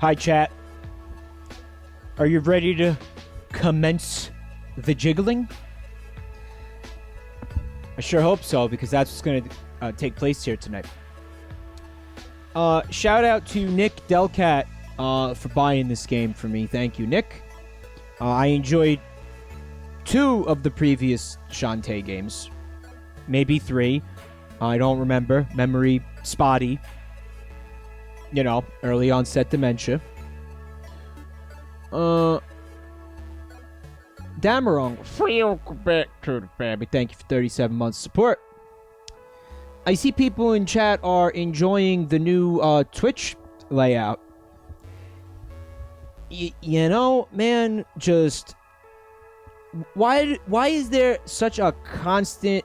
Hi, chat. Are you ready to commence the jiggling? I sure hope so, because that's what's going to take place here tonight. Shout out to Nick Delcat for buying this game for me. Thank you, Nick. I enjoyed 2 of the previous Shantae games. Maybe 3. I don't remember. Memory spotty. You know, early onset dementia. Damarong, welcome back to the family. Thank you for 37 months support. I see people in chat are enjoying the new Twitch layout. You know, man, just why is there such a constant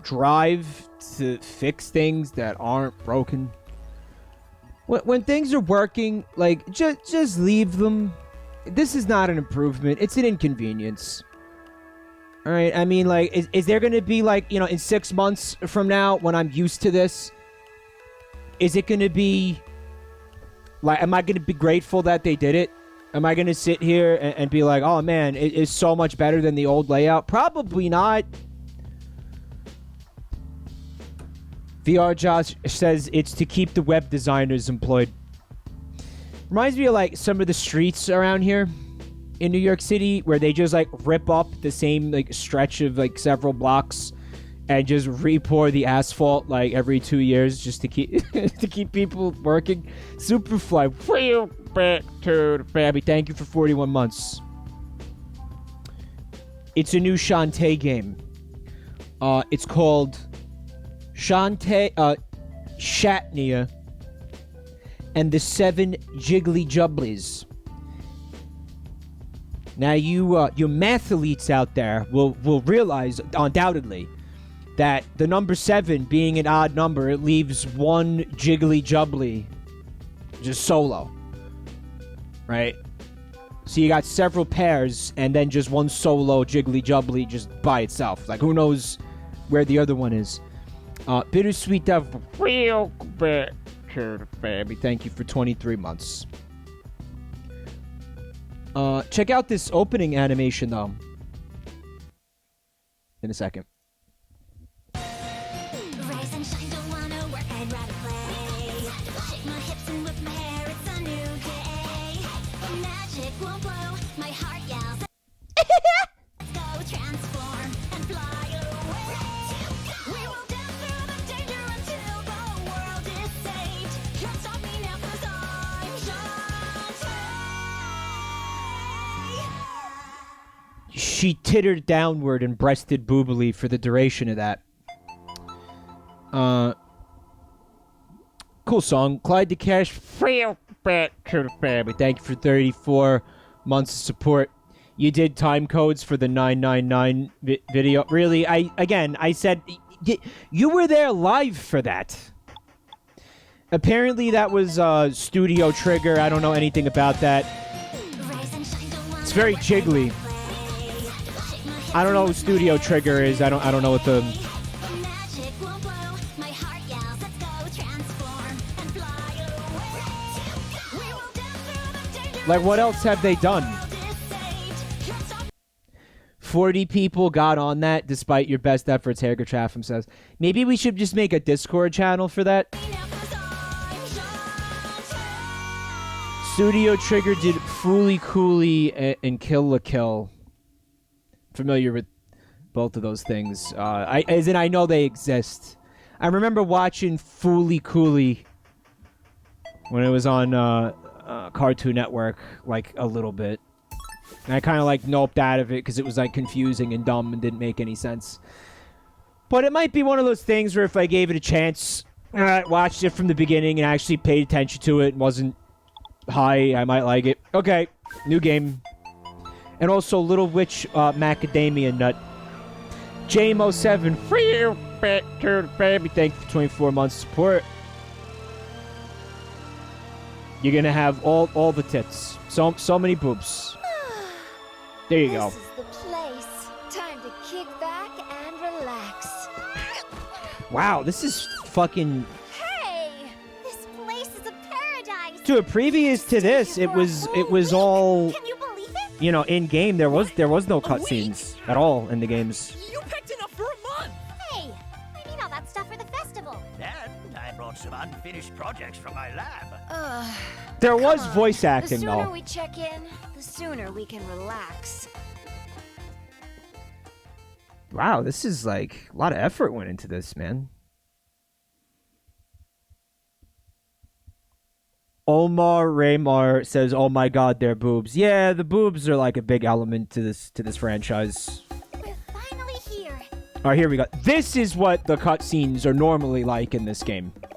drive to fix things that aren't broken? When things are working, like, just leave them. This is not an improvement. It's an inconvenience. All right, I mean, like, is there going to be, like, you know, in 6 months from now, when I'm used to this, is it going to be, like, am I going to be grateful that they did it? Am I going to sit here and be like, oh, man, it is so much better than the old layout? Probably not. VR Josh says it's to keep the web designers employed. Reminds me of, like, some of the streets around here in New York City where they just, like, rip up the same, like, stretch of, like, several blocks and just re-pour the asphalt, like, every 2 years just to keep to keep people working. Superfly, welcome back to the family. Thank you for 41 months. It's a new Shantae game. It's called Shantae, Shatnia and the 7 Jiggly Jubblies. Now, you math elites out there will realize, undoubtedly, that the number 7 being an odd number, it leaves one Jiggly Jubbly just solo. Right? So you got several pairs, and then just one solo Jiggly Jubbly just by itself. Like, who knows where the other one is? Bittersweet Devil, welcome back to the family. Thank you for 23 months. Check out this opening animation, though. In a second. Rise and shine, don't wanna work, I'd rather play. Shake my hips and whip my hair, it's a new day. Magic won't blow, my heart yells. Let's go transform and fly away. We will dance through the danger until the world is saved. Can't stop me now 'cause I'm Shantae. She tittered downward and breasted boobily for the duration of that. Cool song. Clyde DeCash, welcome back to the family. Thank you for 34 months of support. You did time codes for the 999 video. Really, I said, you were there live for that. Apparently that was Studio Trigger. I don't know anything about that. It's very jiggly. I don't know who Studio Trigger is. I don't know what the... Like, what else have they done? 40 people got on that despite your best efforts, Hager Traffam says. Maybe we should just make a Discord channel for that. Studio Trigger did Fooly Cooly and Kill la Kill. Familiar with both of those things. As in, I know they exist. I remember watching Fooly Cooly when it was on Cartoon Network, like, a little bit. And I kind of, like, noped out of it because it was, like, confusing and dumb and didn't make any sense. But it might be one of those things where if I gave it a chance, watched it from the beginning and actually paid attention to it and wasn't high, I might like it. Okay, new game. And also Little Witch Macadamia Nut. JMO7, free back to the family. Thank you for 24 months support. You're gonna have all the tits. So many boobs. There you go. This is the place. Time to kick back and relax. Wow, this is fucking... Hey! This place is a paradise. Dude, previous to this, it was all, Can you believe it? you know, in game. There was no cutscenes at all in the games. You picked enough for a month! Hey, I need all that stuff for the festival. And I brought some unfinished projects from my lab. There was Come on. voice The acting sooner though. we check in, the sooner we can relax. Wow, this is like a lot of effort went into this, man. Omar Raymar says, "Oh my God, they're boobs." Yeah, the boobs are like a big element to this franchise. We're finally here. All right, here we go. This is what the cutscenes are normally like in this game. I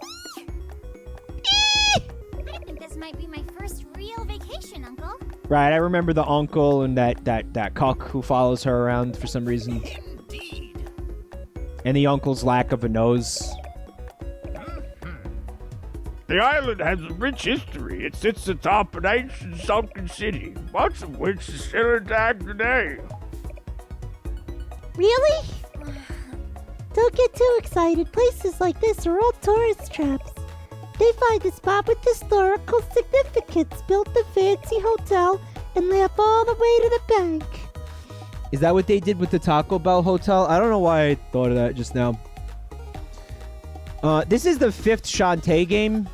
think this might be my first real vacation, Uncle. Right, I remember the uncle and that cuck who follows her around for some reason, Indeed. and the uncle's lack of a nose. The island has a rich history. It sits atop an ancient sunken city, much of which is still intact today. Really? Don't get too excited. Places like this are all tourist traps. They find a spot with historical significance, built a fancy hotel, and laugh all the way to the bank. Is that what they did with the Taco Bell Hotel? I don't know why I thought of that just now. This is the 5th Shantae game.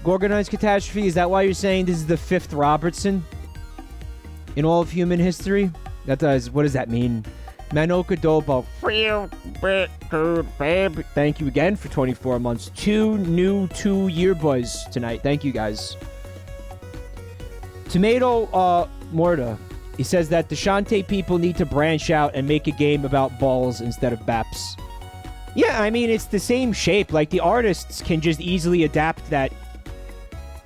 Organized Catastrophe, is that why you're saying this is the 5th Robertson in all of human history? What does that mean? Manoka Dobo. Thank you again for 24 months. 2 new 2-year boys tonight. Thank you guys. Tomato Morta. He says that the Shantae people need to branch out and make a game about balls instead of baps. Yeah, I mean, it's the same shape. Like, the artists can just easily adapt that,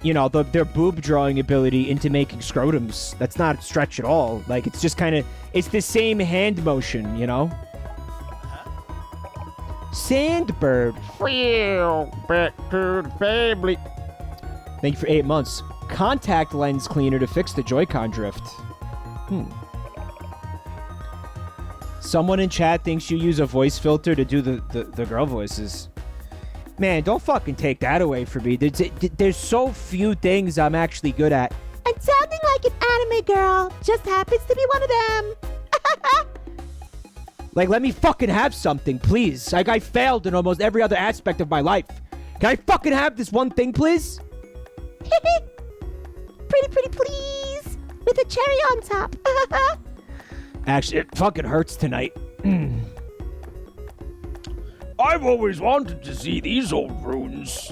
you know, their boob drawing ability into making scrotums. That's not a stretch at all. Like, it's just kind of, it's the same hand motion, you know? Sandbird. Back to the family. Thank you for 8 months. Contact lens cleaner to fix the Joy-Con drift. Someone in chat thinks you use a voice filter to do the girl voices. Man, don't fucking take that away from me. There's so few things I'm actually good at. And sounding like an anime girl just happens to be one of them. Like, let me fucking have something, please. Like, I failed in almost every other aspect of my life. Can I fucking have this one thing, please? Pretty please. With a cherry on top. Actually, it fucking hurts tonight. I've always wanted to see these old ruins.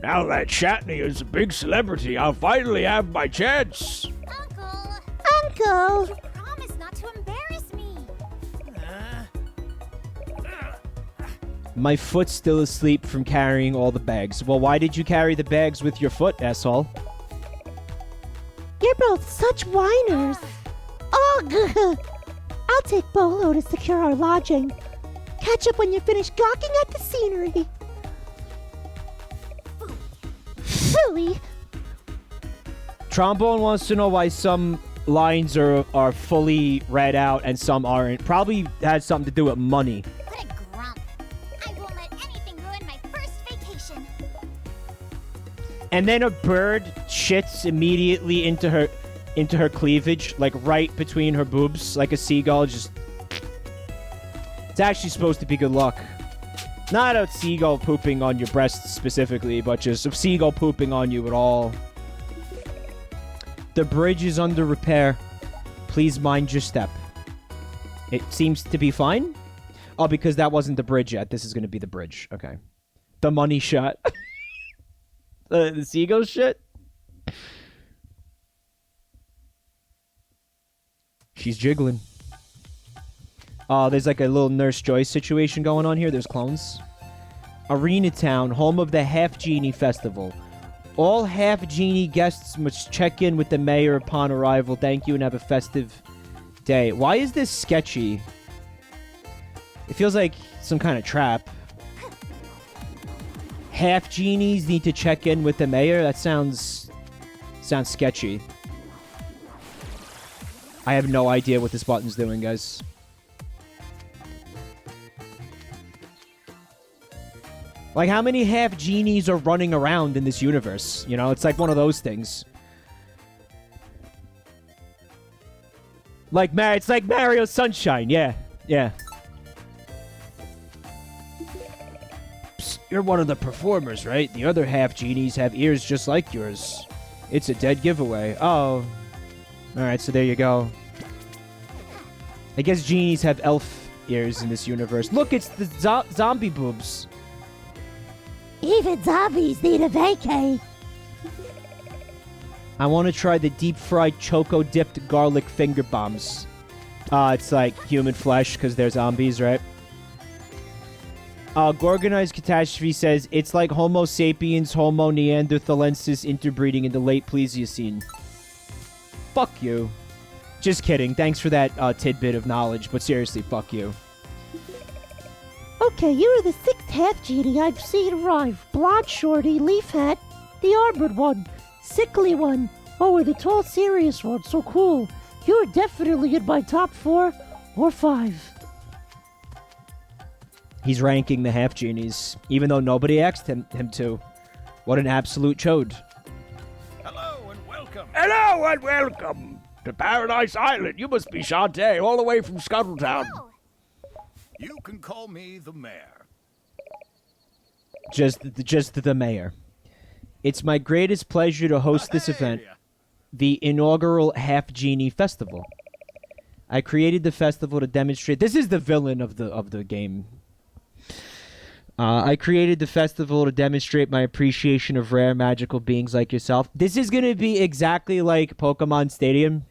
Now that Shantae is a big celebrity, I'll finally have my chance. Uncle. You promised not to embarrass me. My foot's still asleep from carrying all the bags. Well, why did you carry the bags with your foot, asshole? You're both such whiners. Ugh. I'll take Bolo to secure our lodging. Catch up when you finish gawking at the scenery. Phooey. Trombone wants to know why some lines are fully read out and some aren't. Probably had something to do with money. What a grump. I won't let anything ruin my first vacation. And then a bird shits immediately into her cleavage, like right between her boobs, like a seagull. Just, it's actually supposed to be good luck. Not a seagull pooping on your breasts specifically, but just a seagull pooping on you at all. The bridge is under repair. Please mind your step. It seems to be fine. Oh, because that wasn't the bridge yet. This is going to be the bridge. Okay. The money shot. The seagull shit? She's jiggling. Oh, there's like a little Nurse Joy situation going on here. There's clones. Arena Town, home of the Half Genie Festival. All Half Genie guests must check in with the mayor upon arrival. Thank you and have a festive day. Why is this sketchy? It feels like some kind of trap. Half Genies need to check in with the mayor? That sounds sketchy. I have no idea what this button's doing, guys. Like, how many half genies are running around in this universe? You know, it's like one of those things. Like, it's like Mario Sunshine. Yeah, yeah. Psst, you're one of the performers, right? The other half genies have ears just like yours. It's a dead giveaway. Oh. Alright, so there you go. I guess genies have elf ears in this universe. Look, it's the zombie boobs. Even zombies need a vacay. I want to try the deep-fried choco-dipped garlic finger bombs. It's like human flesh because they're zombies, right? Gorgonized Catastrophe says, it's like Homo sapiens, Homo neanderthalensis interbreeding in the late Pleistocene. Fuck you. Just kidding. Thanks for that tidbit of knowledge, but seriously, fuck you. Okay, you're the 6th half genie I've seen arrive. Blonde shorty, leaf hat, the armored one, sickly one. Oh, and the tall, serious one. So cool. You're definitely in my top 4 or 5. He's ranking the half genies, even though nobody asked him to. What an absolute chode. Hello and welcome. Hello and welcome to Paradise Island. You must be Shantae, all the way from Scuttletown. Oh, You can call me the mayor. Just the mayor. It's my greatest pleasure to host this event, the inaugural Half Genie Festival. I created the festival to demonstrate. This is the villain of the game. I created the festival to demonstrate my appreciation of rare magical beings like yourself. This is gonna be exactly like Pokemon Stadium,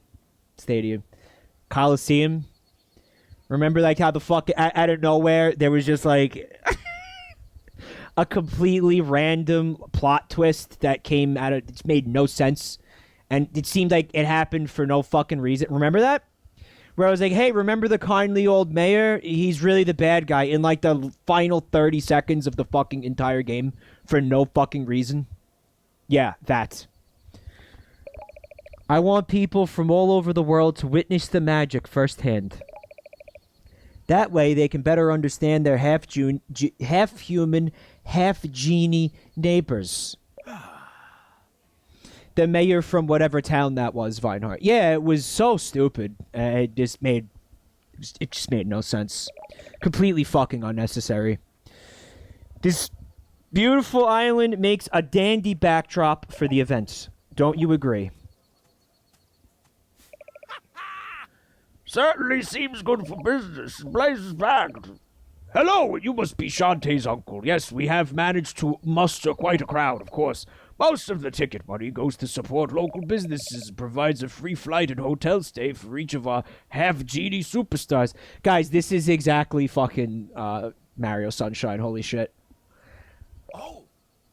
Coliseum. Remember, like, how the fuck out of nowhere there was just like a completely random plot twist that came out of, it made no sense, and it seemed like it happened for no fucking reason. Remember that? Where I was like, hey, remember the kindly old mayor? He's really the bad guy in like the final 30 seconds of the fucking entire game for no fucking reason. Yeah, that. I want people from all over the world to witness the magic firsthand. That way they can better understand their half human, half genie neighbors. The mayor from whatever town that was, Vinehart. Yeah, it was so stupid. It just made no sense. Completely fucking unnecessary. This beautiful island makes a dandy backdrop for the event. Don't you agree? Certainly seems good for business. The place is packed. Hello, you must be Shantae's uncle. Yes, we have managed to muster quite a crowd, of course. Most of the ticket money goes to support local businesses and provides a free flight and hotel stay for each of our half-genie superstars. Guys, this is exactly fucking Mario Sunshine. Holy shit. Oh,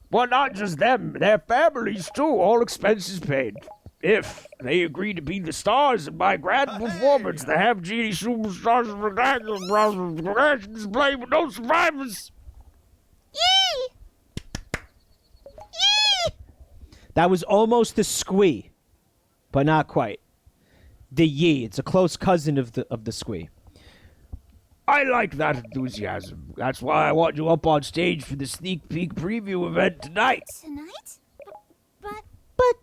Well, not just them. Their families, too. All expenses paid. If they agree to be the stars in my grand performance, the half-genie superstars of the browser display with no survivors. Yee! Yee! That was almost a squee, but not quite. The yee. It's a close cousin of the squee. I like that enthusiasm. That's why I want you up on stage for the sneak peek preview event tonight. tonight? But, But,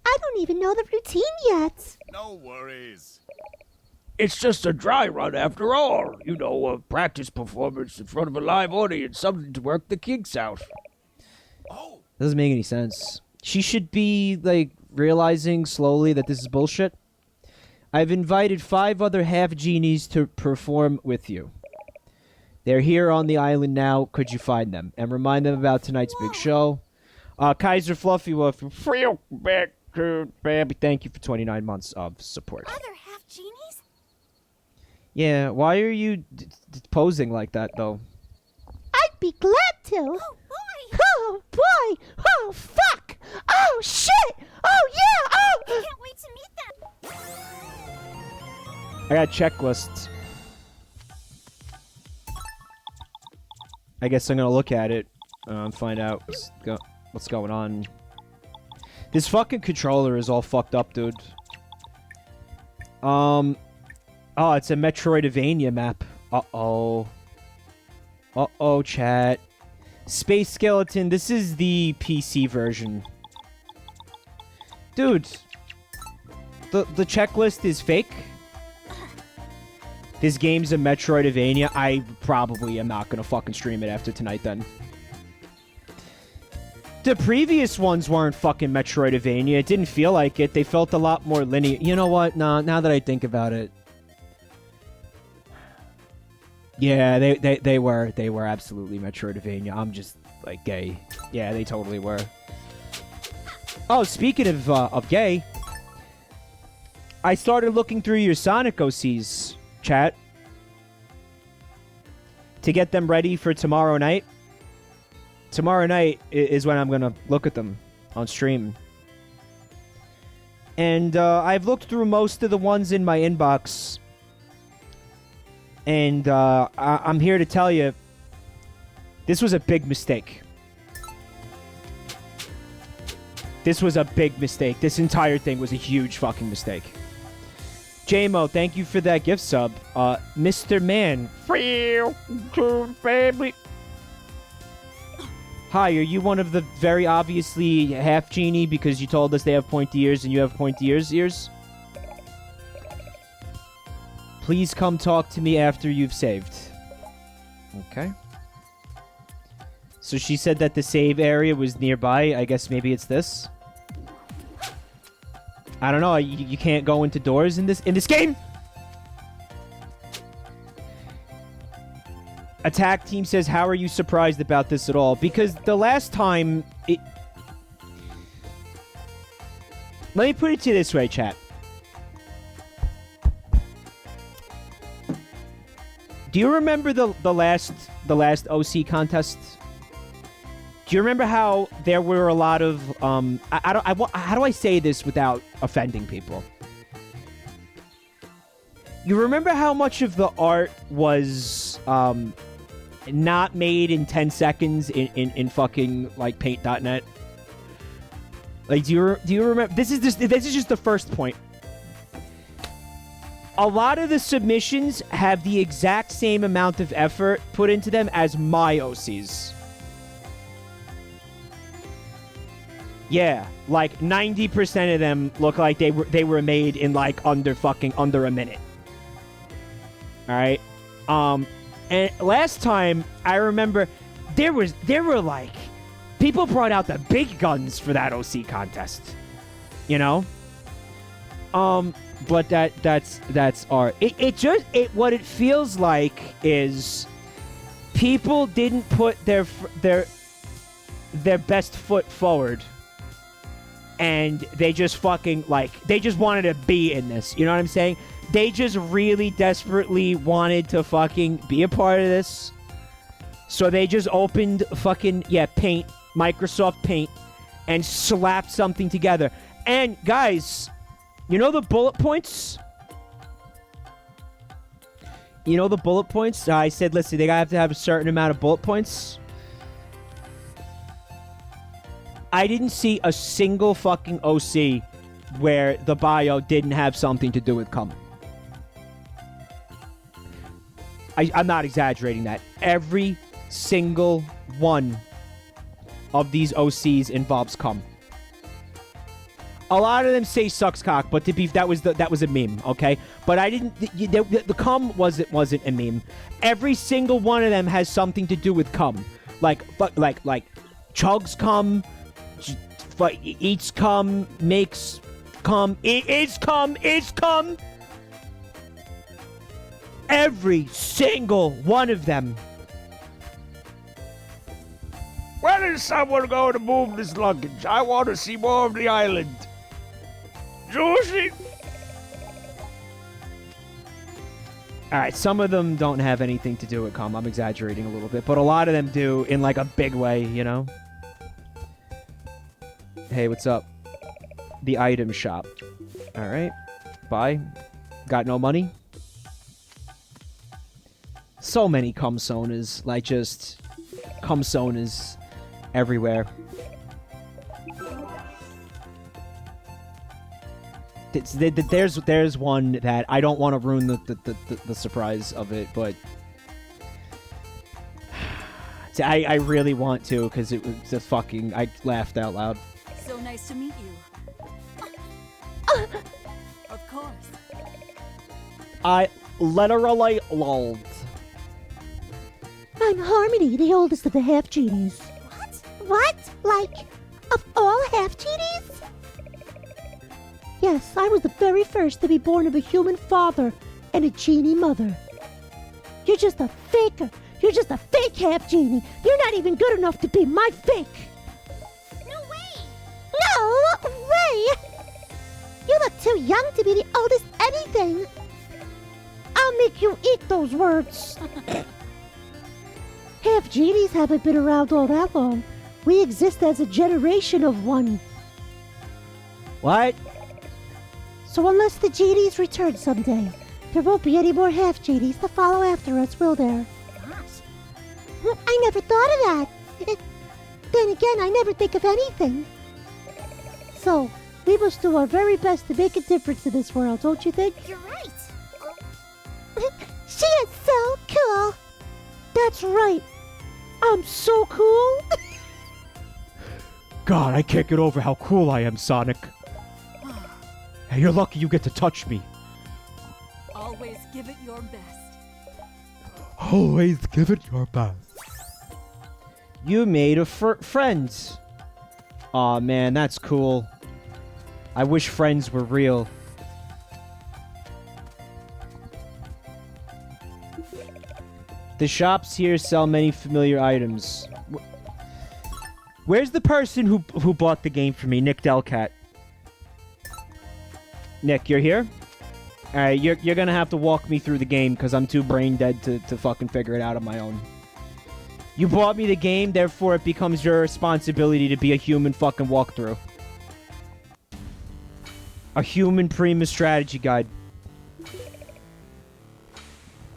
I don't even know the routine yet. no worries. It's just a dry run after all. You know, a practice performance in front of a live audience, something to work the kinks out. Oh, Doesn't make any sense. She should be, like, realizing slowly that this is bullshit. I've invited 5 other half-genies to perform with you. They're here on the island now. Could you find them? And remind them about tonight's big show. Kaiser Fluffy Wolf, real back to baby. Thank you for 29 months of support. other half genies? Yeah, why are you posing like that, though? I'd be glad to. Oh, boy! Oh, boy! Oh, fuck! Oh, shit! Oh, yeah! Oh! Can't wait to meet them! I got checklists. I guess I'm gonna look at it and find out what's going on. This fucking controller is all fucked up, dude. Oh, it's a Metroidvania map. Uh-oh. Uh-oh, chat. Space Skeleton, this is the PC version. Dude. The checklist is fake. This game's a Metroidvania. I probably am not gonna fucking stream it after tonight then. The previous ones weren't fucking Metroidvania. It didn't feel like it. They felt a lot more linear. You know what? No, now that I think about it. Yeah, they were absolutely Metroidvania. I'm just like gay. Yeah, they totally were. Oh, speaking of gay, I started looking through your Sonic OCs, chat, to get them ready for tomorrow night. Tomorrow night is when I'm gonna look at them on stream. And I've looked through most of the ones in my inbox. And I'm here to tell you, this was a big mistake. This was a big mistake. This entire thing was a huge fucking mistake. JMO, thank you for that gift sub. Mr. Man. Family. Hi, are you one of the very obviously half genie because you told us they have pointy ears and you have pointy ears? Please come talk to me after you've saved. Okay. So she said that the save area was nearby. I guess maybe it's this. I don't know. You can't go into doors in this game. Attack team says, how are you surprised about this at all? Because the last time let me put it to you this way, chat. Do you remember the last OC contest? Do you remember how there were a lot of how do I say this without offending people? You remember how much of the art was not made in 10 seconds in fucking like paint.net? Like, do you remember? This is just the first point. A lot of the submissions have the exact same amount of effort put into them as my OCs. Yeah, like 90% of them look like they were made in like under a minute. All right. And last time I remember there were like people brought out the big guns for that OC contest. You know? But that's art. What it feels like is people didn't put their best foot forward, and they just fucking they just wanted to be in this. You know what I'm saying? They just really desperately wanted to fucking be a part of this. So they just opened fucking Paint, Microsoft Paint, and slapped something together. And guys, you know the bullet points? You know the bullet points? I said, listen, they have to have a certain amount of bullet points. I didn't see a single fucking OC where the bio didn't have something to do with cum. I'm not exaggerating that. Every single one of these OCs involves cum. A lot of them say sucks cock, but that was a meme, okay? But I didn't. The cum wasn't a meme. Every single one of them has something to do with cum, like chugs cum, eats cum, makes cum, is cum. Every single one of them. When is someone going to move this luggage? I want to see more of the island. Josie? Alright, some of them don't have anything to do with cum. I'm exaggerating a little bit. But a lot of them do in like a big way, you know? Hey, what's up? The item shop. Alright. Bye. Got no money? So many cum sonas. Like just cum sonas everywhere. There's one that I don't want to ruin the surprise of it, but I really want to because it was just fucking. I laughed out loud. So nice to meet you. Of course. I literally lulled. I'm Harmony, the oldest of the half-genies. What? Like, of all half-genies? Yes, I was the very first to be born of a human father and a genie mother. You're just a faker. You're just a fake half-genie. You're not even good enough to be my fake. No way! No way! You look too young to be the oldest anything. I'll make you eat those words. Half-genies haven't been around all that long. We exist as a generation of one. What? So unless the genies return someday, there won't be any more half-genies to follow after us, will there? Gosh. I never thought of that. Then again, I never think of anything. So, we must do our very best to make a difference in this world, don't you think? You're right. She is so cool. That's right. I'm so cool. God, I can't get over how cool I am, Sonic. Hey, you're lucky you get to touch me. Always give it your best. Always give it your best. You made a friend. Aw, man, that's cool. I wish friends were real. The shops here sell many familiar items. Where's the person who bought the game for me? Nick Delcat. Nick, you're here? Alright, you're gonna have to walk me through the game because I'm too brain dead to fucking figure it out on my own. You bought me the game, therefore it becomes your responsibility to be a human fucking walkthrough. A human Prima strategy guide.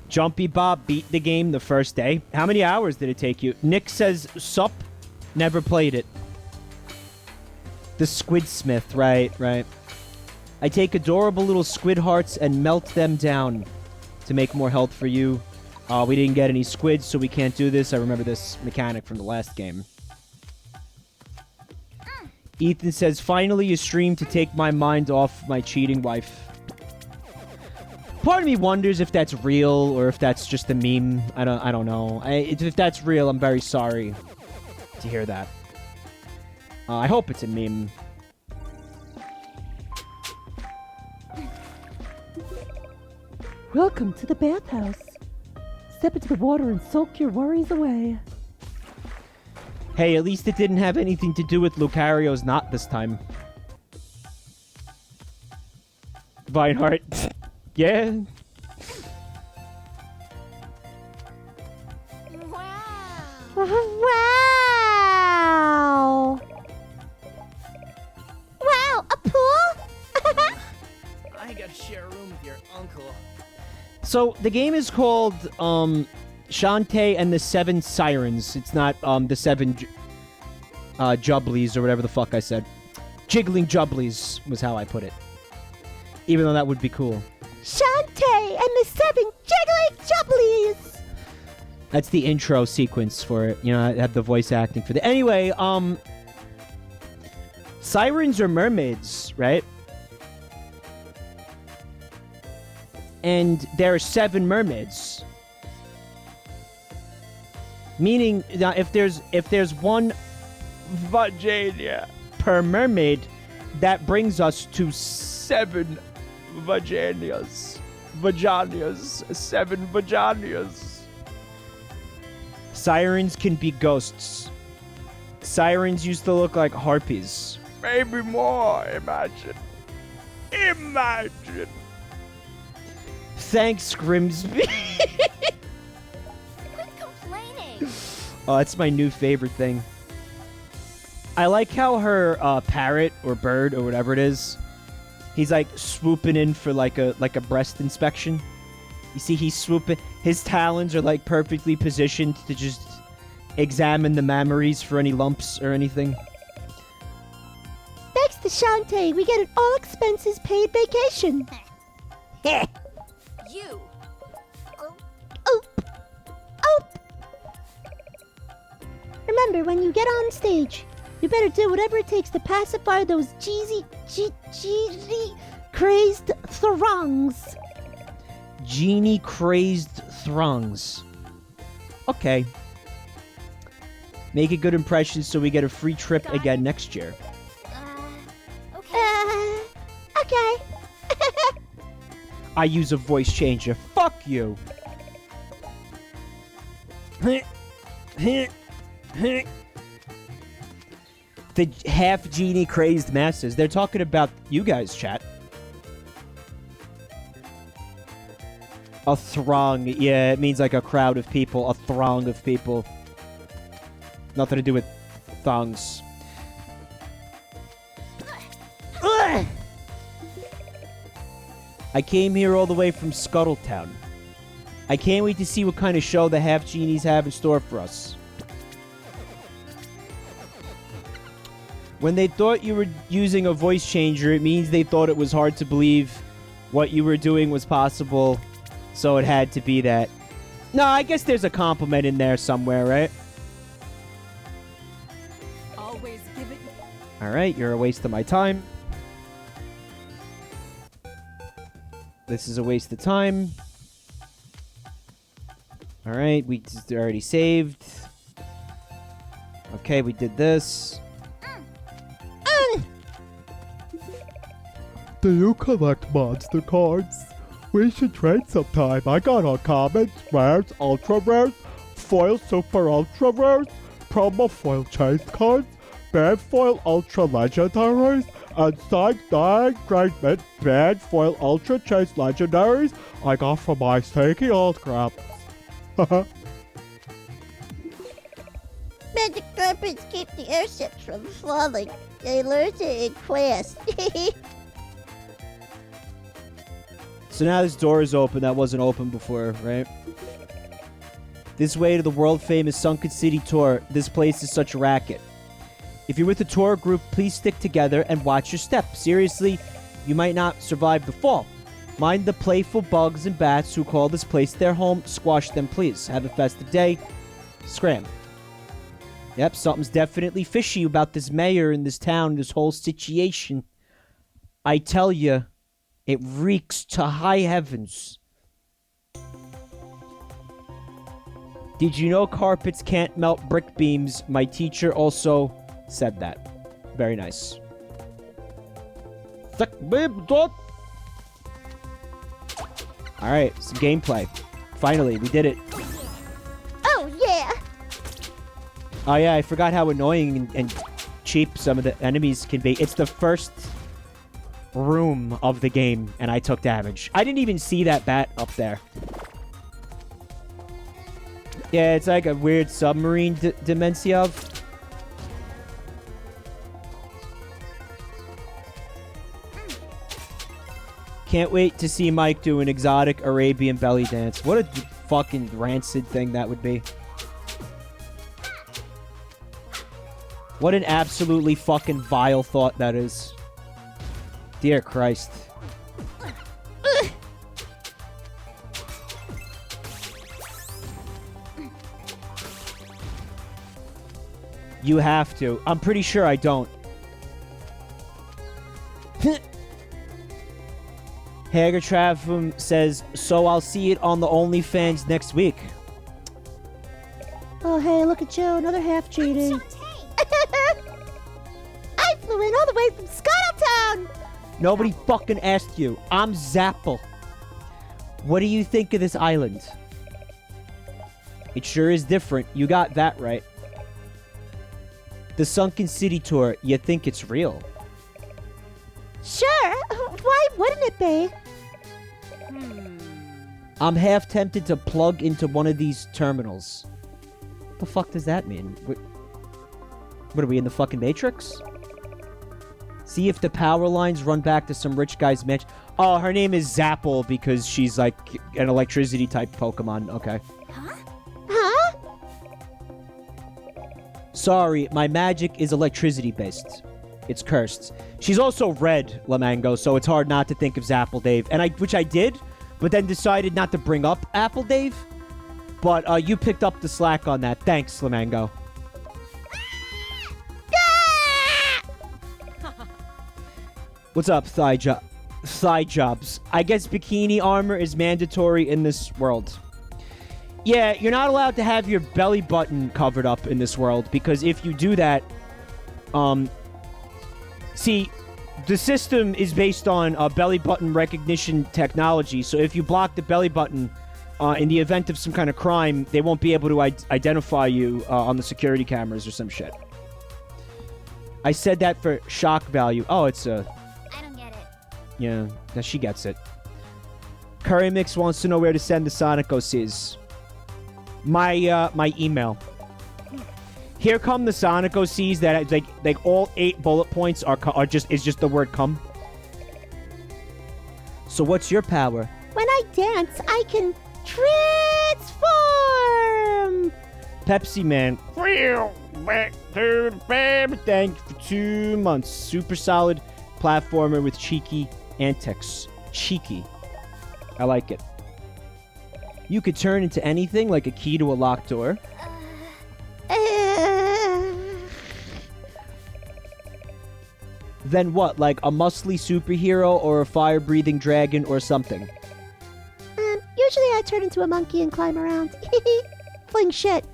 Jumpy Bob beat the game the first day. How many hours did it take you? Nick says, sup? Never played it. The Squidsmith, right. I take adorable little squid hearts and melt them down to make more health for you. We didn't get any squids, so we can't do this. I remember this mechanic from the last game. Ethan says, finally a stream to take my mind off my cheating wife. Part of me wonders if that's real or if that's just a meme. I don't know. If that's real, I'm very sorry to hear that. I hope it's a meme. Welcome to the bathhouse. Step into the water and soak your worries away. Hey, at least it didn't have anything to do with Lucario's knot this time. Vinehart. Yeah. Wow. Wow, a pool? I gotta share a room with your uncle. So, the game is called, Shantae and the Seven Sirens. It's not, the Seven, Jubblies or whatever the fuck I said. Jiggling Jubblies was how I put it. Even though that would be cool. Shantae and the Seven Jiggling Jubblies! That's the intro sequence for it. You know, I have the voice acting for the... Anyway, Sirens are mermaids, right? And there are 7 mermaids. Meaning, now, if there's one vagina per mermaid, that brings us to 7 vaginas. 7 vaginas. Sirens can be ghosts. Sirens used to look like harpies. Maybe more, imagine. Imagine. Thanks, Grimsby. Quit complaining. Oh, that's my new favorite thing. I like how her parrot or bird or whatever it is, he's like swooping in for like a breast inspection. You see, he's swooping. His talons are like perfectly positioned to just examine the mammaries for any lumps or anything. Thanks to Shantae, we get an all expenses paid vacation. You. Oop. Remember, when you get on stage, you better do whatever it takes to pacify those cheesy, crazed throngs. Genie crazed throngs. Okay. Make a good impression so we get a free trip again next year. Okay. Okay. I use a voice changer. Fuck you. The half genie crazed masses. They're talking about you guys, chat. A throng. Yeah, it means like a crowd of people. A throng of people. Nothing to do with thongs. Ugh! I came here all the way from Scuttletown. I can't wait to see what kind of show the half genies have in store for us. When they thought you were using a voice changer, it means they thought it was hard to believe what you were doing was possible, so it had to be that. No, I guess there's a compliment in there somewhere, right? Always give it. Alright, you're a waste of my time. This is a waste of time. Alright, we just already saved. Okay, we did this. Do you collect monster cards? We should trade sometime. I got uncommons, rares, ultra rares, foil super ultra rares, promo foil chase cards, bad foil ultra legendaries, and signed dying great mint bad foil ultra chase legendaries I got from my snaky old crap. Magic carpets keep the airships from falling. They learn to inquest. So now this door is open that wasn't open before, right? This way to the world-famous Sunken City tour. This place is such a racket. If you're with a tour group, please stick together and watch your step. Seriously, you might not survive the fall. Mind the playful bugs and bats who call this place their home. Squash them, please. Have a festive day. Scram. Yep, something's definitely fishy about this mayor in this town, this whole situation. I tell you, it reeks to high heavens. Did you know carpets can't melt brick beams? My teacher also said that. Very nice. Alright, some gameplay. Finally, we did it. Oh, yeah. Oh yeah, I forgot how annoying and cheap some of the enemies can be. It's the first room of the game, and I took damage. I didn't even see that bat up there. Yeah, it's like a weird submarine Dimension. Can't wait to see Mike do an exotic Arabian belly dance. What a fucking rancid thing that would be. What an absolutely fucking vile thought that is. Dear Christ. You have to. I'm pretty sure I don't. Hagertraffum says, so I'll see it on the OnlyFans next week. Oh, hey, look at you. Another half genie. Shantae. I flew in all the way from Scuttletown. Nobody fucking asked you. I'm Zapple. What do you think of this island? It sure is different. You got that right. The Sunken City tour, you think it's real? Sure. Why wouldn't it be? I'm half tempted to plug into one of these terminals. What the fuck does that mean? What are we in the fucking Matrix? See if the power lines run back to some rich guy's mansion. Oh, her name is Zapple because she's like an electricity type Pokemon. Okay. Huh? Sorry, my magic is electricity based. It's cursed. She's also red, Lamango, so it's hard not to think of Zapple Dave. Which I did, but then decided not to bring up Apple Dave. But you picked up the slack on that. Thanks, Lamango. What's up, Thigh Jobs? I guess bikini armor is mandatory in this world. Yeah, you're not allowed to have your belly button covered up in this world, because if you do that, see, the system is based on belly button recognition technology, so if you block the belly button, in the event of some kind of crime, they won't be able to identify you on the security cameras or some shit. I said that for shock value. Oh, it's a... I don't get it. Yeah, now she gets it. Curry Mix wants to know where to send the Sonic OCs. My email. Here come the Sonic OCs that like all 8 bullet points are just the word come. So what's your power? When I dance, I can transform! Pepsi Man. Back to the baby. Thank you for 2 months. Super solid platformer with cheeky antics. Cheeky. I like it. You could turn into anything, like a key to a locked door. Then what, like a muscly superhero or a fire-breathing dragon or something? Usually I turn into a monkey and climb around. Fling shit.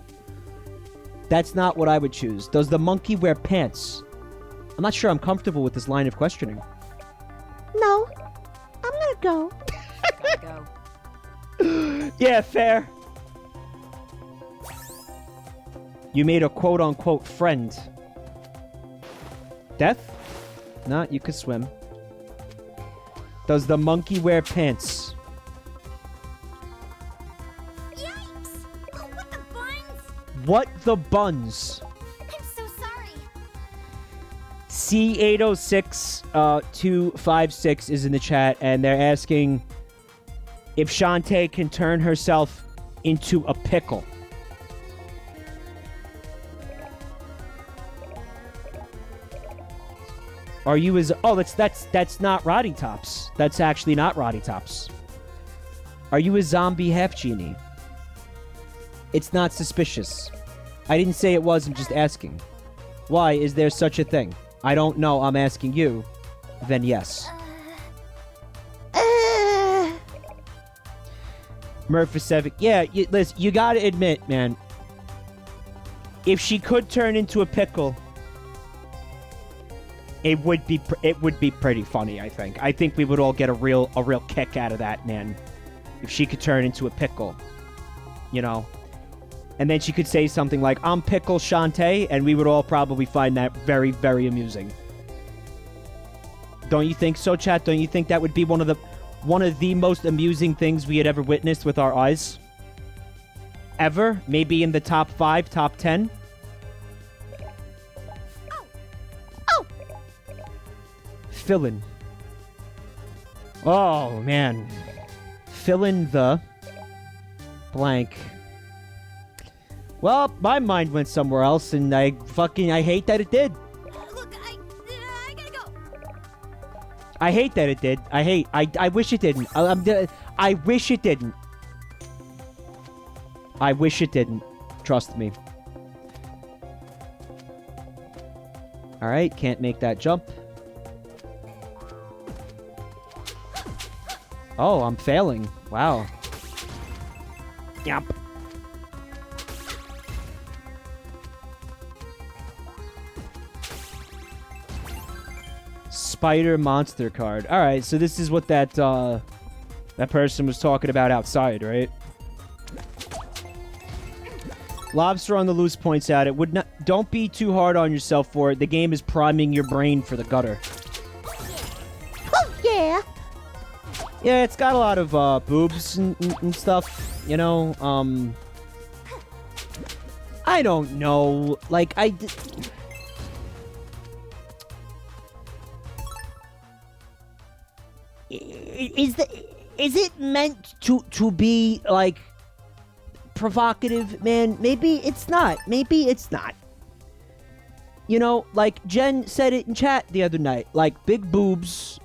That's not what I would choose. Does the monkey wear pants? I'm not sure I'm comfortable with this line of questioning. No. I'm gonna go. Go. Yeah, fair. You made a quote-unquote friend. Death? Nah, you could swim. Does the monkey wear pants? Yikes! Oh, what the buns? What the buns? I'm so sorry. C806256 is in the chat, and they're asking if Shantae can turn herself into a pickle. Are you as... Oh, that's not Roddy Tops. That's actually not Roddy Tops. Are you a zombie half genie? It's not suspicious. I didn't say it was, I'm just asking. Why is there such a thing? I don't know, I'm asking you. Then yes. Murphy7. Yeah, listen, you gotta admit, man. If she could turn into a pickle... It would be pretty funny, I think. I think we would all get a real kick out of that, man. If she could turn into a pickle. You know? And then she could say something like, I'm Pickle Shantae, and we would all probably find that very, very amusing. Don't you think so, chat? Don't you think that would be one of the most amusing things we had ever witnessed with our eyes? Ever? Maybe in the top 5, top 10? Fill in. Oh, man. Fill in the blank. Well, my mind went somewhere else, and I hate that it did. Look, I gotta go. I hate that it did. I wish it didn't. I wish it didn't. I wish it didn't. Trust me. Alright, can't make that jump. Oh, I'm failing. Wow. Yep. Spider monster card. Alright, so this is what that person was talking about outside, right? Lobster on the Loose points out it would not... Don't be too hard on yourself for it. The game is priming your brain for the gutter. Oh, yeah. Yeah, it's got a lot of boobs and stuff, you know. I don't know. Like, is it meant to be like provocative, man? Maybe it's not. Maybe it's not. You know, like Jen said it in chat the other night. Like, big boobs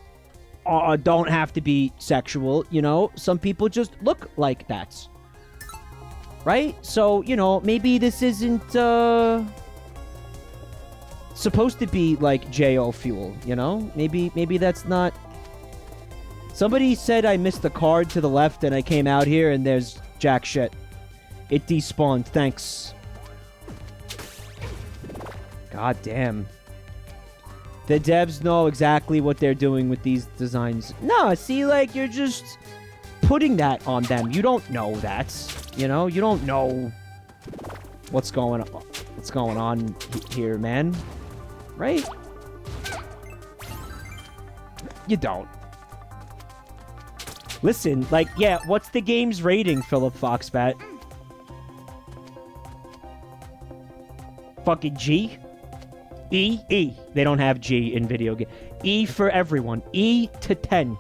don't have to be sexual, you know? Some people just look like that. Right? So, you know, maybe this isn't, supposed to be, like, J.O. fuel, you know? Maybe that's not... Somebody said I missed the card to the left and I came out here and there's jack shit. It despawned. Thanks. God damn. The devs know exactly what they're doing with these designs. No, see, like, you're just putting that on them. You don't know that. You know? You don't know what's going on here, man. Right? You don't. Listen, like, yeah, what's the game's rating, Philip Foxbat? Fucking G? E? E. They don't have G in video game. E for everyone. E to 10.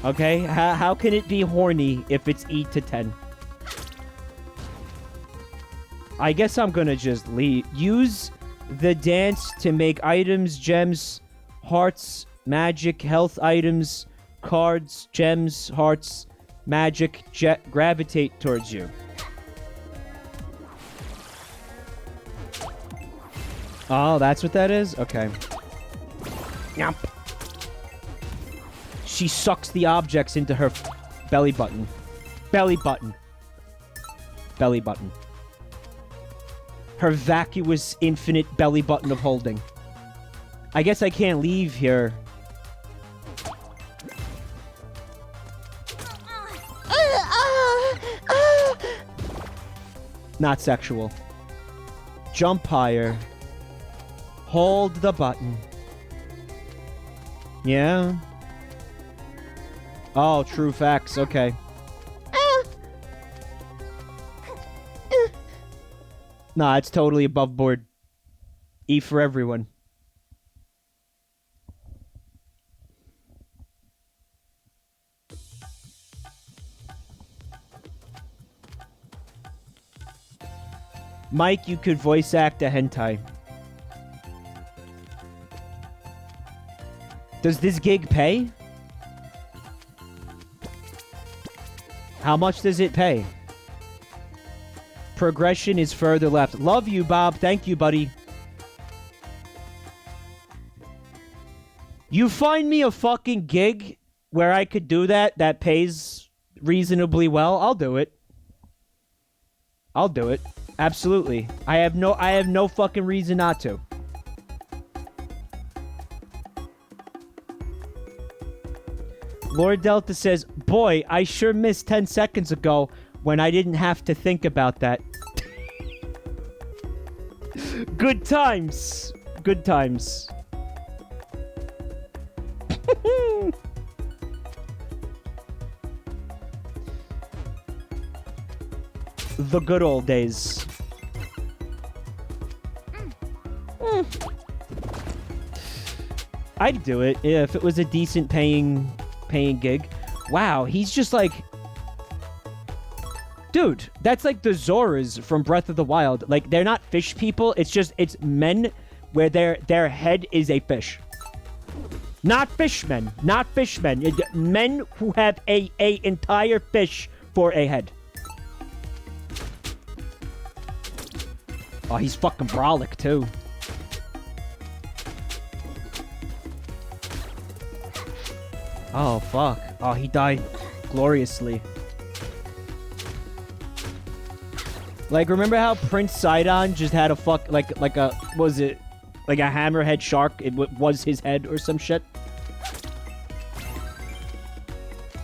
Okay? How can it be horny if it's E to 10? I guess I'm gonna just leave. Use the dance to make items, gems, hearts, magic, health items, cards, gems, hearts, magic, gravitate towards you. Oh, that's what that is? Okay. Yep. She sucks the objects into her belly button. Belly button. Belly button. Her vacuous, infinite belly button of holding. I guess I can't leave here. Not sexual. Jump higher. Hold the button. Yeah? Oh, true facts. Okay. Nah, it's totally above board. E for everyone. Mike, you could voice act a hentai. Does this gig pay? How much does it pay? Progression is further left. Love you, Bob. Thank you, buddy. You find me a fucking gig where I could do that pays reasonably well, I'll do it. I'll do it. Absolutely. I have no fucking reason not to. Lord Delta says, boy, I sure missed 10 seconds ago when I didn't have to think about that. Good times. Good times. The good old days. I'd do it if it was a decent paying gig. Wow, he's just like... Dude, that's like the Zoras from Breath of the Wild. Like, they're not fish people. It's men where their head is a fish. Not fishmen. Not fishmen. Men who have a entire fish for a head. Oh, he's fucking brolic, too. Oh, fuck. Oh, he died gloriously. Like, remember how Prince Sidon just had a like a, what was it? Like a hammerhead shark? It was his head or some shit?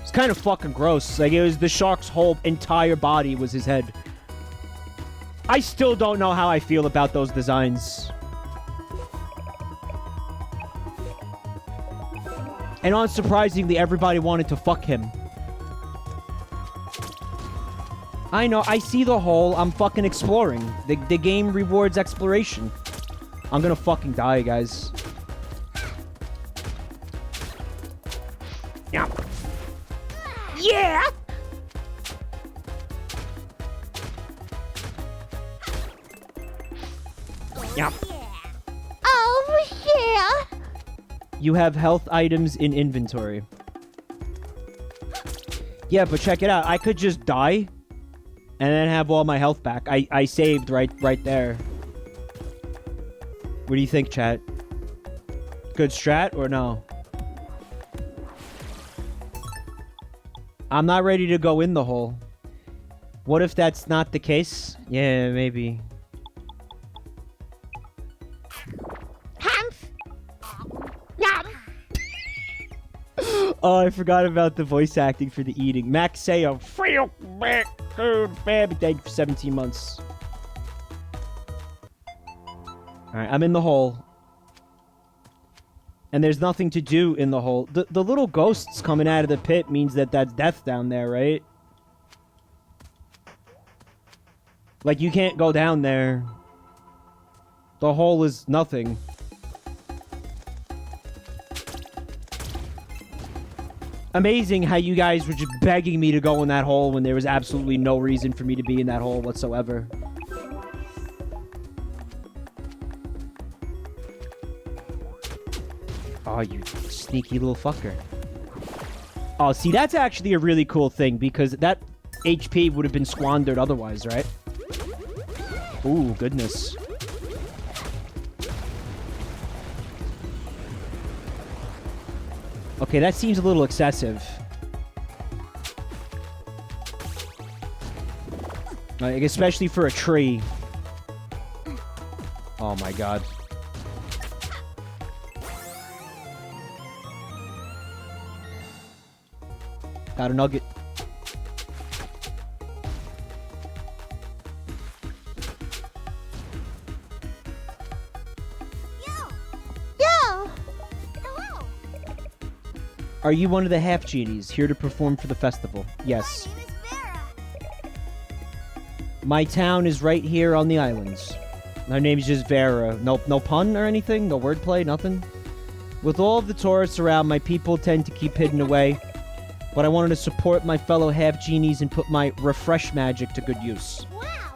It's kind of fucking gross. Like, it was the shark's whole entire body was his head. I still don't know how I feel about those designs. And unsurprisingly, everybody wanted to fuck him. I know, I see the hole. I'm fucking exploring. The game rewards exploration. I'm gonna fucking die, guys. Yeah. Yeah! Yep. Oh, yeah. You have health items in inventory. Yeah, but check it out. I could just die and then have all my health back. I saved right there. What do you think, chat? Good strat or no? I'm not ready to go in the hole. What if that's not the case? Yeah, maybe. Oh, I forgot about the voice acting for the eating. Max Sayo. Thank you for 17 months. Alright, I'm in the hole. And there's nothing to do in the hole. The little ghosts coming out of the pit means that that's death down there, right? Like, you can't go down there. The hole is nothing. Amazing how you guys were just begging me to go in that hole when there was absolutely no reason for me to be in that hole whatsoever. Oh, you sneaky little fucker. Oh, see, that's actually a really cool thing because that HP would have been squandered otherwise, right? Ooh, goodness. Okay, that seems a little excessive. Like, especially for a tree. Oh my god. Got a nugget. Yo. Hello. Are you one of the half genies here to perform for the festival? Yes. My name is Vera. My town is right here on the islands. Her name's just Vera. No pun or anything? No wordplay? Nothing? With all of the tourists around, my people tend to keep hidden away. But I wanted to support my fellow half genies and put my refresh magic to good use. Wow.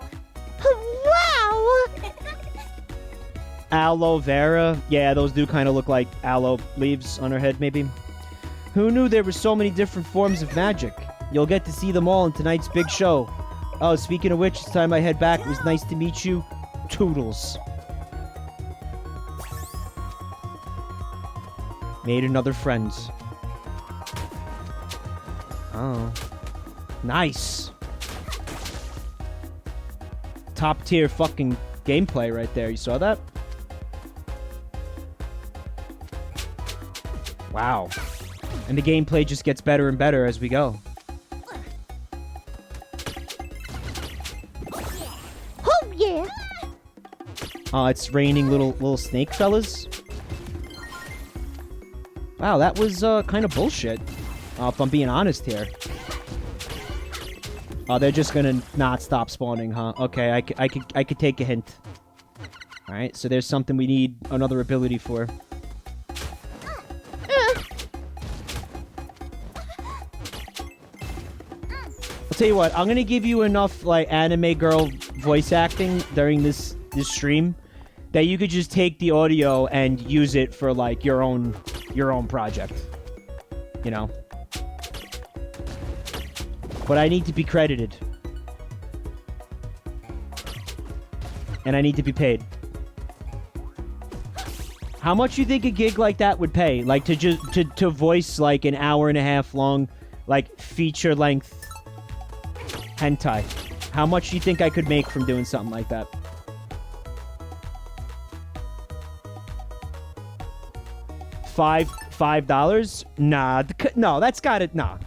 Wow. Aloe vera? Yeah, those do kind of look like aloe leaves on her head, maybe. Who knew there were so many different forms of magic? You'll get to see them all in tonight's big show. Oh, speaking of which, it's time I head back. It was nice to meet you. Toodles. Made another friend. Oh. Nice. Top tier fucking gameplay right there. You saw that? Wow. And the gameplay just gets better and better as we go. Oh, yeah. Oh, it's raining little snake fellas. Wow, that was kind of bullshit. If I'm being honest here. Oh, they're just gonna not stop spawning, huh? Okay, I could take a hint. All right, so there's something we need another ability for. I'll tell you what, I'm gonna give you enough like anime girl voice acting during this stream that you could just take the audio and use it for like your own project. You know. But I need to be credited. And I need to be paid. How much you think a gig like that would pay? Like to voice like an hour and a half long, like feature length hentai. How much do you think I could make from doing something like that? $5? Nah, no, that's got it. No.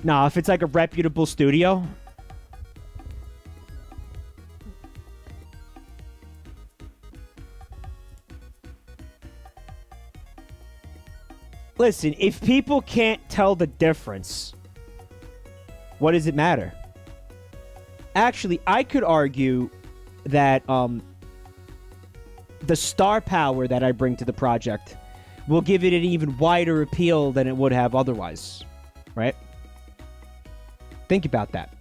Nah, if it's like a reputable studio. Listen, if people can't tell the difference, what does it matter? Actually, I could argue that the star power that I bring to the project will give it an even wider appeal than it would have otherwise. Right? Think about that.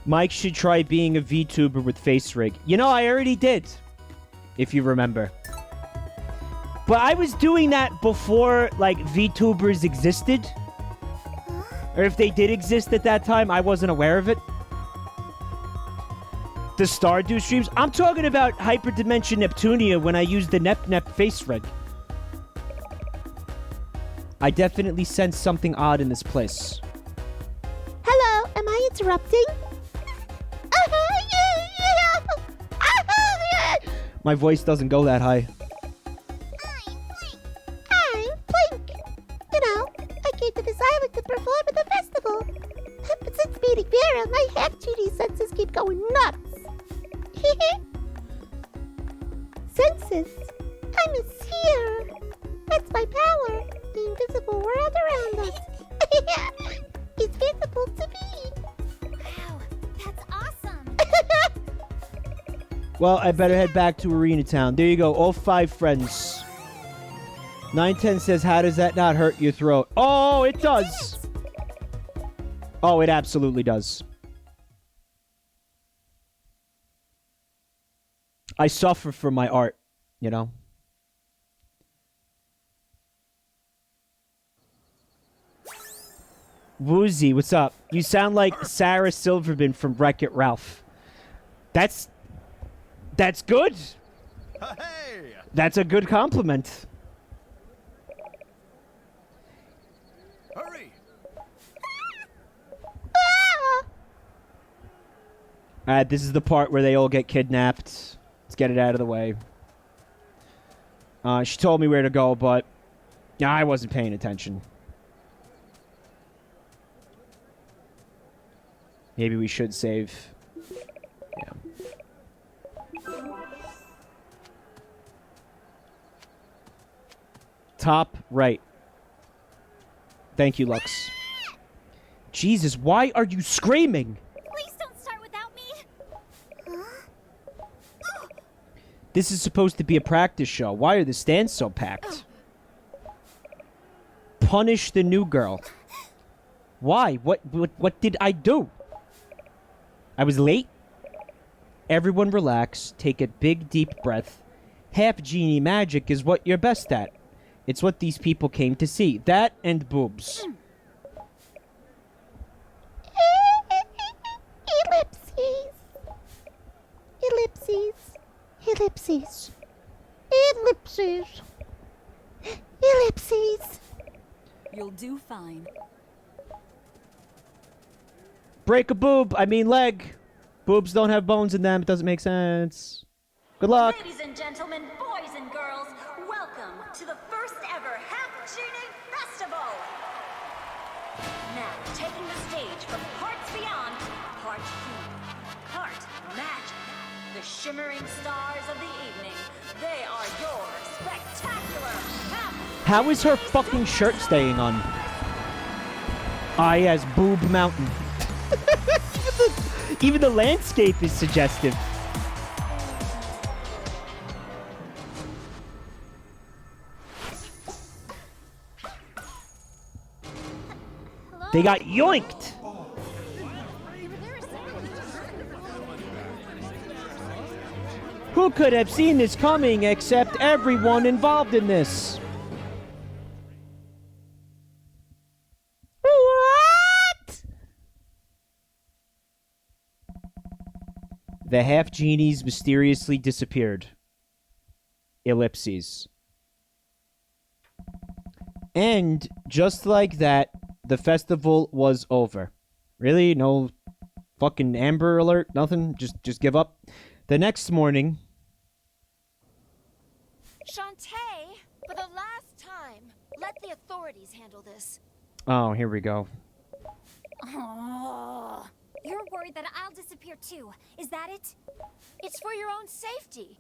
Mike should try being a VTuber with face rig. You know, I already did. If you remember. But I was doing that before, like, VTubers existed. Or if they did exist at that time, I wasn't aware of it. The Stardew streams. I'm talking about Hyperdimension Neptunia when I used the Nep face rig. I definitely sense something odd in this place. Hello, am I interrupting? My voice doesn't go that high. I'm Blink. You know, I came to this island to perform at the festival. But since meeting Vera, my half-genie senses keep going nuts. Senses? I'm a seer. That's my power. The invisible world around us. It's visible to me. Wow, that's awesome. Well, I better head back to Arena Town. There you go, all 5 friends. 910 says, how does that not hurt your throat? Oh, it does. Oh, it absolutely does. I suffer for my art, you know? Woozy, what's up? You sound like Sarah Silverman from Wreck-It Ralph. That's good. Hey! That's a good compliment. Hurry! Alright, this is the part where they all get kidnapped. Let's get it out of the way. She told me where to go, but yeah, I wasn't paying attention. Maybe we should save. Yeah. Top right. Thank you, Lux. Jesus, why are you screaming? Please don't start without me. This is supposed to be a practice show. Why are the stands so packed? Punish the new girl. Why? What did I do? I was late? Everyone relax. Take a big, deep breath. Half genie magic is what you're best at. It's what these people came to see. That and boobs. Ellipses. Ellipses. Ellipses. Ellipses. Ellipses. You'll do fine. Break a boob. I mean leg. Boobs don't have bones in them. It doesn't make sense. Good luck. Ladies and gentlemen, boys and girls, welcome to the first ever Half Genie Festival! Now, taking the stage from parts beyond, part human, part magic, the shimmering stars of the evening, they are your spectacular Half How is her fucking shirt staying on? Ah, yes, Boob Mountain. Even the landscape is suggestive. They got yoinked. Who could have seen this coming except everyone involved in this? What? The half genies mysteriously disappeared. Ellipses. And just like that, the festival was over. Really? No fucking Amber Alert? Nothing? Just give up? The next morning... Shantae, for the last time, let the authorities handle this. Oh, here we go. Oh, you're worried that I'll disappear too. Is that it? It's for your own safety.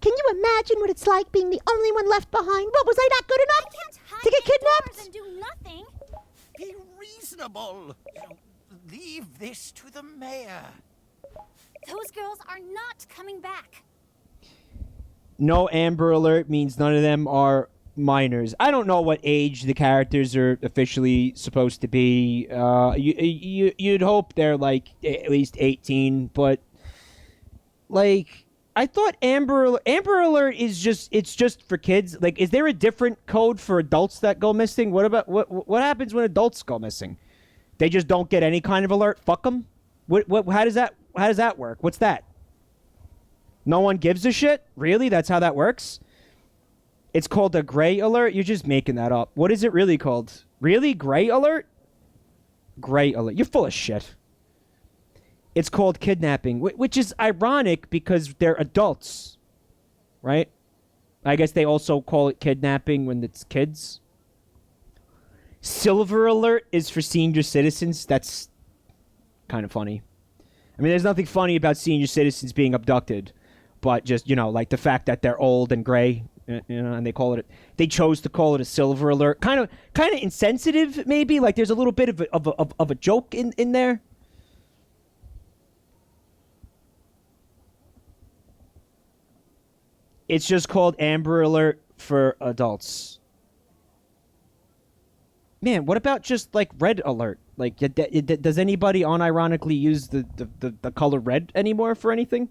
Can you imagine what it's like being the only one left behind? What, was I not good I enough can't hide to get indoors kidnapped? and do nothing. Be reasonable. You know, leave this to the mayor. Those girls are not coming back. No Amber Alert means none of them are minors. I don't know what age the characters are officially supposed to be. You'd hope they're like at least 18, but like I thought Amber Alert is just for kids. Like, is there a different code for adults that go missing? What about what happens when adults go missing? They just don't get any kind of alert. Fuck them. What? How does that work? What's that? No one gives a shit? Really? That's how that works? It's called a gray alert? You're just making that up. What is it really called? Really? Gray alert? Gray alert. You're full of shit. It's called kidnapping, which is ironic because they're adults, right? I guess they also call it kidnapping when it's kids. Silver alert is for senior citizens. That's kind of funny. I mean, there's nothing funny about senior citizens being abducted, but just, like the fact that they're old and gray, and they chose to call it a silver alert. Kind of insensitive, maybe. Like there's a little bit of a joke in there. It's just called Amber Alert for adults. Man, what about just like Red Alert? Like, does anybody unironically use the color red anymore for anything?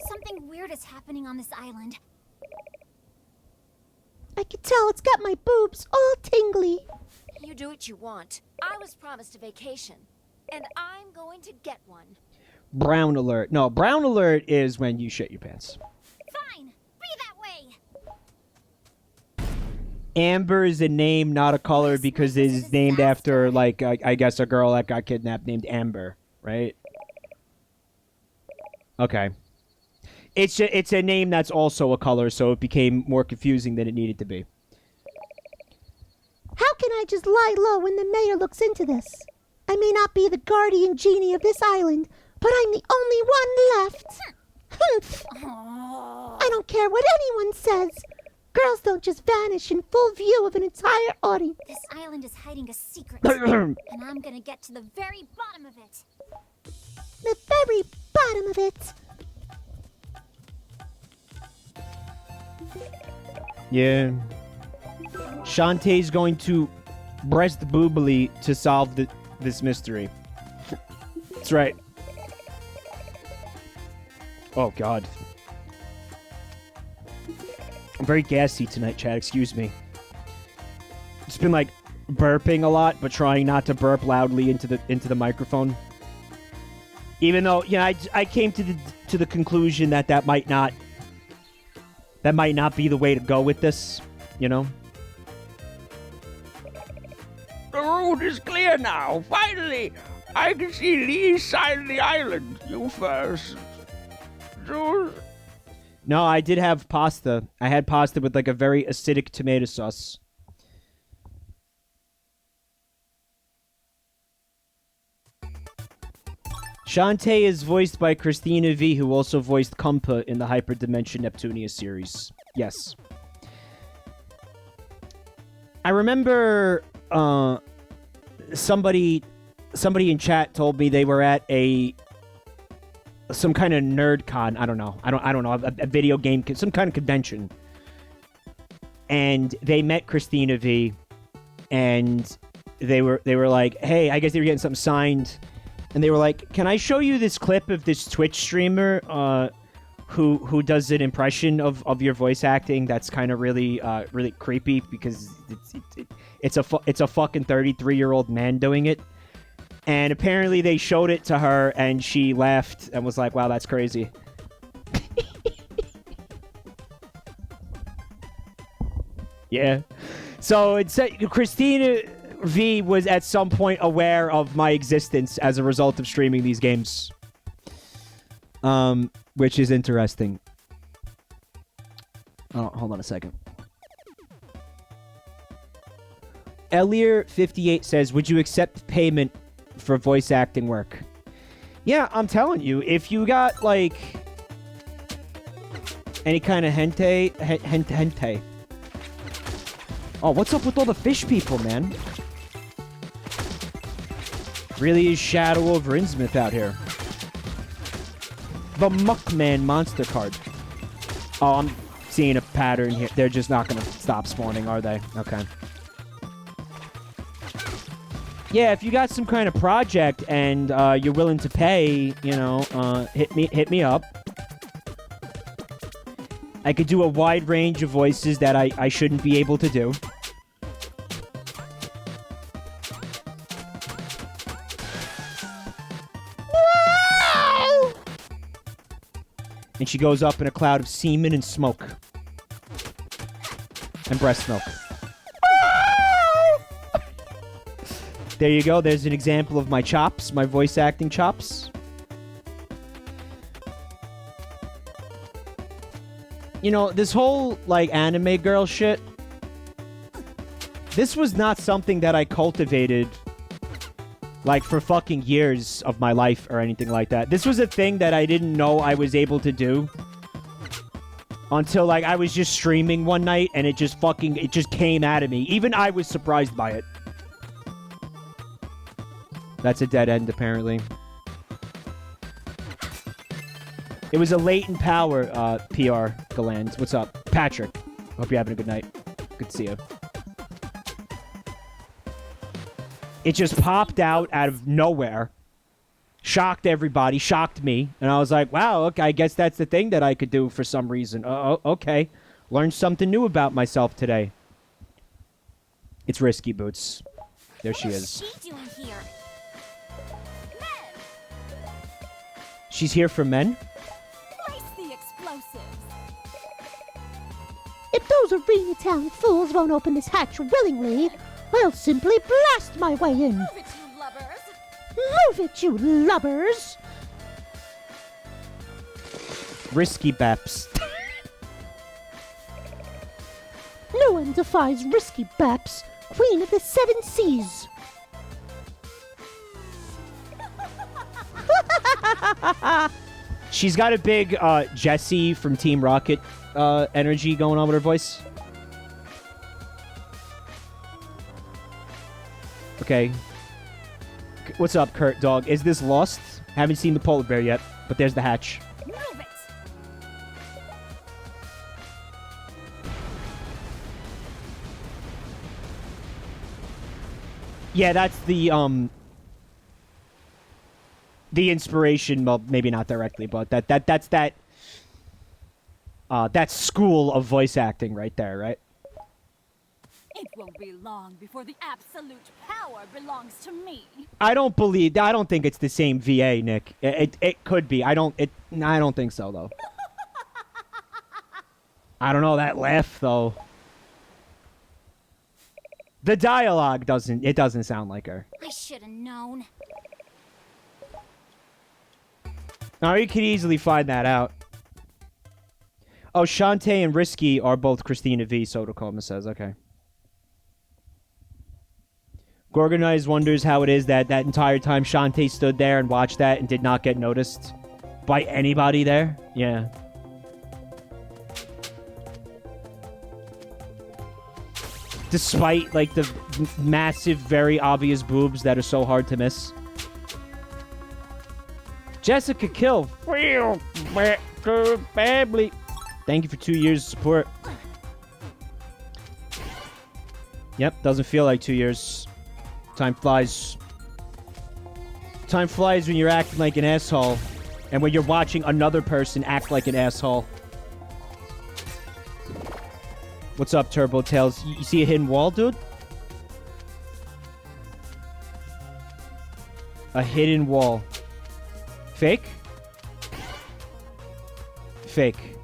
Something weird is happening on this island. I can tell it's got my boobs all tingly. You do what you want. I was promised a vacation, and I'm going to get one. Brown Alert. No, Brown Alert is when you shit your pants. Fine, be that way. Amber is a name, not a color, because it is named after, like, I guess a girl that got kidnapped named Amber, right? Okay. It's a name that's also a color, so it became more confusing than it needed to be. How can I just lie low when the mayor looks into this? I may not be the guardian genie of this island, but I'm the only one left. I don't care what anyone says. Girls don't just vanish in full view of an entire audience. This island is hiding a secret, and I'm gonna get to the very bottom of it. The very bottom of it. Yeah. Shantae's going to breast boobily to solve this mystery. That's right. Oh, God. I'm very gassy tonight, Chad. Excuse me. Just been, like, burping a lot, but trying not to burp loudly into the microphone. Even though, I came to the conclusion that might not be the way to go with this, The road is clear now. Finally, I can see the east side of the island. You first. Jules? No, I did have pasta. I had pasta with like a very acidic tomato sauce. Shantae is voiced by Christina V, who also voiced Kumpa in the Hyperdimension Neptunia series. Yes. I remember somebody in chat told me they were at some kind of nerd con. I don't know, a video game, some kind of convention. And they met Christina V, and they were like, hey, I guess they were getting something signed. And they were like, can I show you this clip of this Twitch streamer who does an impression of your voice acting that's kind of really creepy because it's a fucking 33-year-old man doing it. And apparently they showed it to her and she laughed and was like, wow, that's crazy. Yeah. So it's Christina V was at some point aware of my existence as a result of streaming these games. Which is interesting. Oh, hold on a second. Elier58 says, would you accept payment for voice acting work? Yeah, I'm telling you, if you got, like, any kind of hentai. Oh, what's up with all the fish people, man? Really is Shadow over Innsmouth out here. The Muckman monster card. Oh, seeing a pattern here. They're just not going to stop spawning, are they? Okay. Yeah, if you got some kind of project and you're willing to pay, you know, hit me up. I could do a wide range of voices that I shouldn't be able to do. And she goes up in a cloud of semen and smoke. And breast milk. There you go. There's an example of my chops, my voice acting chops. You know, this whole, like, anime girl shit, this was not something that I cultivated, like, for fucking years of my life or anything like that. This was a thing that I didn't know I was able to do until, like, I was just streaming one night and it just came out of me. Even I was surprised by it. That's a dead end, apparently. It was a latent power, PR, Galand. What's up? Patrick. Hope you're having a good night. Good to see you. It just popped out of nowhere. Shocked everybody. Shocked me. And I was like, wow, okay, I guess that's the thing that I could do for some reason. Okay. Learned something new about myself today. It's Risky Boots. There she is. What is she doing here? She's here for men? Place the explosives. If those arena talent fools won't open this hatch willingly, I'll simply blast my way in. Move it, you lubbers. Move it, you lubbers! Risky Baps. No one defies Risky Baps, Queen of the Seven Seas. She's got a big Jessie from Team Rocket energy going on with her voice. Okay. What's up, Kurt Dog? Is this Lost? Haven't seen the polar bear yet, but there's the hatch. Move it. Yeah, that's the inspiration. Well, maybe not directly, but that's that school of voice acting right there, right? It won't be long before the absolute power belongs to me. I don't think it's the same VA, Nick. It could be. I don't think so though. I don't know, that laugh though. The dialogue doesn't sound like her. I should have known. Now you could easily find that out. Oh, Shantae and Risky are both Christina V, Sotocoma says. Okay. Gorgonized wonders how it is that entire time Shantae stood there and watched that and did not get noticed by anybody there. Yeah. Despite, like, the massive, very obvious boobs that are so hard to miss. Jessica Kill. Family. Thank you for 2 years of support. Yep, doesn't feel like 2 years. Time flies. Time flies when you're acting like an asshole. And when you're watching another person act like an asshole. What's up, Turbo Tails? You see a hidden wall, dude? A hidden wall. Fake? Fake.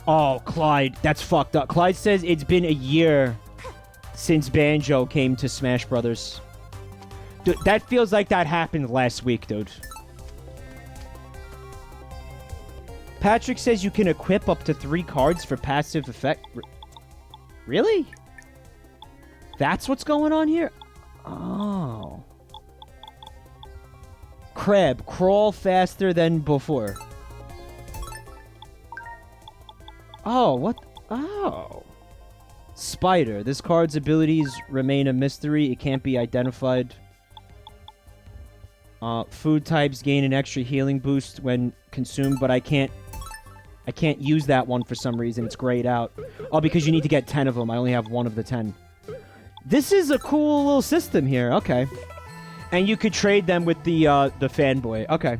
Oh, Clyde. That's fucked up. Clyde says it's been a year since Banjo came to Smash Brothers. Dude, that feels like that happened last week, dude. Patrick says you can equip up to 3 cards for passive effect. Really? That's what's going on here? Oh. Crab, crawl faster than before. Oh, what? Oh. Spider. This card's abilities remain a mystery. It can't be identified. Food types gain an extra healing boost when consumed, but I can't I can't use that one for some reason. It's grayed out. Oh, because you need to get 10 of them. I only have one of the 10. This is a cool little system here. Okay. And you could trade them with the fanboy. Okay.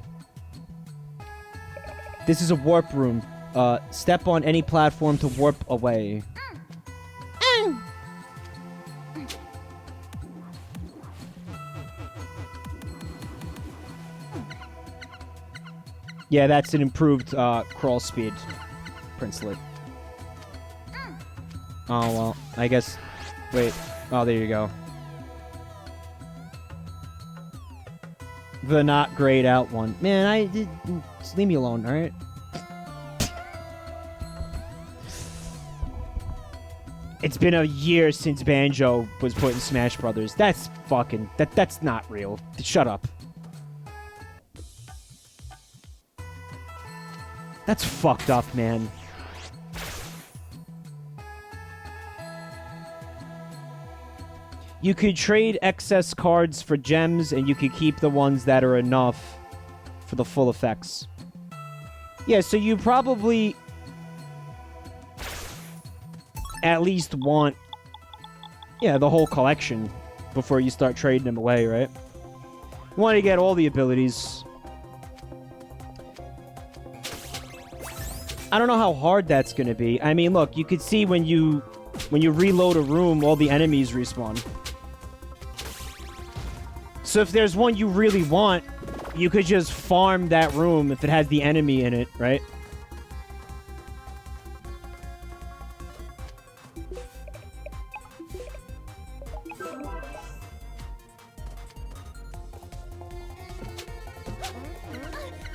This is a warp room. Step on any platform to warp away. Yeah, that's an improved crawl speed, Princely. Oh, well, I guess... Wait. Oh, there you go. The not grayed out one. Man, just leave me alone, alright? It's been a year since Banjo was put in Smash Brothers. That's fucking... That's not real. Shut up. That's fucked up, man. You could trade excess cards for gems, and you could keep the ones that are enough for the full effects. Yeah, so you probably at least want, yeah, the whole collection before you start trading them away, right? You want to get all the abilities. I don't know how hard that's going to be. I mean, look, you could see when you reload a room, all the enemies respawn. So if there's one you really want, you could just farm that room if it has the enemy in it, right?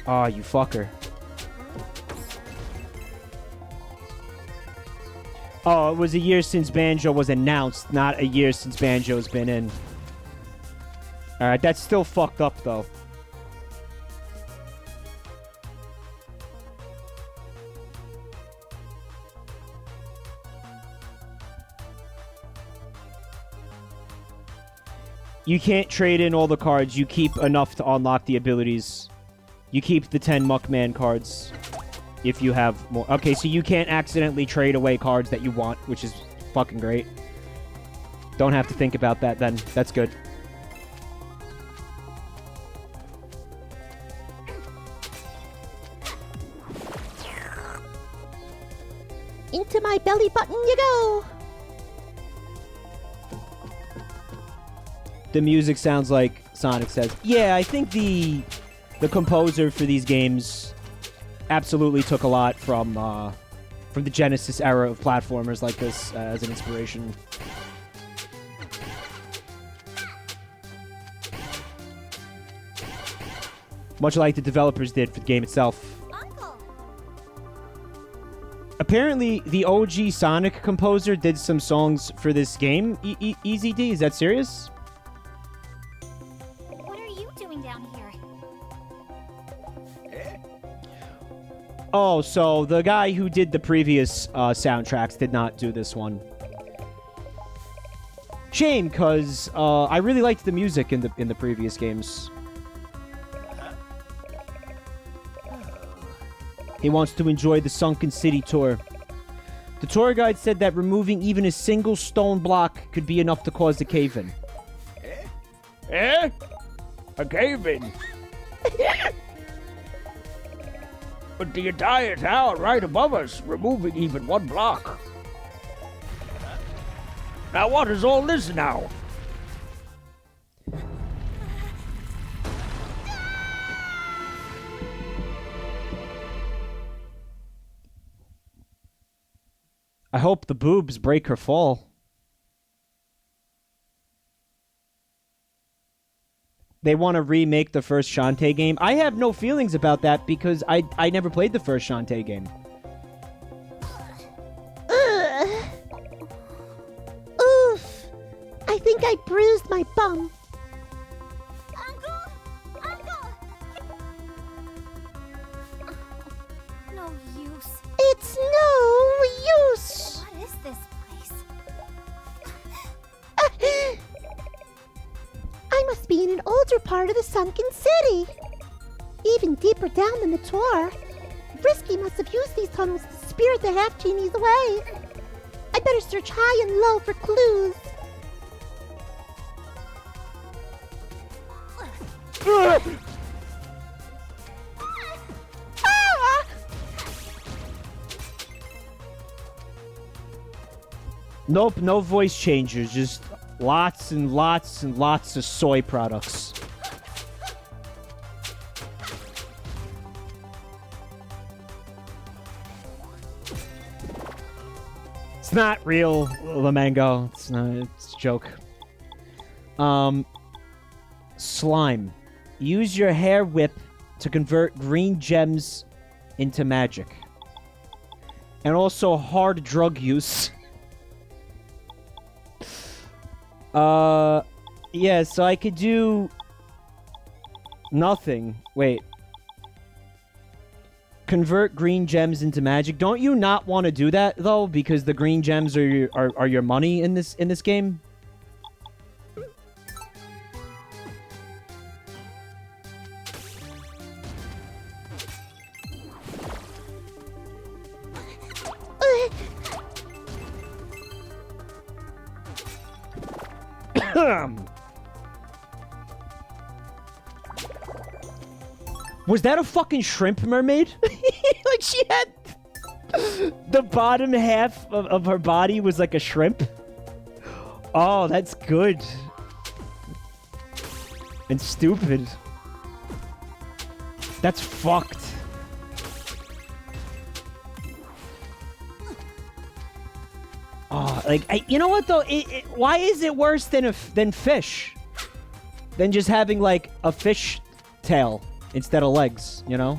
Aw, you fucker. Oh, it was a year since Banjo was announced, not a year since Banjo's been in. Alright, that's still fucked up, though. You can't trade in all the cards. You keep enough to unlock the abilities. You keep the 10 Muckman cards. If you have more. Okay, so you can't accidentally trade away cards that you want, which is fucking great. Don't have to think about that then. That's good. Into my belly button you go! The music sounds like Sonic says. Yeah, I think the composer for these games absolutely took a lot from the Genesis era of platformers like this as an inspiration. Much like the developers did for the game itself. Uncle. Apparently, the OG Sonic composer did some songs for this game. Easy D, is that serious? What are you doing down here? Oh, so the guy who did the previous soundtracks did not do this one. Shame, because I really liked the music in the previous games. He wants to enjoy the Sunken City tour. The tour guide said that removing even a single stone block could be enough to cause a cave-in. Eh? A cave-in? But the entire tower right above us, removing even one block. Now what is all this now? I hope the boobs break her fall. They want to remake the first Shantae game. I have no feelings about that because I never played the first Shantae game. Ugh. Oof. I think I bruised my bum. Uncle? Uncle! No use. It's no use. What is this place? I must be in an older part of the Sunken City. Even deeper down than the tour. Frisky must have used these tunnels to spirit the half-genies away. I better search high and low for clues. Nope, no voice changers. Just lots and lots and lots of soy products. It's not real, Lamango. It's not. It's a joke. Slime. Use your hair whip to convert green gems into magic. And also hard drug use. Yeah, so I could do nothing. Wait. Convert green gems into magic. Don't you not want to do that though? Because the green gems are your money in this game? Was that a fucking shrimp mermaid? Like she had the bottom half of her body was like a shrimp? Oh, that's good. And stupid. That's fucked. Oh, like, you know what though? Why is it worse than fish? Than just having like a fish tail instead of legs, you know?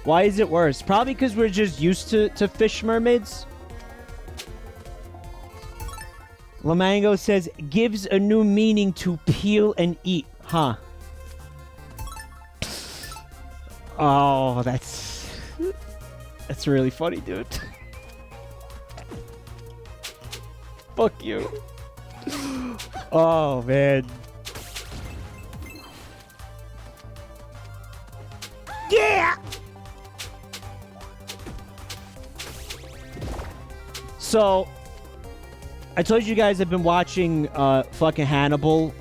Why is it worse? Probably because we're just used to fish mermaids. Lamango says, gives a new meaning to peel and eat, huh? Oh, that's really funny, dude. Fuck you. Oh, man. Yeah! So, I told you guys I've been watching fucking Hannibal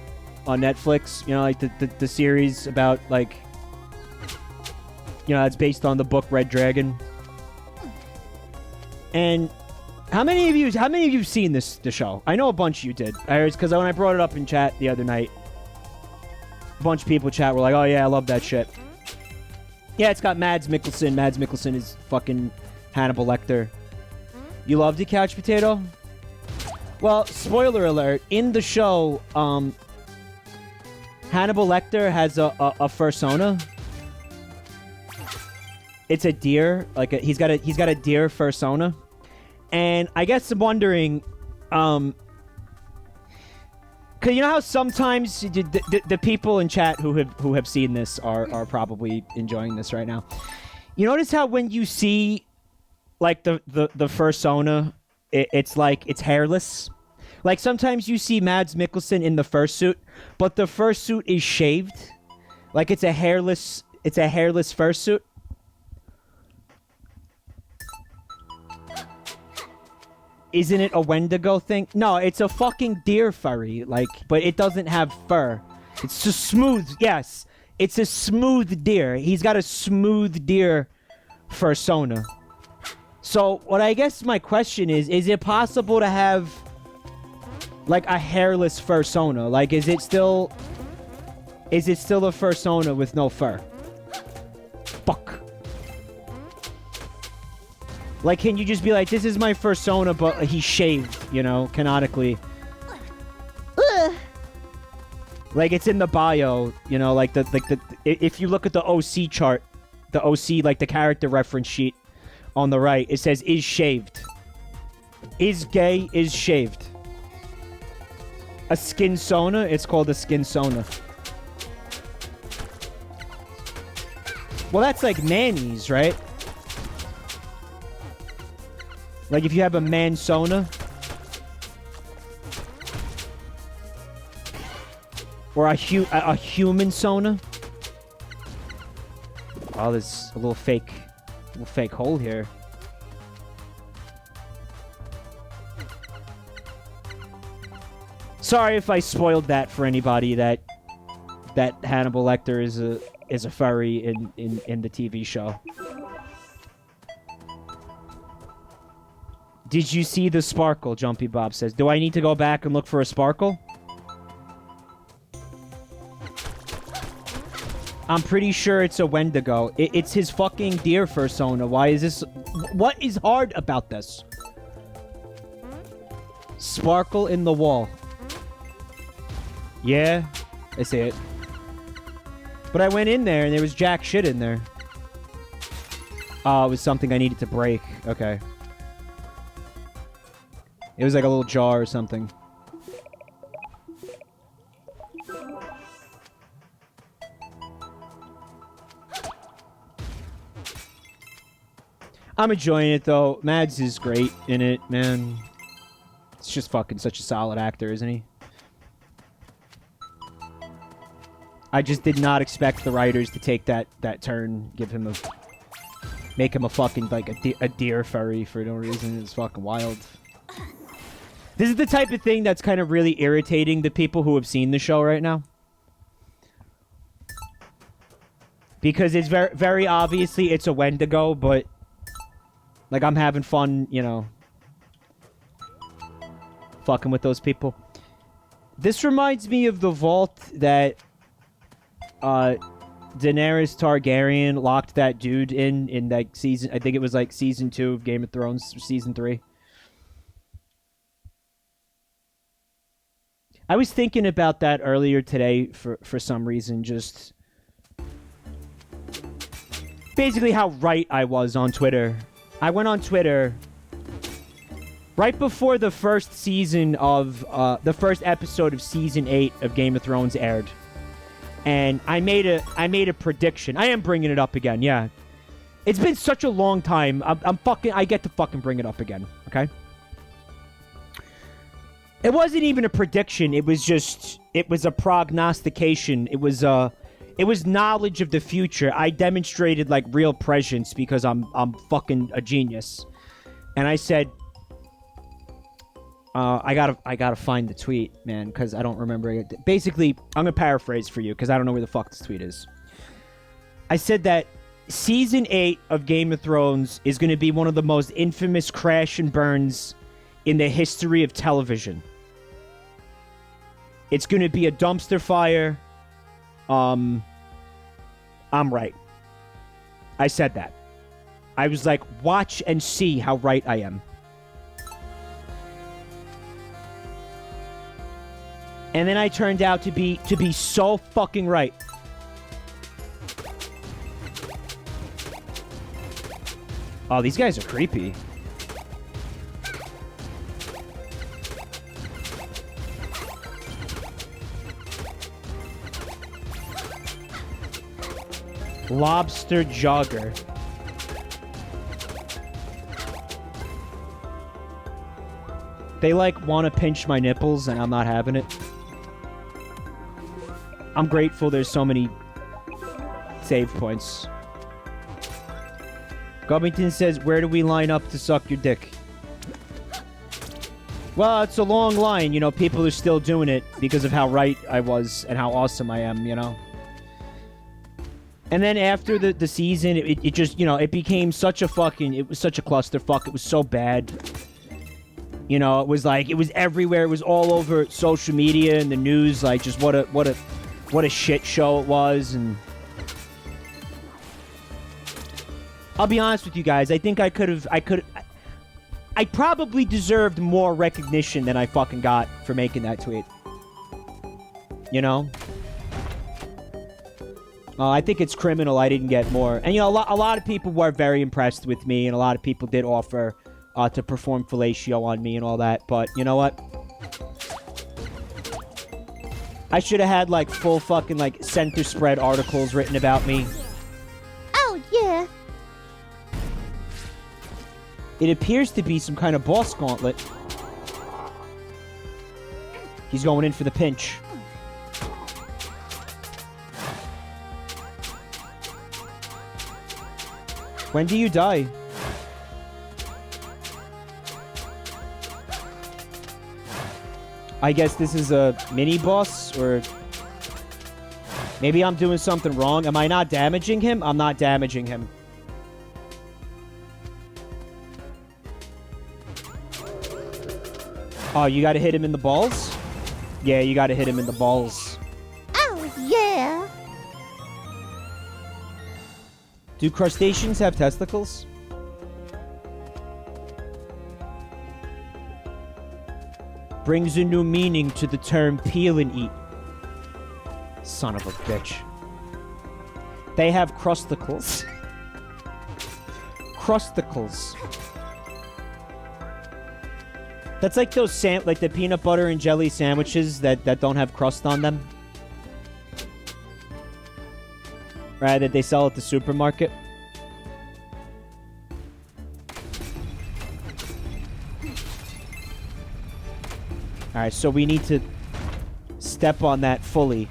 on Netflix. You know, like the series about, like, you know, it's based on the book Red Dragon. And how many of you seen the show? I know a bunch of you did. Because when I brought it up in chat the other night, a bunch of people in chat were like, "Oh yeah, I love that shit." Yeah, it's got Mads Mikkelsen. Mads Mikkelsen is fucking Hannibal Lecter. You loved it, Couch Potato? Well, spoiler alert, in the show, Hannibal Lecter has a fursona. It's a deer. Like he's got a deer fursona. And I guess I'm wondering, cause you know how sometimes the people in chat who have seen this are probably enjoying this right now. You notice how when you see like the fursona, it's like it's hairless. Like sometimes you see Mads Mikkelsen in the fursuit, but the fursuit is shaved. Like it's a hairless fursuit. Isn't it a Wendigo thing? No, it's a fucking deer furry, like, but it doesn't have fur. It's just smooth. Yes, it's a smooth deer. He's got a smooth deer fursona. So, what I guess my question is it possible to have like a hairless fursona? Like, is it still a fursona with no fur? Fuck. Like, can you just be like, this is my fursona, but he's shaved, you know, canonically. Like, it's in the bio, you know, like if you look at the OC chart, the OC, like the character reference sheet on the right, it says, is shaved. Is gay, is shaved. A skin sona, it's called a skin sona. Well, that's like manis, right? Like if you have a mansona. Or a human sona. Oh, there's a little fake little fake hole here. Sorry if I spoiled that for anybody that Hannibal Lecter is a furry in the TV show. Did you see the sparkle? Jumpy Bob says. Do I need to go back and look for a sparkle? I'm pretty sure it's a Wendigo. It's his fucking deer fursona. Why is this? What is hard about this? Sparkle in the wall. Yeah, I see it. But I went in there and there was jack shit in there. Oh, it was something I needed to break. Okay. It was like a little jar or something. I'm enjoying it, though. Mads is great in it, man. It's just fucking such a solid actor, isn't he? I just did not expect the writers to take that turn, make him a fucking, like, a deer furry for no reason. It's fucking wild. This is the type of thing that's kind of really irritating the people who have seen the show right now. Because it's very obviously it's a Wendigo, but like I'm having fun, you know, fucking with those people. This reminds me of the vault that Daenerys Targaryen locked that dude in like season, I think it was like season 2 of Game of Thrones, season 3. I was thinking about that earlier today for some reason, just basically how right I was on Twitter. I went on Twitter right before the first season of, the first episode of season 8 of Game of Thrones aired. And I made a prediction. I am bringing it up again, yeah. It's been such a long time. I get to fucking bring it up again, okay? It wasn't even a prediction. It was a prognostication. It was knowledge of the future. I demonstrated like real prescience because I'm fucking a genius. And I said, I gotta find the tweet, man, because I don't remember it. Basically, I'm gonna paraphrase for you because I don't know where the fuck this tweet is. I said that season 8 of Game of Thrones is gonna be one of the most infamous crash and burns in the history of television. It's gonna be a dumpster fire. I'm right. I said that. I was like, watch and see how right I am. And then I turned out to be so fucking right. Oh, these guys are creepy. Lobster jogger. They like want to pinch my nipples and I'm not having it. I'm grateful there's so many save points. Gubbington says, where do we line up to suck your dick? Well, it's a long line, you know, people are still doing it because of how right I was and how awesome I am, you know. And then after the season, it just, you know, it became such a fucking, it was such a clusterfuck. It was so bad. You know, it was like, it was everywhere. It was all over social media and the news. Like, just what a shit show it was. And I'll be honest with you guys. I think I probably deserved more recognition than I fucking got for making that tweet. You know? I think it's criminal I didn't get more. And, you know, a lot of people were very impressed with me, and a lot of people did offer to perform fellatio on me and all that. But, you know what? I should have had, like, full fucking, like, center spread articles written about me. Oh, yeah. It appears to be some kind of boss gauntlet. He's going in for the pinch. When do you die? I guess this is a mini boss, or maybe I'm doing something wrong. Am I not damaging him? I'm not damaging him. Oh, you gotta hit him in the balls? Yeah, you gotta hit him in the balls. Oh, yeah. Do crustaceans have testicles? Brings a new meaning to the term peel and eat. Son of a bitch. They have crusticles. Crusticles. That's like those like the peanut butter and jelly sandwiches that don't have crust on them. Right, that they sell at the supermarket. Alright, so we need to step on that fully.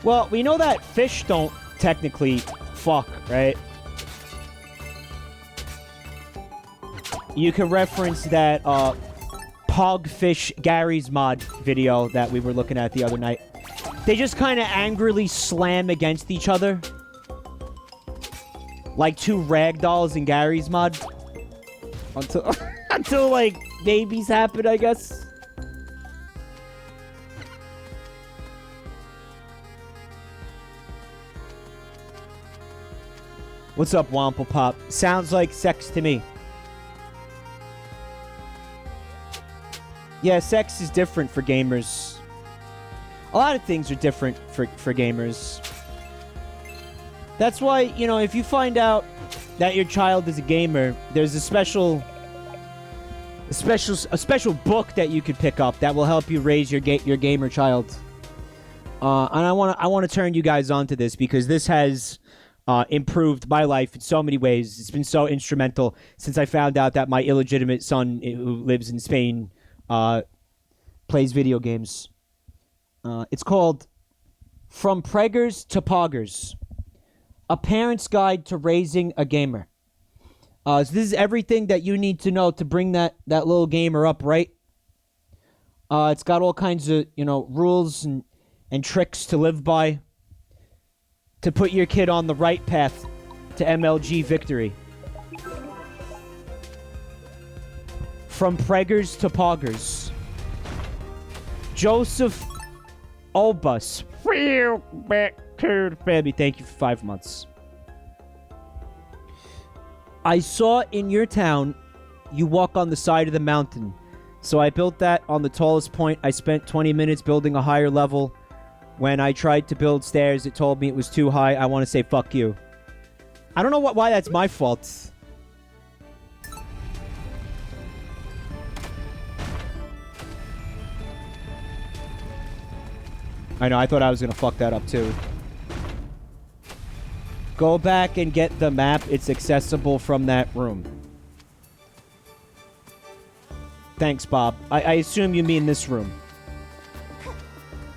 Well, we know that fish don't technically fuck, right? You can reference that Pogfish Gary's mod video that we were looking at the other night. They just kind of angrily slam against each other. Like two ragdolls in Gary's mod. Until, until like, babies happen, I guess. What's up, Wample Pop? Sounds like sex to me. Yeah, sex is different for gamers. A lot of things are different for gamers. That's why, you know, if you find out that your child is a gamer, there's a special book that you could pick up that will help you raise your gamer child. And I want to turn you guys on to this because this has improved my life in so many ways. It's been so instrumental since I found out that my illegitimate son, who lives in Spain, plays video games. It's called From Preggers to Poggers, A Parent's Guide to Raising a Gamer. So this is everything that you need to know to bring that little gamer up right. It's got all kinds of, you know, rules and tricks to live by to put your kid on the right path to MLG victory. From Preggers to Poggers. Joseph Olbus. Back to the family. Thank you for 5 months. I saw in your town you walk on the side of the mountain. So I built that on the tallest point. I spent 20 minutes building a higher level. When I tried to build stairs, it told me it was too high. I want to say fuck you. I don't know why that's my fault. I know, I thought I was going to fuck that up too. Go back and get the map. It's accessible from that room. Thanks, Bob. I assume you mean this room.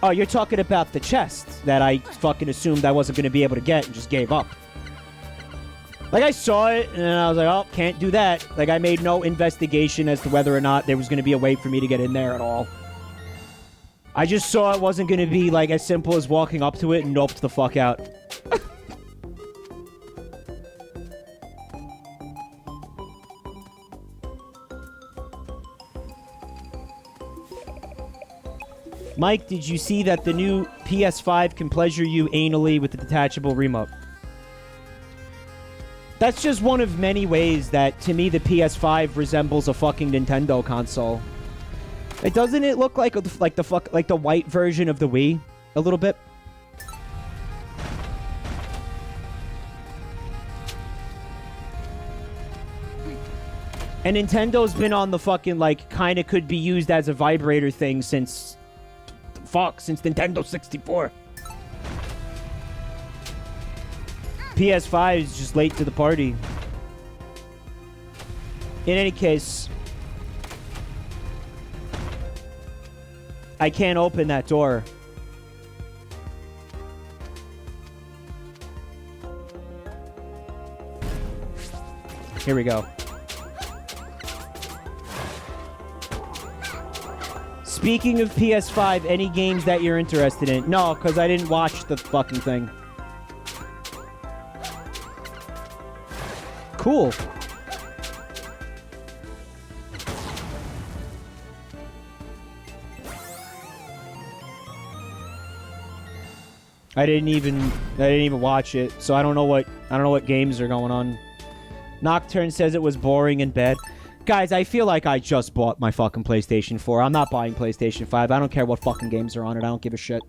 Oh, you're talking about the chest that I fucking assumed I wasn't going to be able to get and just gave up. Like, I saw it, and I was like, oh, can't do that. Like, I made no investigation as to whether or not there was going to be a way for me to get in there at all. I just saw it wasn't going to be, like, as simple as walking up to it and noped the fuck out. Mike, did you see that the new PS5 can pleasure you anally with the detachable remote? That's just one of many ways that, to me, the PS5 resembles a fucking Nintendo console. Like, doesn't it look like the white version of the Wii a little bit? And Nintendo's been on the fucking, like, kind of could be used as a vibrator thing since Nintendo 64. PS5 is just late to the party. In any case, I can't open that door. Here we go. Speaking of PS5, any games that you're interested in? No, because I didn't watch the fucking thing. Cool. I didn't even watch it, so I don't know what games are going on. Nocturne says it was boring and bad. Guys, I feel like I just bought my fucking PlayStation 4. I'm not buying PlayStation 5. I don't care what fucking games are on it. I don't give a shit.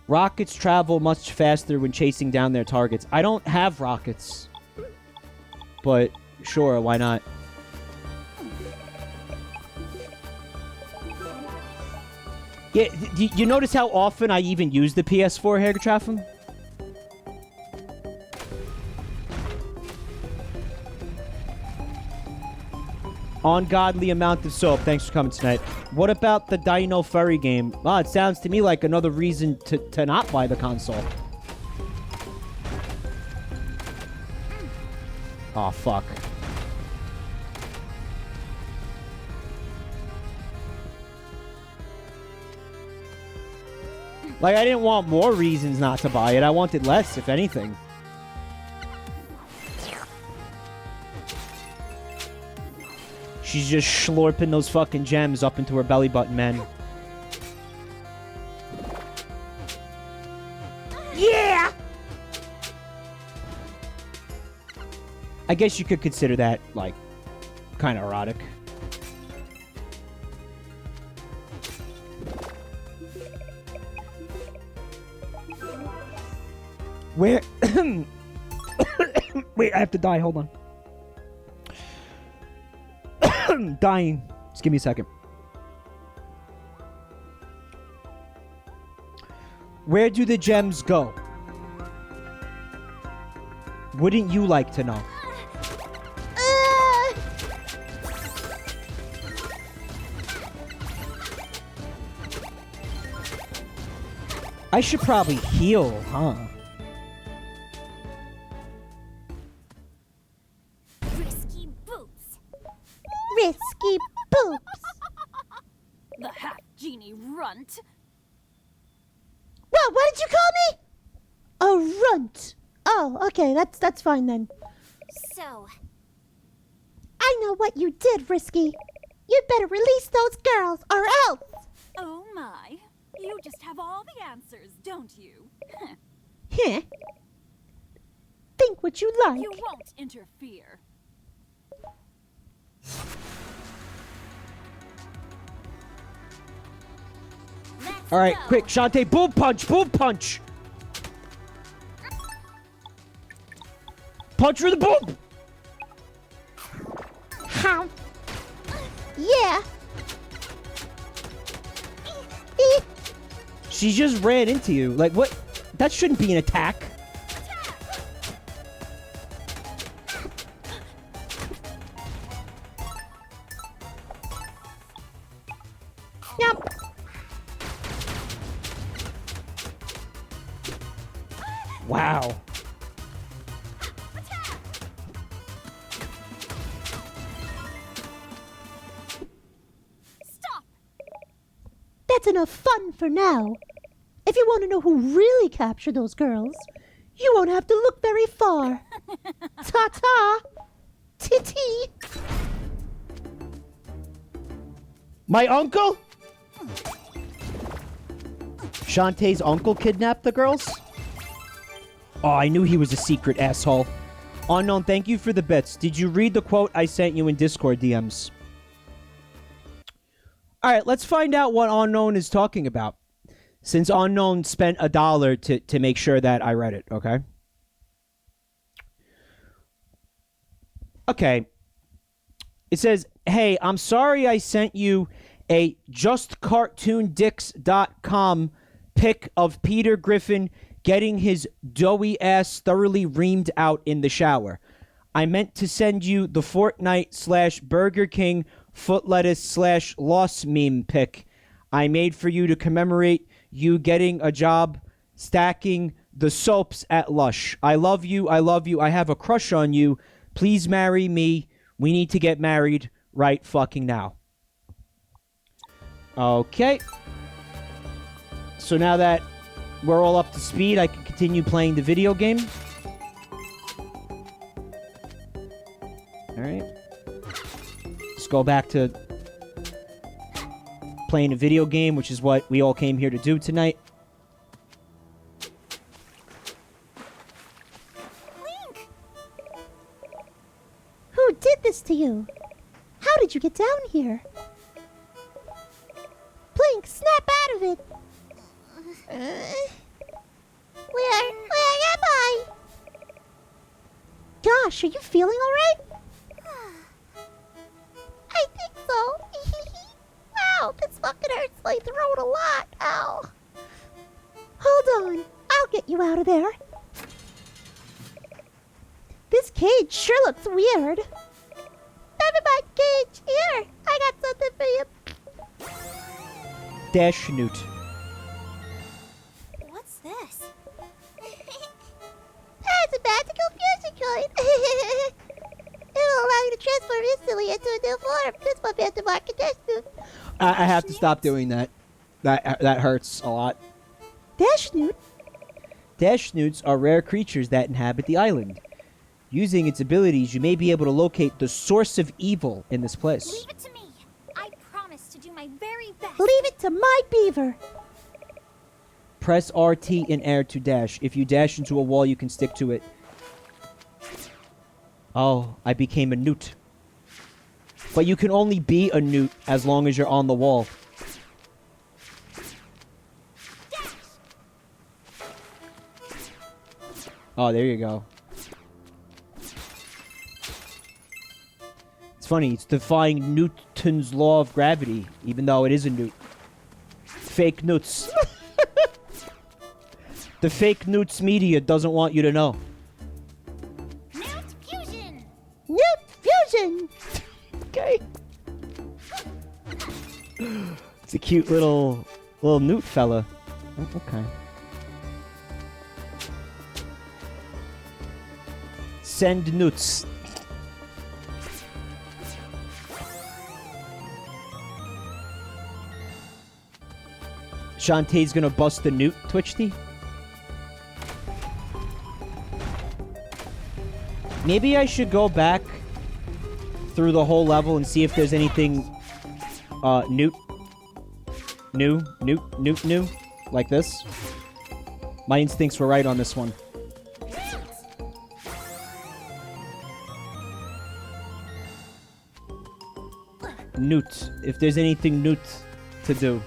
Rockets travel much faster when chasing down their targets. I don't have rockets. But, sure, why not? Yeah, you notice how often I even use the PS4, Hagertraffen? Ungodly amount of soap. Thanks for coming tonight. What about the Dino Furry game? Well, it sounds to me like another reason to not buy the console. Oh, fuck. Like, I didn't want more reasons not to buy it. I wanted less, if anything. She's just slurping those fucking gems up into her belly button, man. Yeah! I guess you could consider that, like, kind of erotic. Where? Wait, I have to die. Hold on. Dying. Just give me a second. Where do the gems go? Wouldn't you like to know? I should probably heal, huh? Risky boots. Risky boops. The half genie runt. What? What did you call me? A runt. Oh, okay. That's fine then. So, I know what you did, Risky. You better release those girls, or else. Oh my. You just have all the answers, don't you? Heh. Think what you like. You won't interfere. let's All right, go. quick, Shantae, boom punch, boom punch. Punch for the boom. How? Yeah. She just ran into you. Like, what? That shouldn't be an attack. Yep. Wow. Stop! That's enough fun for now. If you want to know who really captured those girls, you won't have to look very far. Ta-ta. Titty. My uncle? Shantae's uncle kidnapped the girls? Oh, I knew he was a secret asshole. Unknown, thank you for the bits. Did you read the quote I sent you in Discord DMs? Alright, let's find out what Unknown is talking about. Since Unknown spent $1 to make sure that I read it, okay? Okay. It says, hey, I'm sorry I sent you a justcartoondicks.com pic of Peter Griffin getting his doughy ass thoroughly reamed out in the shower. I meant to send you the Fortnite / Burger King foot lettuce / lost meme pic I made for you to commemorate you getting a job stacking the soaps at Lush. I love you. I love you. I have a crush on you. Please marry me. We need to get married right fucking now. Okay. So now that we're all up to speed, I can continue playing the video game. Alright. Let's go back to playing a video game, which is what we all came here to do tonight. Link! Who did this to you? How did you get down here? Blink, snap out of it! Where am I? Gosh, are you feeling alright? I think so. Wow, this fucking hurts my throat a lot. Ow. Hold on, I'll get you out of there. This cage sure looks weird. Never mind, cage. Here, I got something for you. Dash Newt. What's this? That's a magical fusion coin. It'll allow you to transform instantly into a new form. This one has to mark a distance. I have to stop doing that. That hurts a lot. Dash Newt? Dash Newts are rare creatures that inhabit the island. Using its abilities, you may be able to locate the source of evil in this place. Leave it to me. I promise to do my very best. Leave it to my beaver. Press RT in air to dash. If you dash into a wall, you can stick to it. Oh, I became a newt. But you can only be a newt as long as you're on the wall. Oh, there you go. It's funny, it's defying Newton's law of gravity, even though it is a newt. Fake newts. The fake newts media doesn't want you to know. Newt fusion. Newt fusion. Okay. It's a cute little newt fella. Oh, okay. Send newts. Shantae's gonna bust the newt, Twitchty. Maybe I should go back through the whole level and see if there's anything new, like this. My instincts were right on this one. Newt. If there's anything newt to do.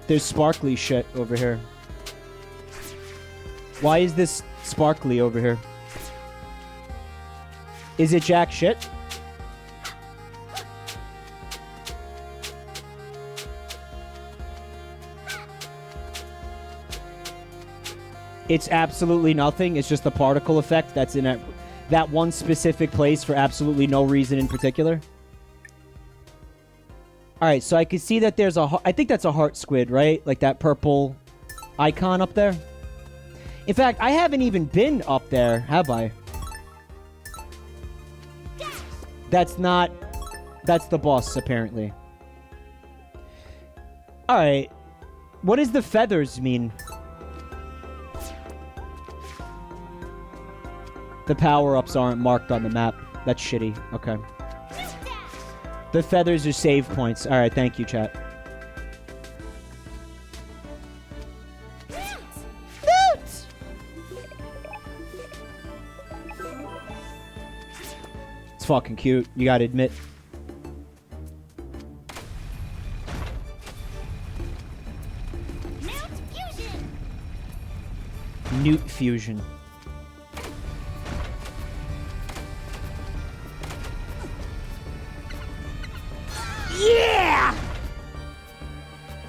There's sparkly shit over here. Why is this sparkly over here? Is it jack shit? It's absolutely nothing. It's just the particle effect that's in that one specific place for absolutely no reason in particular. Alright, so I can see that there's a... I think that's a heart squid, right? Like that purple icon up there. In fact, I haven't even been up there, have I? That's not... That's the boss, apparently. Alright. What does the feathers mean? The power-ups aren't marked on the map. That's shitty. Okay. The feathers are save points. Alright, thank you, chat. It's fucking cute, you gotta admit. Newt fusion. Yeah!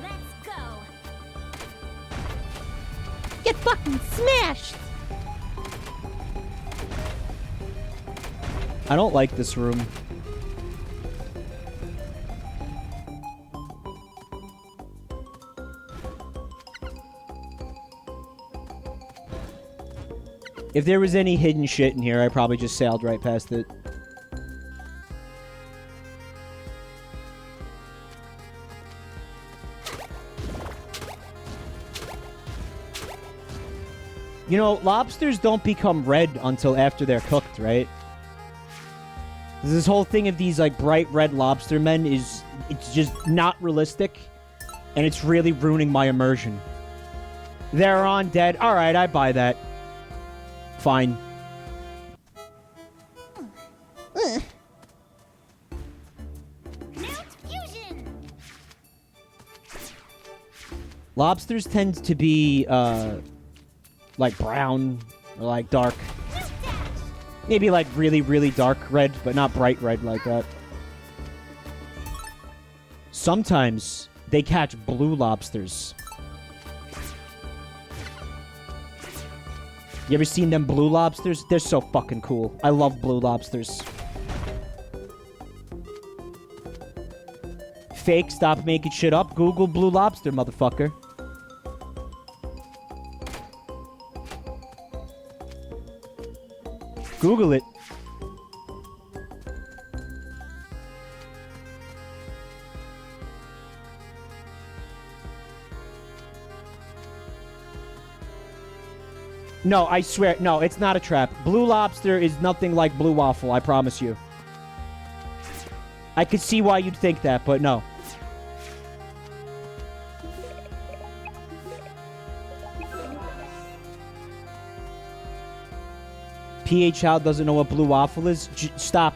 Let's go. Get fucking smashed! I don't like this room. If there was any hidden shit in here, I probably just sailed right past it. You know, lobsters don't become red until after they're cooked, right? This whole thing of these, like, bright red lobster men is... It's just not realistic. And it's really ruining my immersion. They're on dead. Alright, I buy that. Fine. Lobsters tend to be, like brown or like dark. Maybe like really, really dark red, but not bright red like that. Sometimes they catch blue lobsters. You ever seen them blue lobsters? They're so fucking cool. I love blue lobsters. Fake, stop making shit up. Google blue lobster, motherfucker. Google it. No, I swear. No, it's not a trap. Blue lobster is nothing like blue waffle, I promise you. I could see why you'd think that, but no. PH Child doesn't know what blue waffle is? Stop.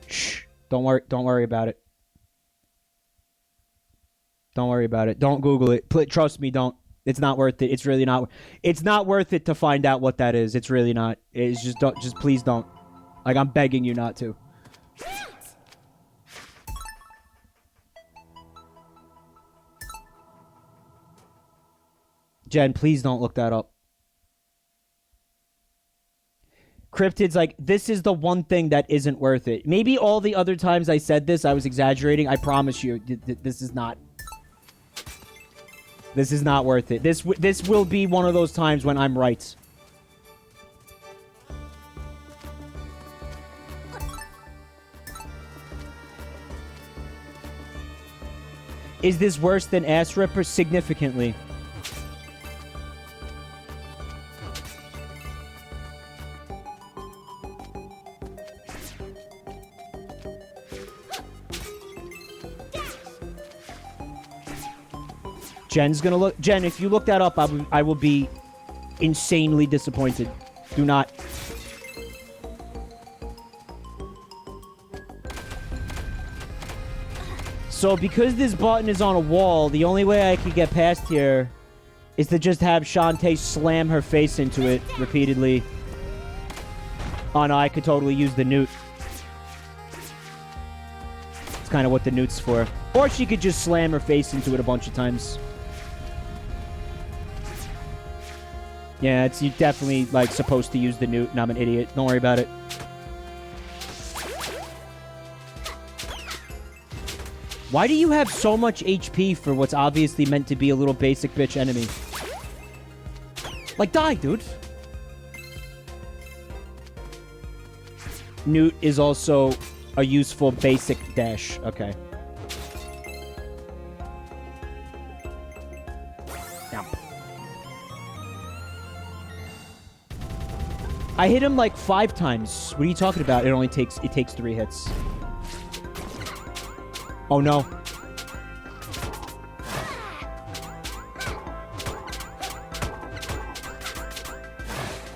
Shh. Don't worry about it. Don't worry about it. Don't Google it. Trust me, don't. It's not worth it. It's really not. It's not worth it to find out what that is. It's really not. It's just don't. Just please don't. Like, I'm begging you not to. Jen, please don't look that up. Cryptid's like, this is the one thing that isn't worth it. Maybe all the other times I said this, I was exaggerating. I promise you, this is not. This is not worth it. This will be one of those times when I'm right. Is this worse than Ass Ripper? Significantly. Jen's gonna look. Jen, if you look that up, I will be insanely disappointed. Do not. So, because this button is on a wall, the only way I could get past here is to just have Shantae slam her face into it repeatedly. Oh no, I could totally use the newt. It's kind of what the newt's for. Or she could just slam her face into it a bunch of times. Yeah, you're definitely, like, supposed to use the newt, and I'm an idiot. Don't worry about it. Why do you have so much HP for what's obviously meant to be a little basic bitch enemy? Like, die, dude. Newt is also a useful basic dash. Okay. I hit him like 5 times. What are you talking about? It takes 3 hits. Oh no.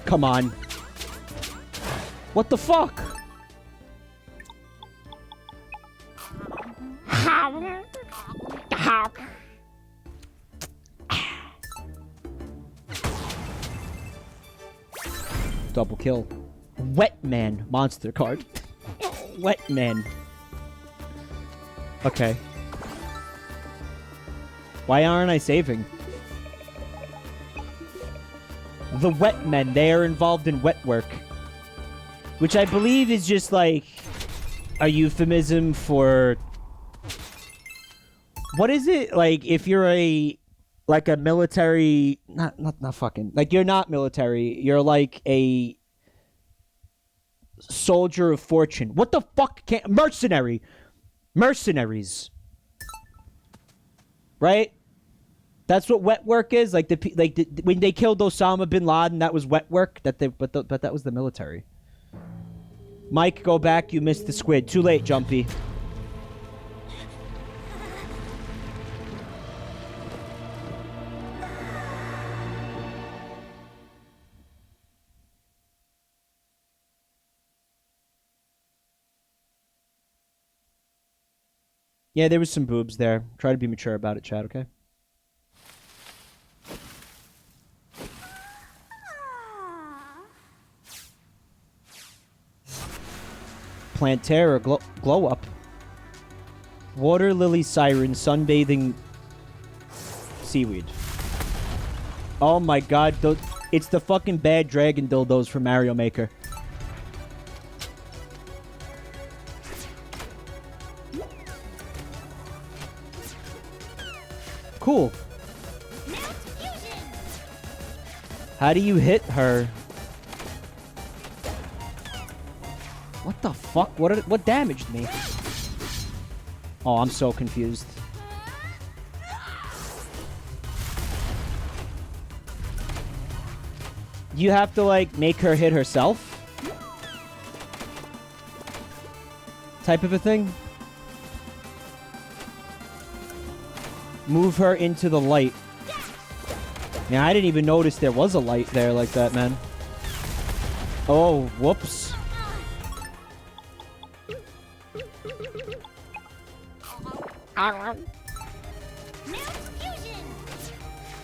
Come on. What the fuck? Double kill. Wet Man monster card. Wet Man. Okay. Why aren't I saving? The wet men, they are involved in wet work. Which I believe is just like a euphemism for... What is it? Like, if you're like a military... Not fucking... Like, you're not military. You're like a soldier of fortune. What the fuck can't... Mercenary. Mercenaries. Right? That's what wet work is. Like when they killed Osama bin Laden, that was wet work. But that was the military. Mike, go back. You missed the squid. Too late, Jumpy. Yeah, there was some boobs there. Try to be mature about it, Chad, okay? Plantaire, glow up. Water lily siren, sunbathing seaweed. Oh my god, it's the fucking bad dragon dildos from Mario Maker. Cool. How do you hit her? What the fuck? What damaged me? Oh, I'm so confused. You have to, like, make her hit herself? Type of a thing? Move her into the light. Yeah, I didn't even notice there was a light there like that, man. Oh, whoops.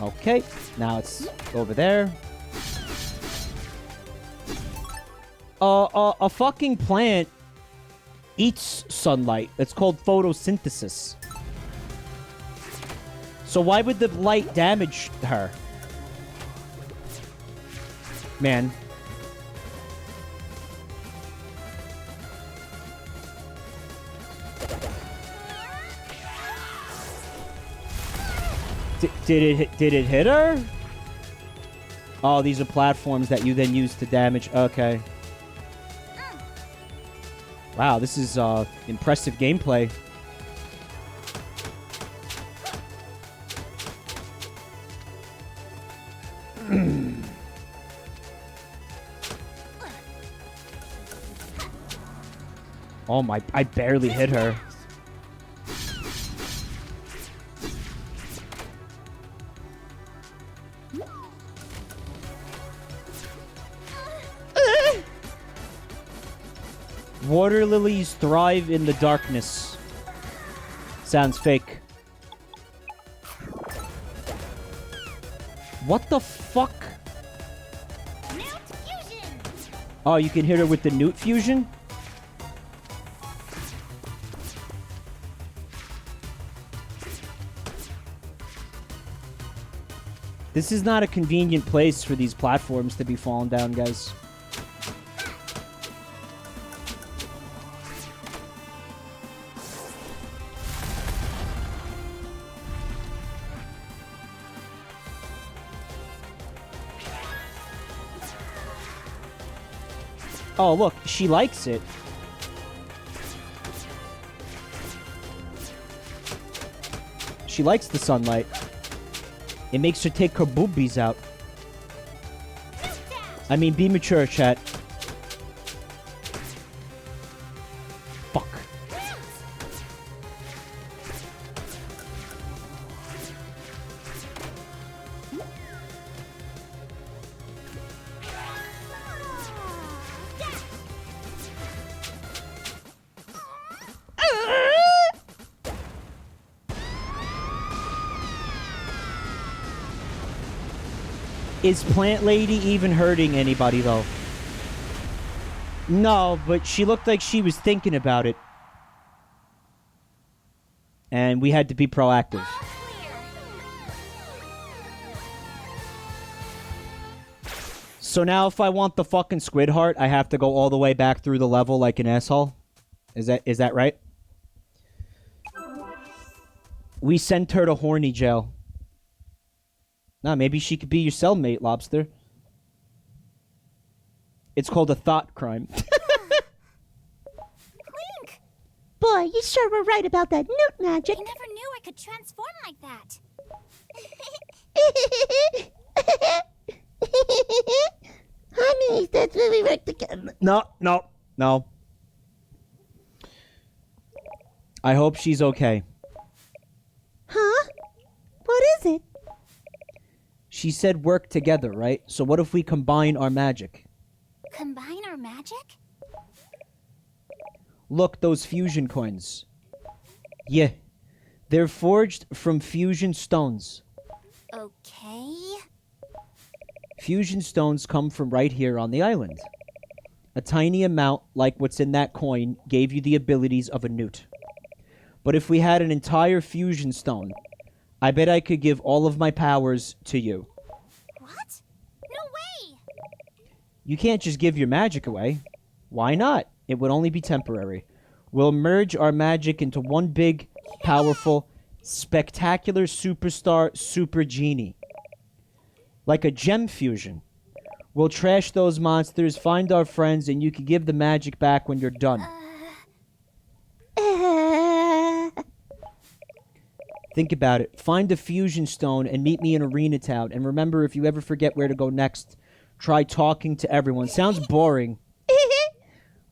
Okay, now it's over there. A fucking plant eats sunlight. It's called photosynthesis. So why would the light damage her? Man. Did it hit her? Oh, these are platforms that you then use to damage. Okay. Wow, this is impressive gameplay. Oh my, I barely hit her. Water lilies thrive in the darkness. Sounds fake. What the fuck? Oh, you can hit her with the newt fusion? This is not a convenient place for these platforms to be falling down, guys. Oh, look, she likes it. She likes the sunlight. It makes her take her boobies out. I mean, be mature, chat. Fuck. Is Plant Lady even hurting anybody, though? No, but she looked like she was thinking about it. And we had to be proactive. So now if I want the fucking squid heart, I have to go all the way back through the level like an asshole? Is that right? We sent her to horny jail. Nah, maybe she could be your cellmate, Lobster. It's called a thought crime. Clink! Boy, you sure were right about that newt magic. I never knew I could transform like that. Honey, that's where we work together. No. I hope she's okay. Huh? What is it? She said work together, right? So what if we combine our magic? Combine our magic? Look, those fusion coins. Yeah. They're forged from fusion stones. Okay. Fusion stones come from right here on the island. A tiny amount, like what's in that coin, gave you the abilities of a newt. But if we had an entire fusion stone, I bet I could give all of my powers to you. What? No way! You can't just give your magic away. Why not? It would only be temporary. We'll merge our magic into one big, powerful, spectacular superstar super genie. Like a gem fusion. We'll trash those monsters, find our friends, and you can give the magic back when you're done. Think about it. Find a fusion stone and meet me in Arena Town. And remember, if you ever forget where to go next, try talking to everyone. Sounds boring.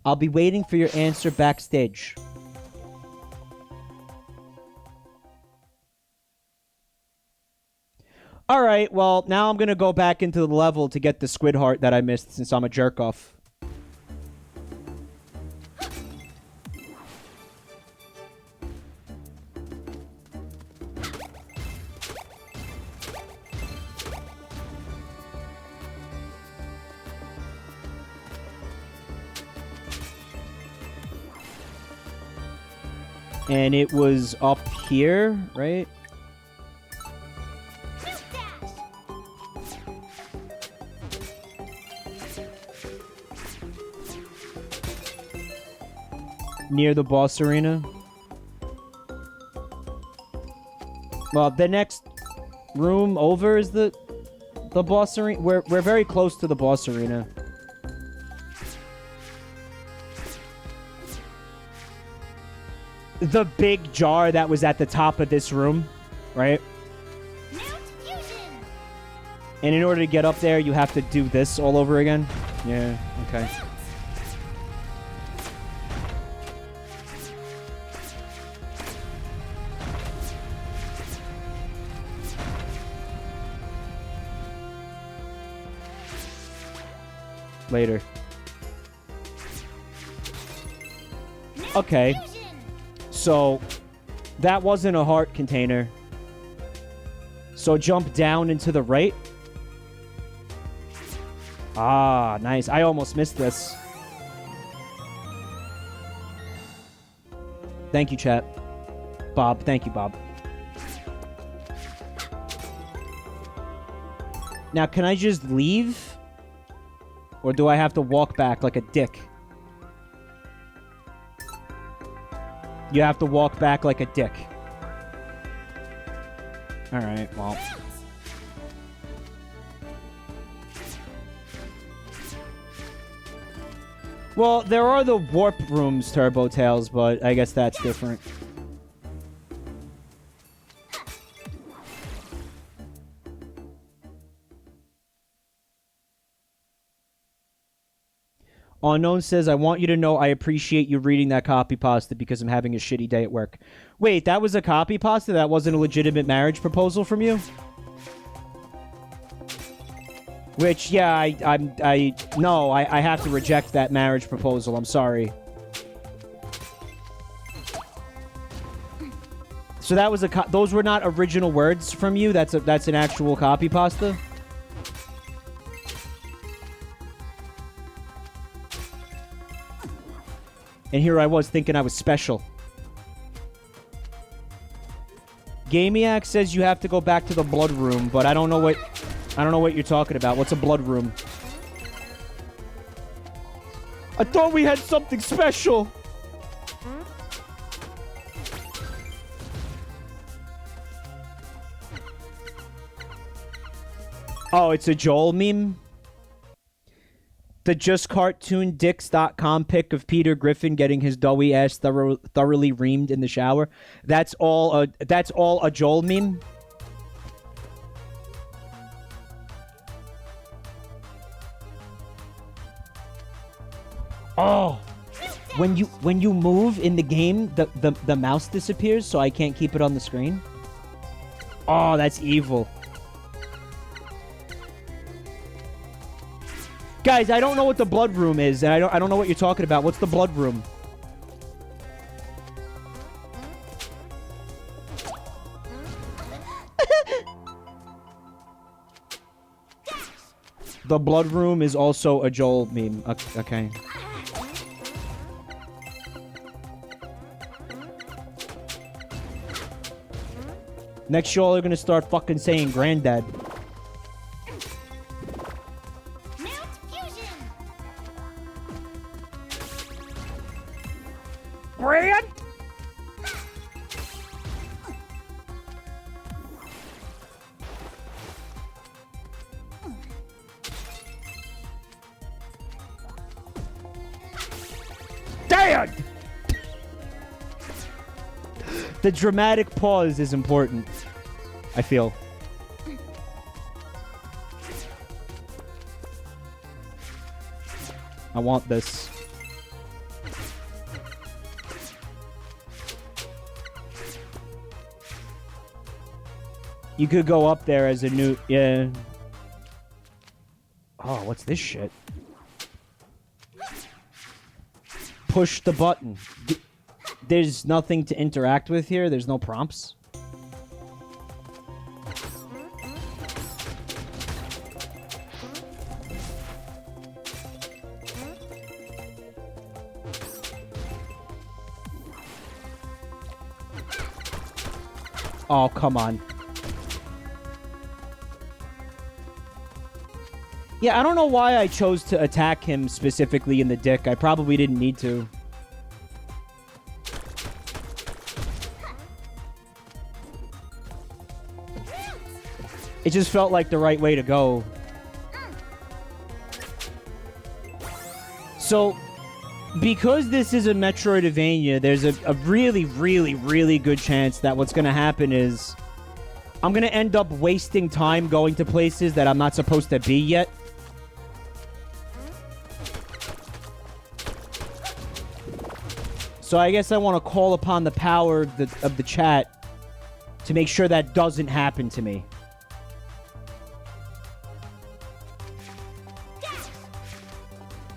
I'll be waiting for your answer backstage. Alright, well, now I'm gonna go back into the level to get the squid heart that I missed since I'm a jerk-off. And it was up here, right? Near the boss arena. Well, the next room over is the boss arena. We're very close to the boss arena. The big jar that was at the top of this room, right? And in order to get up there, you have to do this all over again. Yeah, okay. Later. Okay. So, that wasn't a heart container. So jump down into the right. Ah, nice. I almost missed this. Thank you, chat. Bob, thank you, Bob. Now, can I just leave? Or do I have to walk back like a dick? You have to walk back like a dick. Alright, well. Well, there are the warp rooms, Turbo Tails, but I guess that's different. Unknown says, I want you to know I appreciate you reading that copy pasta because I'm having a shitty day at work. Wait, that was a copy pasta? That wasn't a legitimate marriage proposal from you? Which, yeah, I have to reject that marriage proposal. I'm sorry. So that was those were not original words from you? That's an actual copy pasta? And here I was thinking I was special. Gamiac says you have to go back to the blood room, but I don't know what you're talking about. What's a blood room? I thought we had something special. Oh, it's a Joel meme? The justcartoondicks.com pic of Peter Griffin getting his doughy ass thoroughly reamed in the shower. That's all a Joel meme? Oh. When you move in the game, the mouse disappears, so I can't keep it on the screen. Oh, that's evil. Guys, I don't know what the blood room is, and I don't know what you're talking about. What's the blood room? The blood room is also a Joel meme. Okay. Next, y'all are gonna start fucking saying granddad. Brand? Dad! The dramatic pause is important, I feel. I want this. You could go up there as a new... Yeah. Oh, what's this shit? Push the button. There's nothing to interact with here. There's no prompts. Oh, come on. Yeah, I don't know why I chose to attack him specifically in the dick. I probably didn't need to. It just felt like the right way to go. So, because this is a Metroidvania, there's a really, really, really good chance that what's going to happen is I'm going to end up wasting time going to places that I'm not supposed to be yet. So I guess I want to call upon the power of the chat to make sure that doesn't happen to me.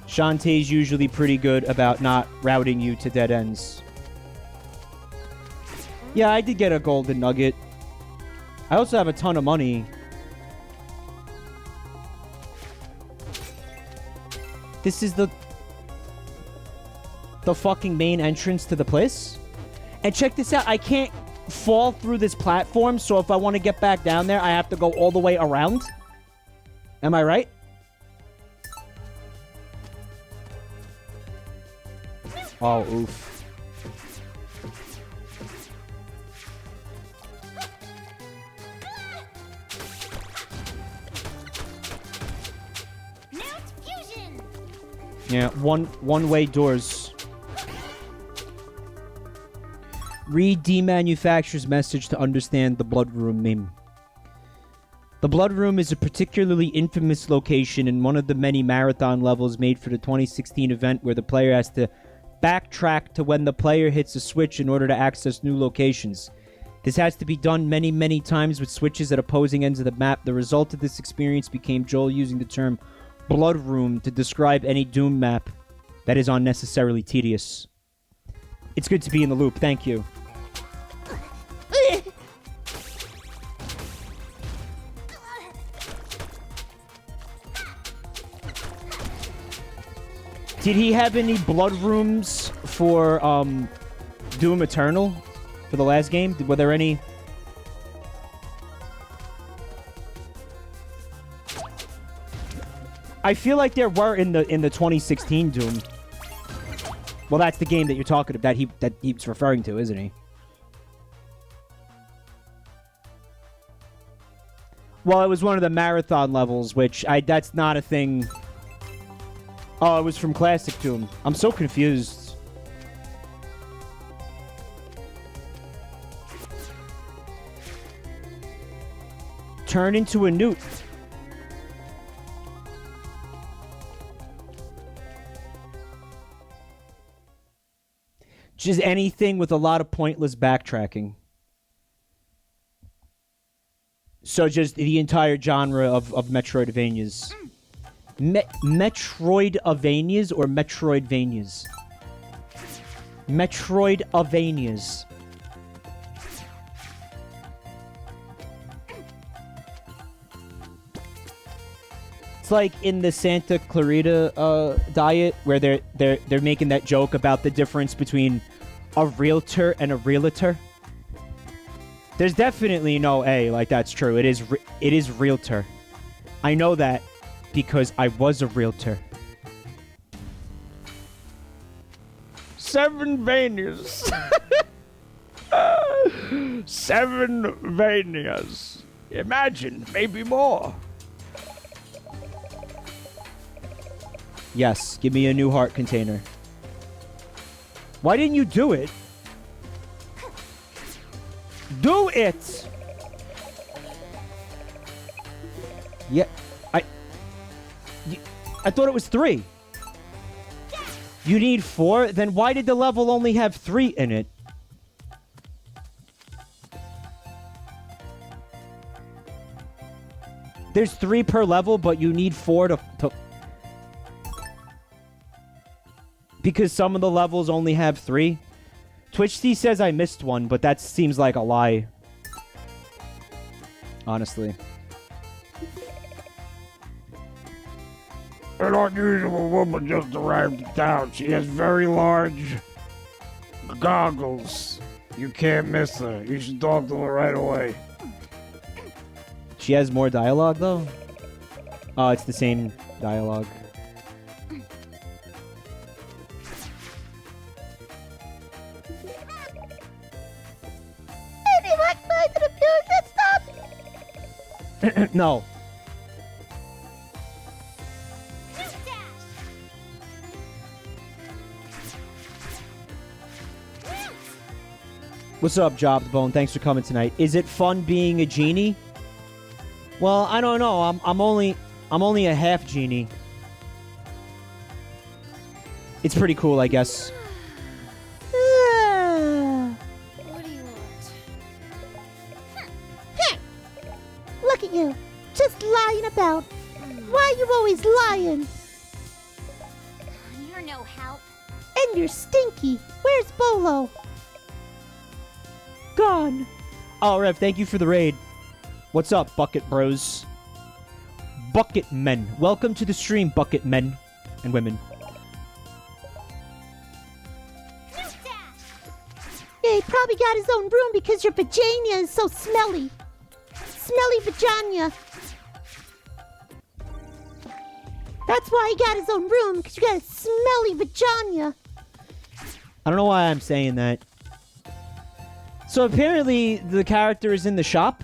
Shantae's usually pretty good about not routing you to dead ends. Yeah, I did get a golden nugget. I also have a ton of money. This is the fucking main entrance to the place. And check this out. I can't fall through this platform, so if I want to get back down there, I have to go all the way around. Am I right? Oh, oof. Yeah, one-way doors. Read D Manufacturer's message to understand the Blood Room meme. The Blood Room is a particularly infamous location in one of the many marathon levels made for the 2016 event where the player has to backtrack to when the player hits a switch in order to access new locations. This has to be done many, many times with switches at opposing ends of the map. The result of this experience became Joel using the term Blood Room to describe any Doom map that is unnecessarily tedious. It's good to be in the loop. Thank you. Did he have any blood rooms for Doom Eternal for the last game? Were there any? I feel like there were in the 2016 Doom. Well, that's the game that you're talking about. That he's referring to, isn't he? Well, it was one of the marathon levels, which that's not a thing. Oh, it was from Classic Doom. I'm so confused. Turn into a newt. Just anything with a lot of pointless backtracking. So just the entire genre of Metroidvanias. Metroidvanias or Metroidvanias? Metroidvanias. It's like in the Santa Clarita diet where they're making that joke about the difference between a realtor and a realtor. There's definitely no A, like that's true. It is realtor. I know that because I was a realtor. 7 Vanias. 7 Vanias. Imagine, maybe more. Yes, give me a new heart container. Why didn't you do it? Do it! Yeah, I thought it was 3. You need 4? Then why did the level only have 3 in it? There's 3 per level, but you need 4 to... Because some of the levels only have 3. TwitchT says I missed one, but that seems like a lie. Honestly. An unusual woman just arrived in town. She has very large goggles. You can't miss her. You should talk to her right away. She has more dialogue, though? Oh, it's the same dialogue. No. What's up, Job the Bone? Thanks for coming tonight. Is it fun being a genie? Well, I don't know. I'm only a half genie. It's pretty cool, I guess. What do you want? Look at you, just lying about. Why are you always lying? You're no help. And you're stinky. Where's Bolo? Gone. Oh, Rev, thank you for the raid. What's up, Bucket Bros? Bucket Men. Welcome to the stream, Bucket Men and women. Yeah, he probably got his own room because your vagina is so smelly. Smelly vagina. That's why he got his own room, because you got a smelly vagina. I don't know why I'm saying that. So apparently the character is in the shop.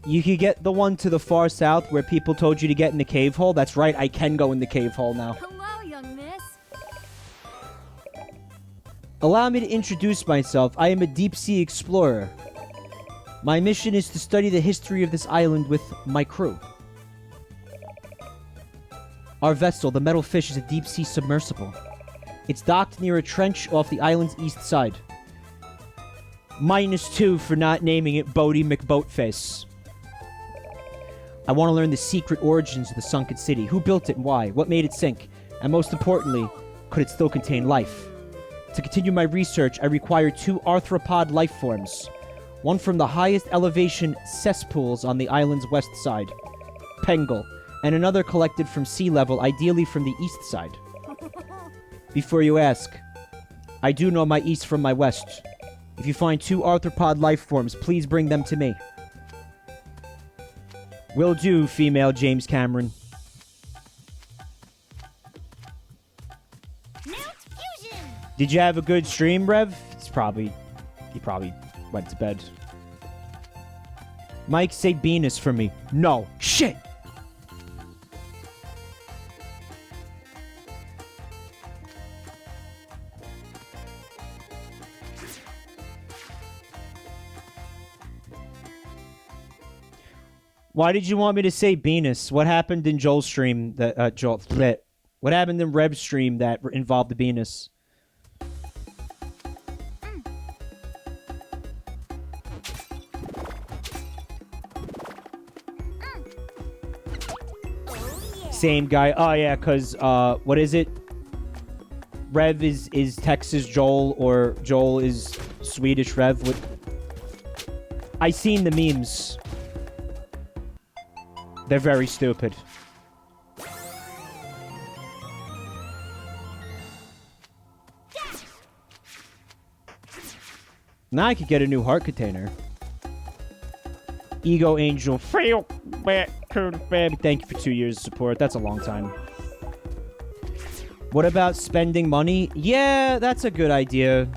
You could get the one to the far south where people told you to get in the cave hole. That's right, I can go in the cave hole now. Hello, young miss. Allow me to introduce myself. I am a deep-sea explorer. My mission is to study the history of this island with my crew. Our vessel, the Metal Fish, is a deep-sea submersible. It's docked near a trench off the island's east side. -2 for not naming it Bodie McBoatface. I want to learn the secret origins of the sunken city. Who built it and why? What made it sink? And most importantly, could it still contain life? To continue my research, I require 2 arthropod life forms. One from the highest elevation cesspools on the island's west side, Pengal, and another collected from sea level, ideally from the east side. Before you ask, I do know my east from my west. If you find 2 arthropod life forms, please bring them to me. Will do, female James Cameron. fusion! Did you have a good stream, Rev? He probably went to bed. Mike, say Venus for me. No. Shit! Why did you want me to say Venus? What happened in Joel's stream that what happened in Rev's stream that involved the Venus? Same guy. Oh yeah, cause what is it? Rev is Texas Joel or Joel is Swedish Rev. I seen the memes. They're very stupid. Now I could get a new heart container. Ego Angel. Thank you for 2 years of support. That's a long time. What about spending money? Yeah, that's a good idea.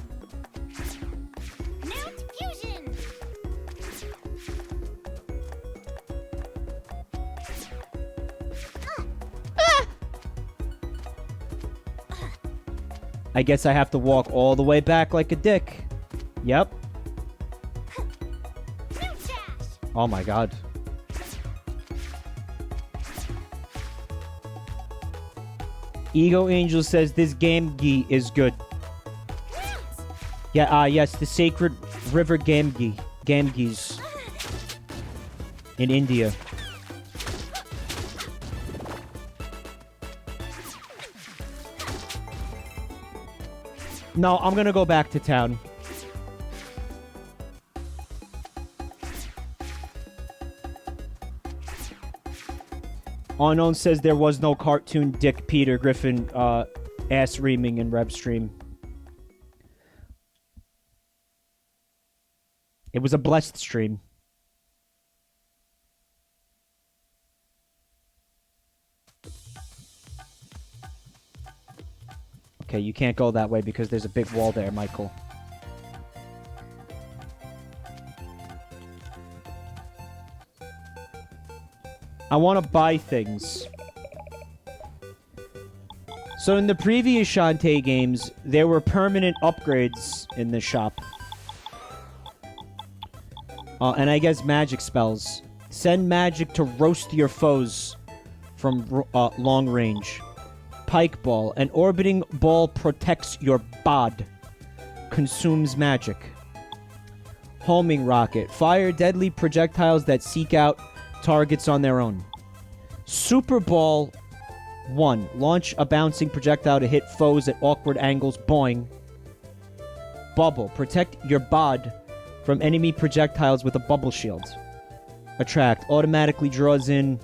Fusion! I guess I have to walk all the way back like a dick. Yep. Oh my god. Ego Angel says this Gamgee is good. Yeah, yes, the sacred river Gamgees in India. No, I'm gonna go back to town. Unknown says there was no cartoon Dick Peter Griffin ass reaming in Rev stream. It was a blessed stream. Okay, you can't go that way because there's a big wall there, Michael. I want to buy things. So in the previous Shantae games, there were permanent upgrades in the shop. And I guess magic spells. Send magic to roast your foes from long range. Pike ball. An orbiting ball protects your bod. Consumes magic. Homing rocket. Fire deadly projectiles that seek out targets on their own. Super Ball 1. Launch a bouncing projectile to hit foes at awkward angles. Boing. Bubble. Protect your bod from enemy projectiles with a bubble shield. Attract. Automatically draws in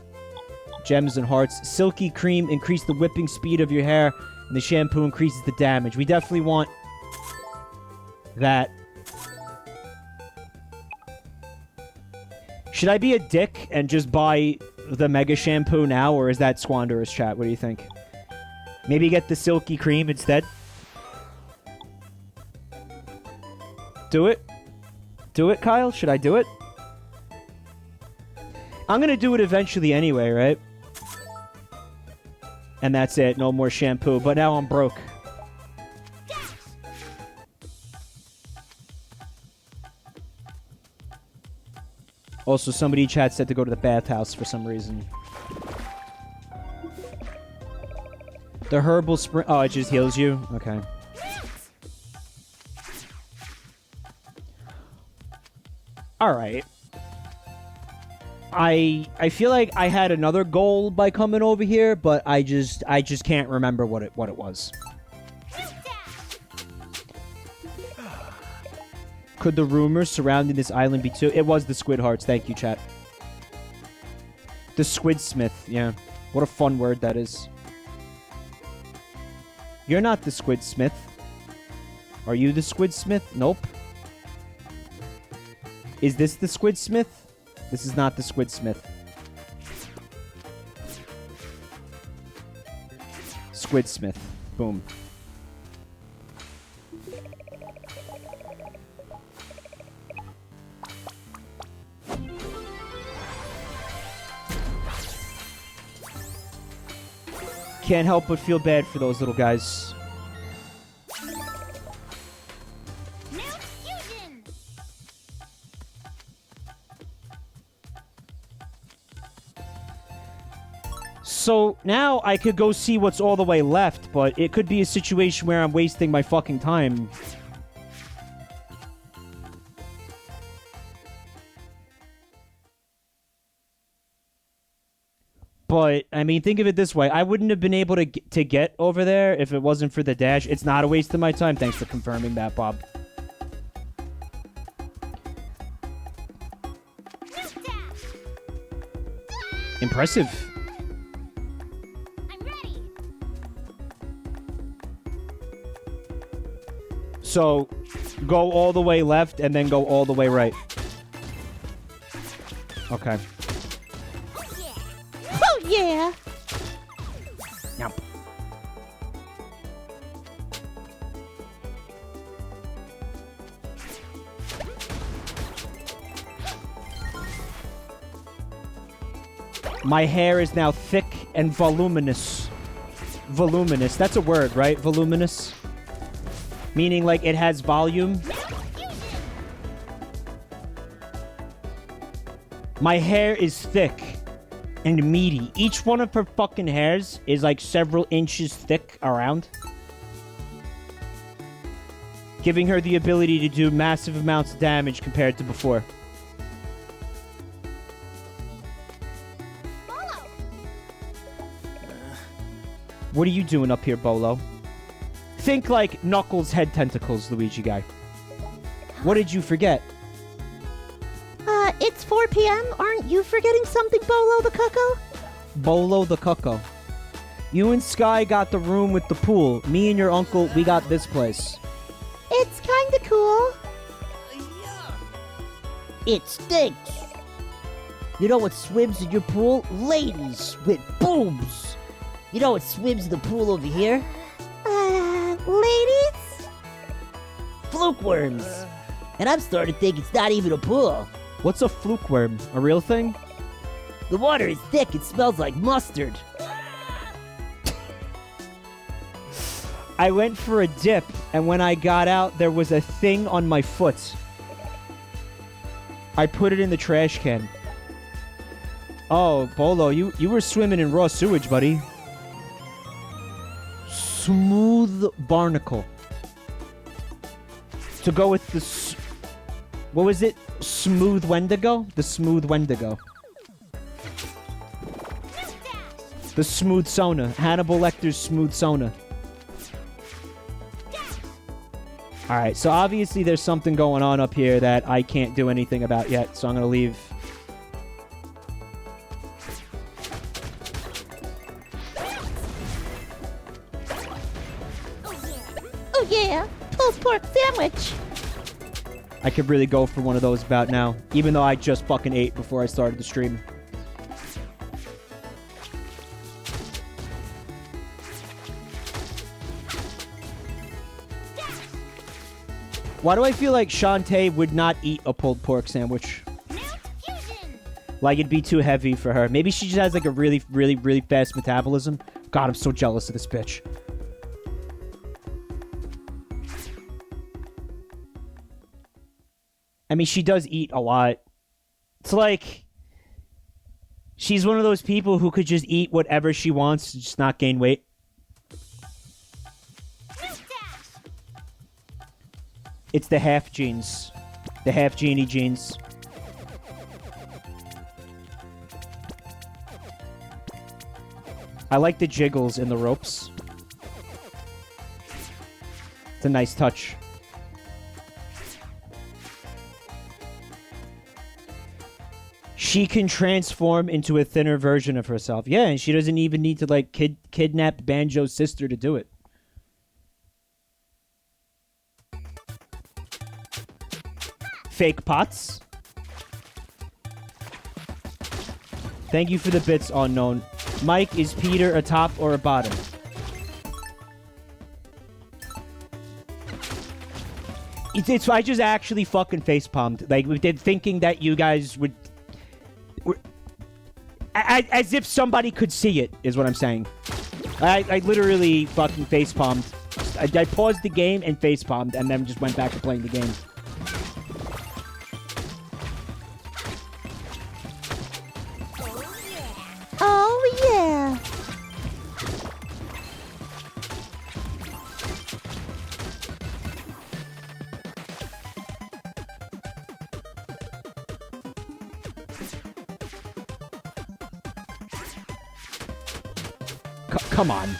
gems and hearts. Silky Cream. Increase the whipping speed of your hair. And the shampoo increases the damage. We definitely want that. Should I be a dick and just buy the Mega Shampoo now, or is that squanderous, chat? What do you think? Maybe get the Silky Cream instead? Do it? Do it, Kyle? Should I do it? I'm gonna do it eventually anyway, right? And that's it. No more shampoo. But now I'm broke. Also, somebody in chat said to go to the bathhouse for some reason. The herbal spring... Oh, it just heals you? Okay. Alright. I feel like I had another goal by coming over here, but I just can't remember what it was. Could the rumors surrounding this island be too? It was the Squid Hearts. Thank you, chat. The Squid Smith. Yeah. What a fun word that is. You're not the Squid Smith. Are you the Squid Smith? Nope. Is this the Squid Smith? This is not the Squid Smith. Squid Smith. Boom. Can't help but feel bad for those little guys. New fusion. So now I could go see what's all the way left, but it could be a situation where I'm wasting my fucking time. But, I mean, think of it this way. I wouldn't have been able to get over there if it wasn't for the dash. It's not a waste of my time. Thanks for confirming that, Bob. Impressive. I'm ready. So, go all the way left and then go all the way right. Okay. Oh, yeah. Yep. My hair is now thick and voluminous. Voluminous. That's a word, right? Voluminous? Meaning like it has volume. My hair is thick and meaty. Each one of her fucking hairs is like several inches thick around, giving her the ability to do massive amounts of damage compared to before. What are you doing up here, Bolo? Think like Knuckles' head tentacles, Luigi guy. What did you forget? It's 4 p.m. Aren't you forgetting something, Bolo the Cuckoo? Bolo the Cuckoo. You and Sky got the room with the pool. Me and your uncle, we got this place. It's kinda cool. It stinks. You know what swims in your pool? Ladies with boobs. You know what swims in the pool over here? Ladies? Fluke worms. And I'm starting to think it's not even a pool. What's a fluke worm? A real thing? The water is thick. It smells like mustard. I went for a dip, and when I got out, there was a thing on my foot. I put it in the trash can. Oh, Bolo, you were swimming in raw sewage, buddy. Smooth barnacle. To go with the... What was it? Smooth Wendigo? The Smooth Wendigo. The Smooth Sona. Hannibal Lecter's Smooth Sona. Alright, so obviously there's something going on up here that I can't do anything about yet, so I'm gonna leave. Oh yeah, pulled pork sandwich. I could really go for one of those about now, even though I just fucking ate before I started the stream. Why do I feel like Shantae would not eat a pulled pork sandwich? Like it'd be too heavy for her. Maybe she just has like a really, really, really fast metabolism. God, I'm so jealous of this bitch. I mean, she does eat a lot. It's like she's one of those people who could just eat whatever she wants and just not gain weight. It's the half genes. The half genie genes. I like the jiggles in the ropes. It's a nice touch. She can transform into a thinner version of herself. Yeah, and she doesn't even need to, like, kidnap Banjo's sister to do it. Fake pots. Thank you for the bits, unknown. Mike, is Peter a top or a bottom? I just actually fucking facepalmed. Like, we did, thinking that you guys would... As if somebody could see it, is what I'm saying. I literally fucking facepalmed. I paused the game and facepalmed, and then just went back to playing the game. Oh, yeah. Come on.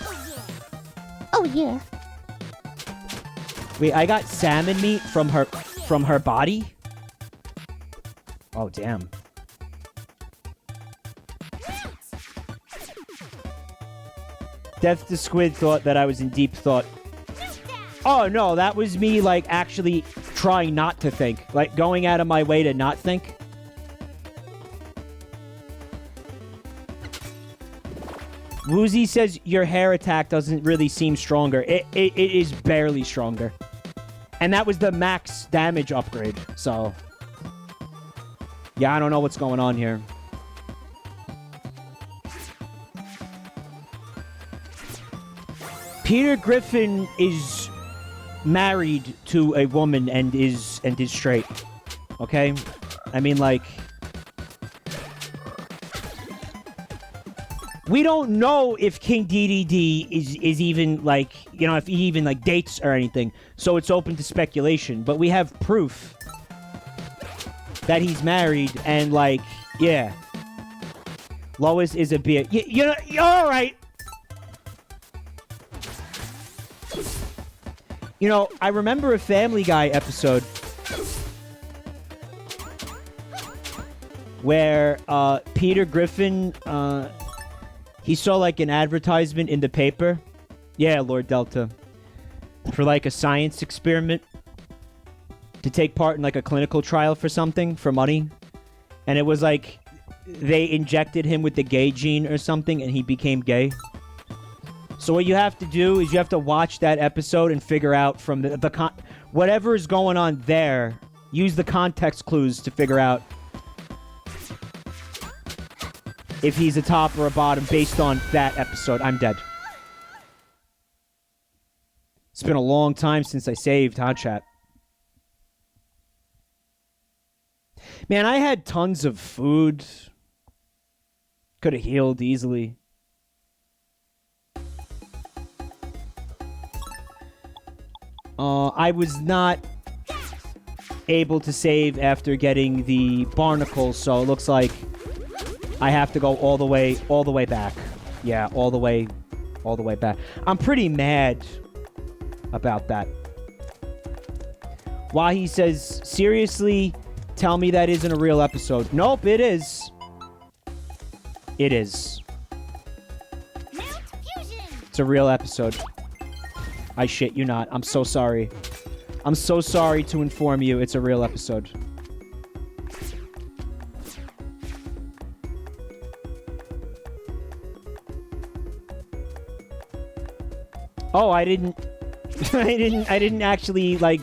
Oh, yeah. Wait, I got salmon meat from her body? Oh, damn. Death to Squid thought that I was in deep thought. Oh, no, that was me, like, actually trying not to think. Like, going out of my way to not think. Woozy says your hair attack doesn't really seem stronger. It is barely stronger. And that was the max damage upgrade, so... Yeah, I don't know what's going on here. Peter Griffin is married to a woman and is straight. Okay? I mean, like... We don't know if King DDD is even, like, you know, if he even, like, dates or anything. So it's open to speculation. But we have proof that he's married and, like, yeah. Lois is a beer. You know, all right. You know, I remember a Family Guy episode where Peter Griffin... he saw, like, an advertisement in the paper. Yeah, Lord Delta. For, like, a science experiment. To take part in, like, a clinical trial for something. For money. And it was, like, they injected him with the gay gene or something, and he became gay. So what you have to do is you have to watch that episode and figure out from whatever is going on there, use the context clues to figure out if he's a top or a bottom based on that episode. I'm dead. It's been a long time since I saved, huh, chat? Man, I had tons of food. Could have healed easily. I was not able to save after getting the barnacle, so it looks like I have to go all the way back. Yeah, all the way back. I'm pretty mad about that. Why he says, seriously, tell me that isn't a real episode. Nope, it is. It is. It's a real episode. I shit you not. I'm so sorry. I'm so sorry to inform you it's a real episode. Oh, I didn't actually, like,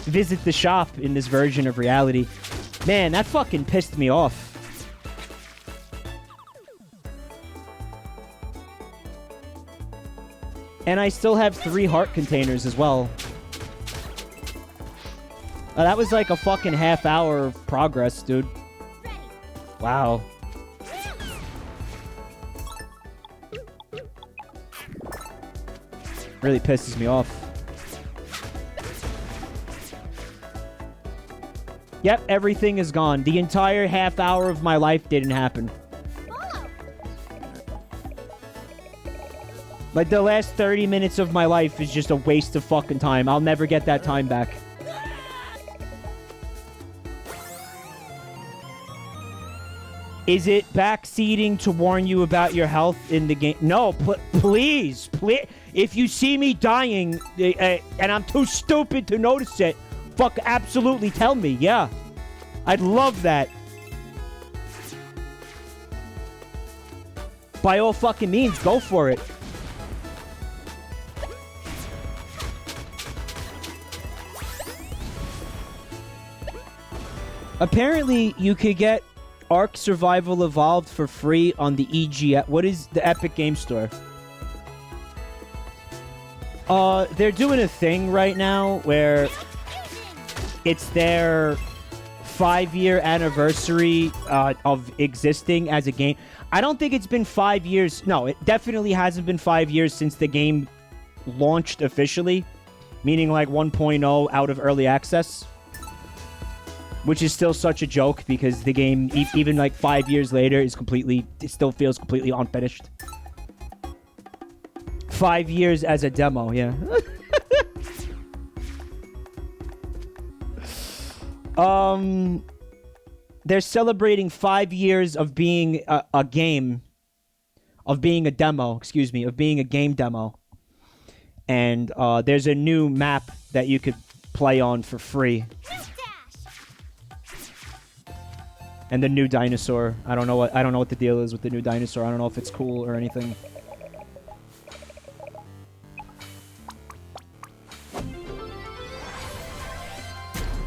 visit the shop in this version of reality. Man, that fucking pissed me off. And I still have 3 heart containers as well. That was like a fucking half hour of progress, dude. Wow. Really pisses me off. Yep, everything is gone. The entire half hour of my life didn't happen. Like, the last 30 minutes of my life is just a waste of fucking time. I'll never get that time back. Is it backseating to warn you about your health in the game? No, please. If you see me dying, and I'm too stupid to notice it, fuck, absolutely tell me, yeah. I'd love that. By all fucking means, go for it. Apparently, you could get Ark Survival Evolved for free on the EG. What is the Epic Game Store? They're doing a thing right now where it's their 5-year anniversary of existing as a game. I don't think it's been 5 years. No, it definitely hasn't been 5 years since the game launched officially, meaning like 1.0 out of early access, which is still such a joke because the game, even like 5 years later, it still feels completely unfinished. 5 years as a demo, yeah. They're celebrating 5 years of being a game, of being a demo, of being a game demo. And there's a new map that you could play on for free. And the new dinosaur. I don't know what the deal is with the new dinosaur. I don't know if it's cool or anything.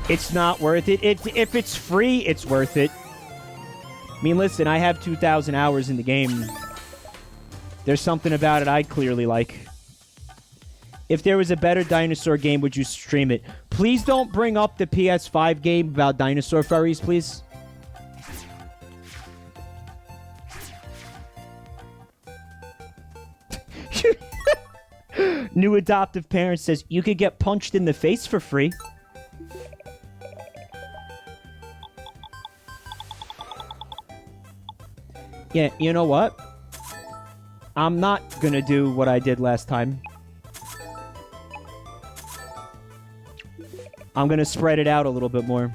It's not worth it. If it's free, it's worth it. I mean, listen, I have 2,000 hours in the game. There's something about it I'd clearly like. If there was a better dinosaur game, would you stream it? Please don't bring up the PS5 game about dinosaur furries, please. New adoptive parent says, you could get punched in the face for free. Yeah, you know what? I'm not gonna do what I did last time. I'm gonna spread it out a little bit more.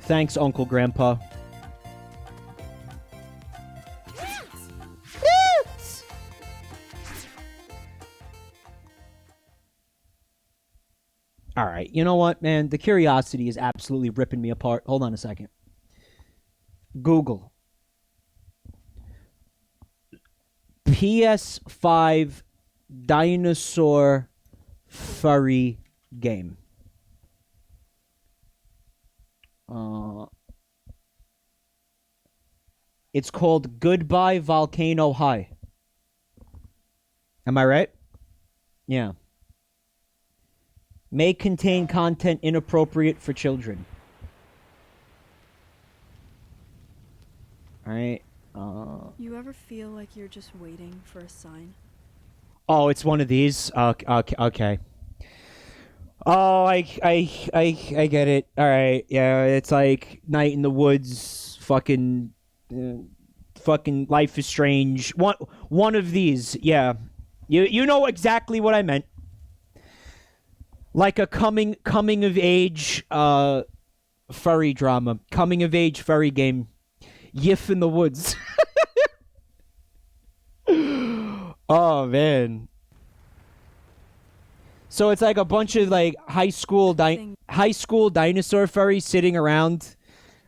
Thanks, Uncle Grandpa. All right, you know what, man? The curiosity is absolutely ripping me apart. Hold on a second. Google. PS5 dinosaur furry game. It's called Goodbye Volcano High. Am I right? Yeah. May contain content inappropriate for children. Alright. You ever feel like you're just waiting for a sign? Oh, it's one of these? Okay. Oh, I get it. Alright, yeah, it's like Night in the Woods, fucking Life is Strange. One of these, yeah. You know exactly what I meant. Like a coming of age furry drama. Coming of age furry game. Yif in the Woods. Oh, man. So it's like a bunch of like high school dinosaur furries sitting around.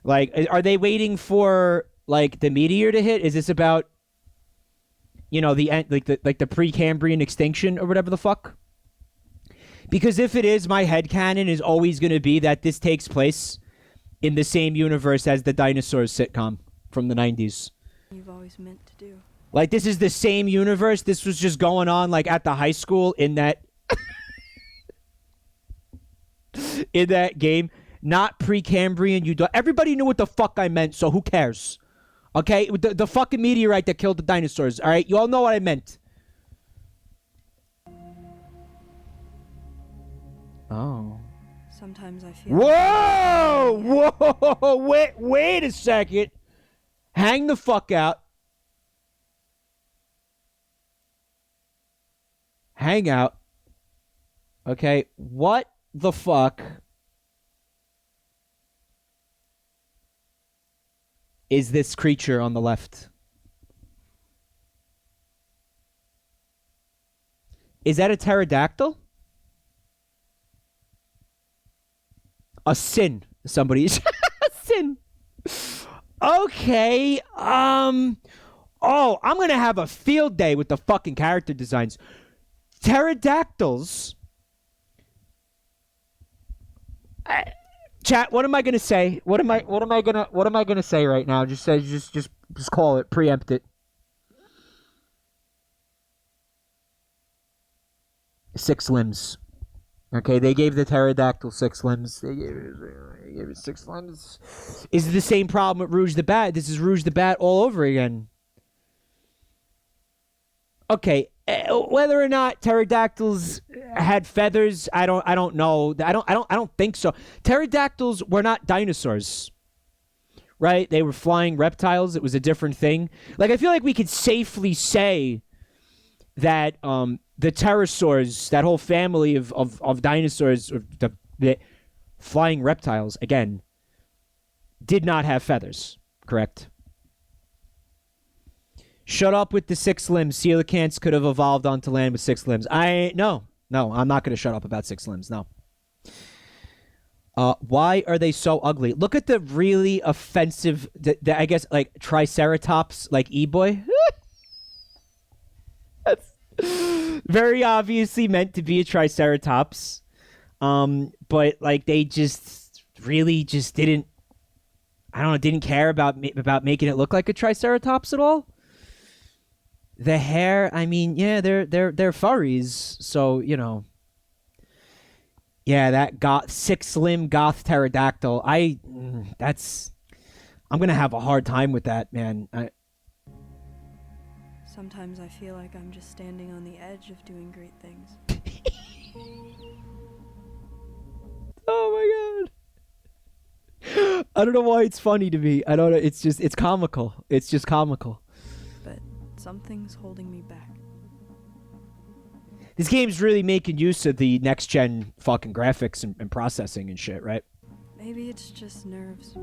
Like, are they waiting for like the meteor to hit? Is this about, you know, the end, like the Precambrian extinction or whatever the fuck? Because if it is, my headcanon is always going to be that this takes place in the same universe as the Dinosaurs sitcom from the 90s. You've always meant to do. Like, this is the same universe. This was just going on, like, at the high school in that... in that game. Not Precambrian. Everybody knew what the fuck I meant, so who cares? Okay? The fucking meteorite that killed the dinosaurs, alright? You all know what I meant. Oh. Sometimes I feel... Whoa! Wait a second. Hang the fuck out. Hang out. Okay, what the fuck is this creature on the left? Is that a pterodactyl? A sin. Somebody's a sin. Okay. Oh, I'm gonna have a field day with the fucking character designs. Pterodactyls. Chat, what am I gonna say? What am I gonna say right now? Just say, just call it, preempt it. 6 limbs. Okay, they gave the pterodactyl 6 limbs. They gave it 6 limbs. Is it the same problem with Rouge the Bat? This is Rouge the Bat all over again. Okay, whether or not pterodactyls had feathers, I don't know. I don't think so. Pterodactyls were not dinosaurs, right? They were flying reptiles. It was a different thing. Like, I feel like we could safely say that the pterosaurs, that whole family of dinosaurs, the flying reptiles, again, did not have feathers, correct? Shut up with the 6 limbs. Coelacanths could have evolved onto land with 6 limbs. No, I'm not going to shut up about 6 limbs, no. Why are they so ugly? Look at the really offensive, I guess, like, Triceratops, like, E-boy. That's very obviously meant to be a Triceratops. But, like, they just really just didn't, I don't know, didn't care about making it look like a Triceratops at all. The hair, I mean, yeah, they're furries, so, you know. Yeah, that 6-limb goth pterodactyl. I'm gonna have a hard time with that, man. Sometimes I feel like I'm just standing on the edge of doing great things. Oh my god. I don't know why it's funny to me. I don't know. It's comical. It's just comical. But something's holding me back. This game's really making use of the next gen fucking graphics and processing and shit, right? Maybe it's just nerves.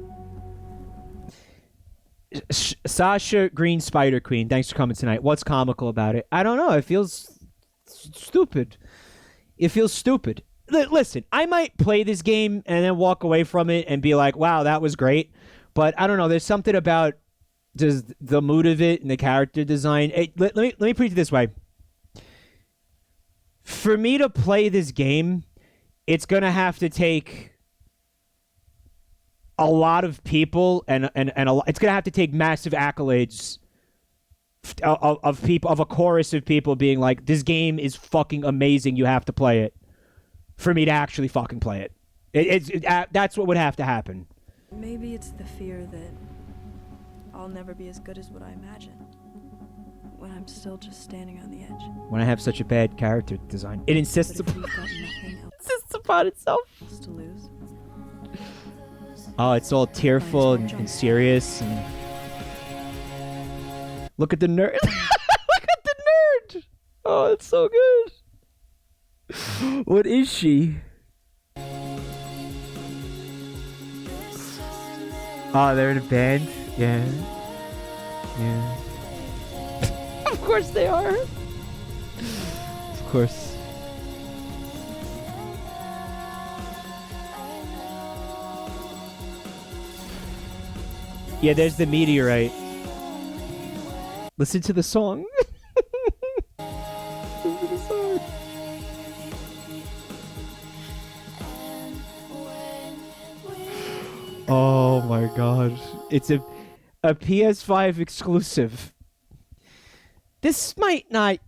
Sasha Green Spider Queen, thanks for coming tonight. What's comical about it? I don't know. It feels stupid. It feels stupid. Listen, I might play this game and then walk away from it and be like, wow, that was great. But I don't know. There's something about just the mood of it and the character design. Let me put it this way. For me to play this game, it's going to have to take a lot of people and it's going to have to take massive accolades of people, of a chorus of people being like, this game is fucking amazing, you have to play it, for me to actually fucking play it. That's what would have to happen. Maybe it's the fear that I'll never be as good as what I imagine when I'm still just standing on the edge. When I have such a bad character design, it insists But if we've got nothing else insists upon itself. to lose, Oh, it's all tearful and serious. And look at the nerd. Look at the nerd. Oh, it's so good. What is she? Oh, they're in a band? Yeah. Yeah. Of course they are. Of course. Yeah, there's the meteorite. Listen to the song. Listen to the song. Oh my god. It's a PS5 exclusive. This might not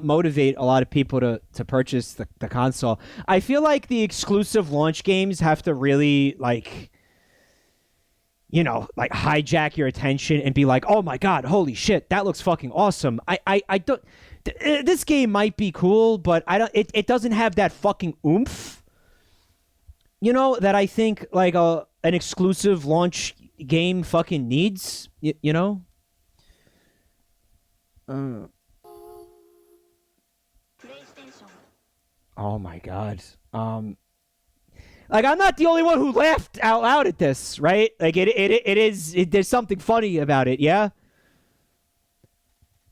motivate a lot of people to purchase the console. I feel like the exclusive launch games have to really, like, you know, like, hijack your attention and be like, oh my god, holy shit, that looks fucking awesome. I don't. This game might be cool, but I don't. It doesn't have that fucking oomph, you know, that I think like an exclusive launch game fucking needs. You know. Oh my god. Like, I'm not the only one who laughed out loud at this, right? Like, it is, there's something funny about it, yeah?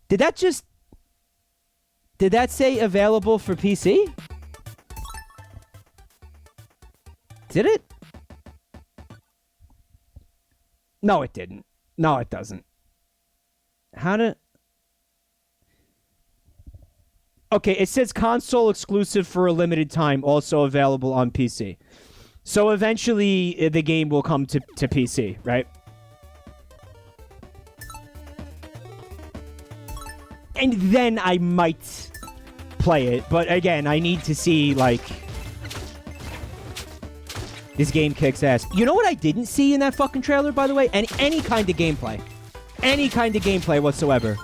Did that say available for PC? Did it? No, it didn't. No, it doesn't. How to... Okay, it says console exclusive for a limited time, also available on PC. So eventually the game will come to PC, right? And then I might play it. But again, I need to see, like... This game kicks ass. You know what I didn't see in that fucking trailer, by the way? Any kind of gameplay. Any kind of gameplay whatsoever.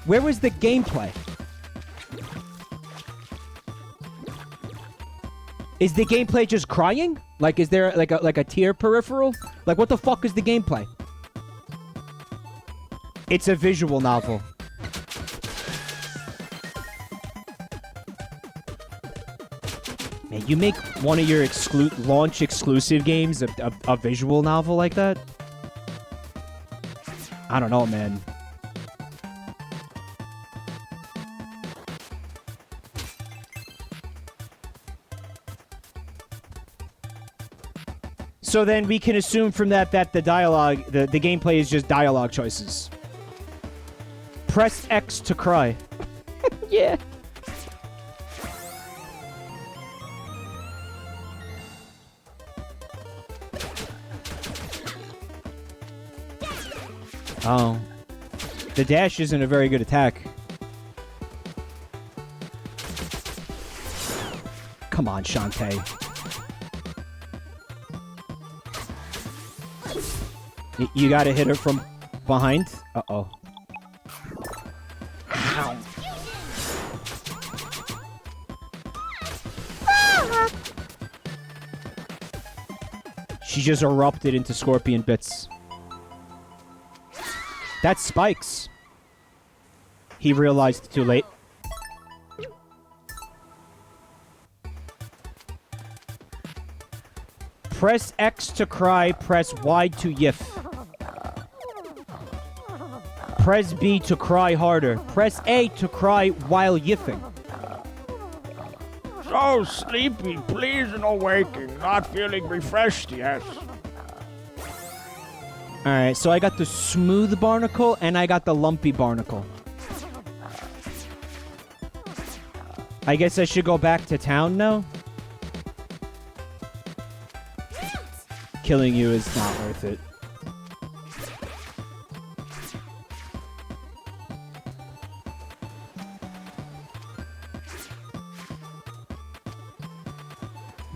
Where was the gameplay? Is the gameplay just crying? Like, is there like a tear peripheral? Like, what the fuck is the gameplay? It's a visual novel. Man, you make one of your launch exclusive games a visual novel like that? I don't know, man. So then we can assume from that the dialogue, the gameplay is just dialogue choices. Press X to cry. Yeah. Oh. The dash isn't a very good attack. Come on, Shantae. You gotta hit her from behind. Uh-oh. Ow. She just erupted into scorpion bits. That's spikes. He realized too late. Press X to cry, press Y to yiff. Press B to cry harder. Press A to cry while yiffing. So sleepy, please no waking. Not feeling refreshed, yes. Alright, so I got the smooth barnacle and I got the lumpy barnacle. I guess I should go back to town now? Killing you is not worth it.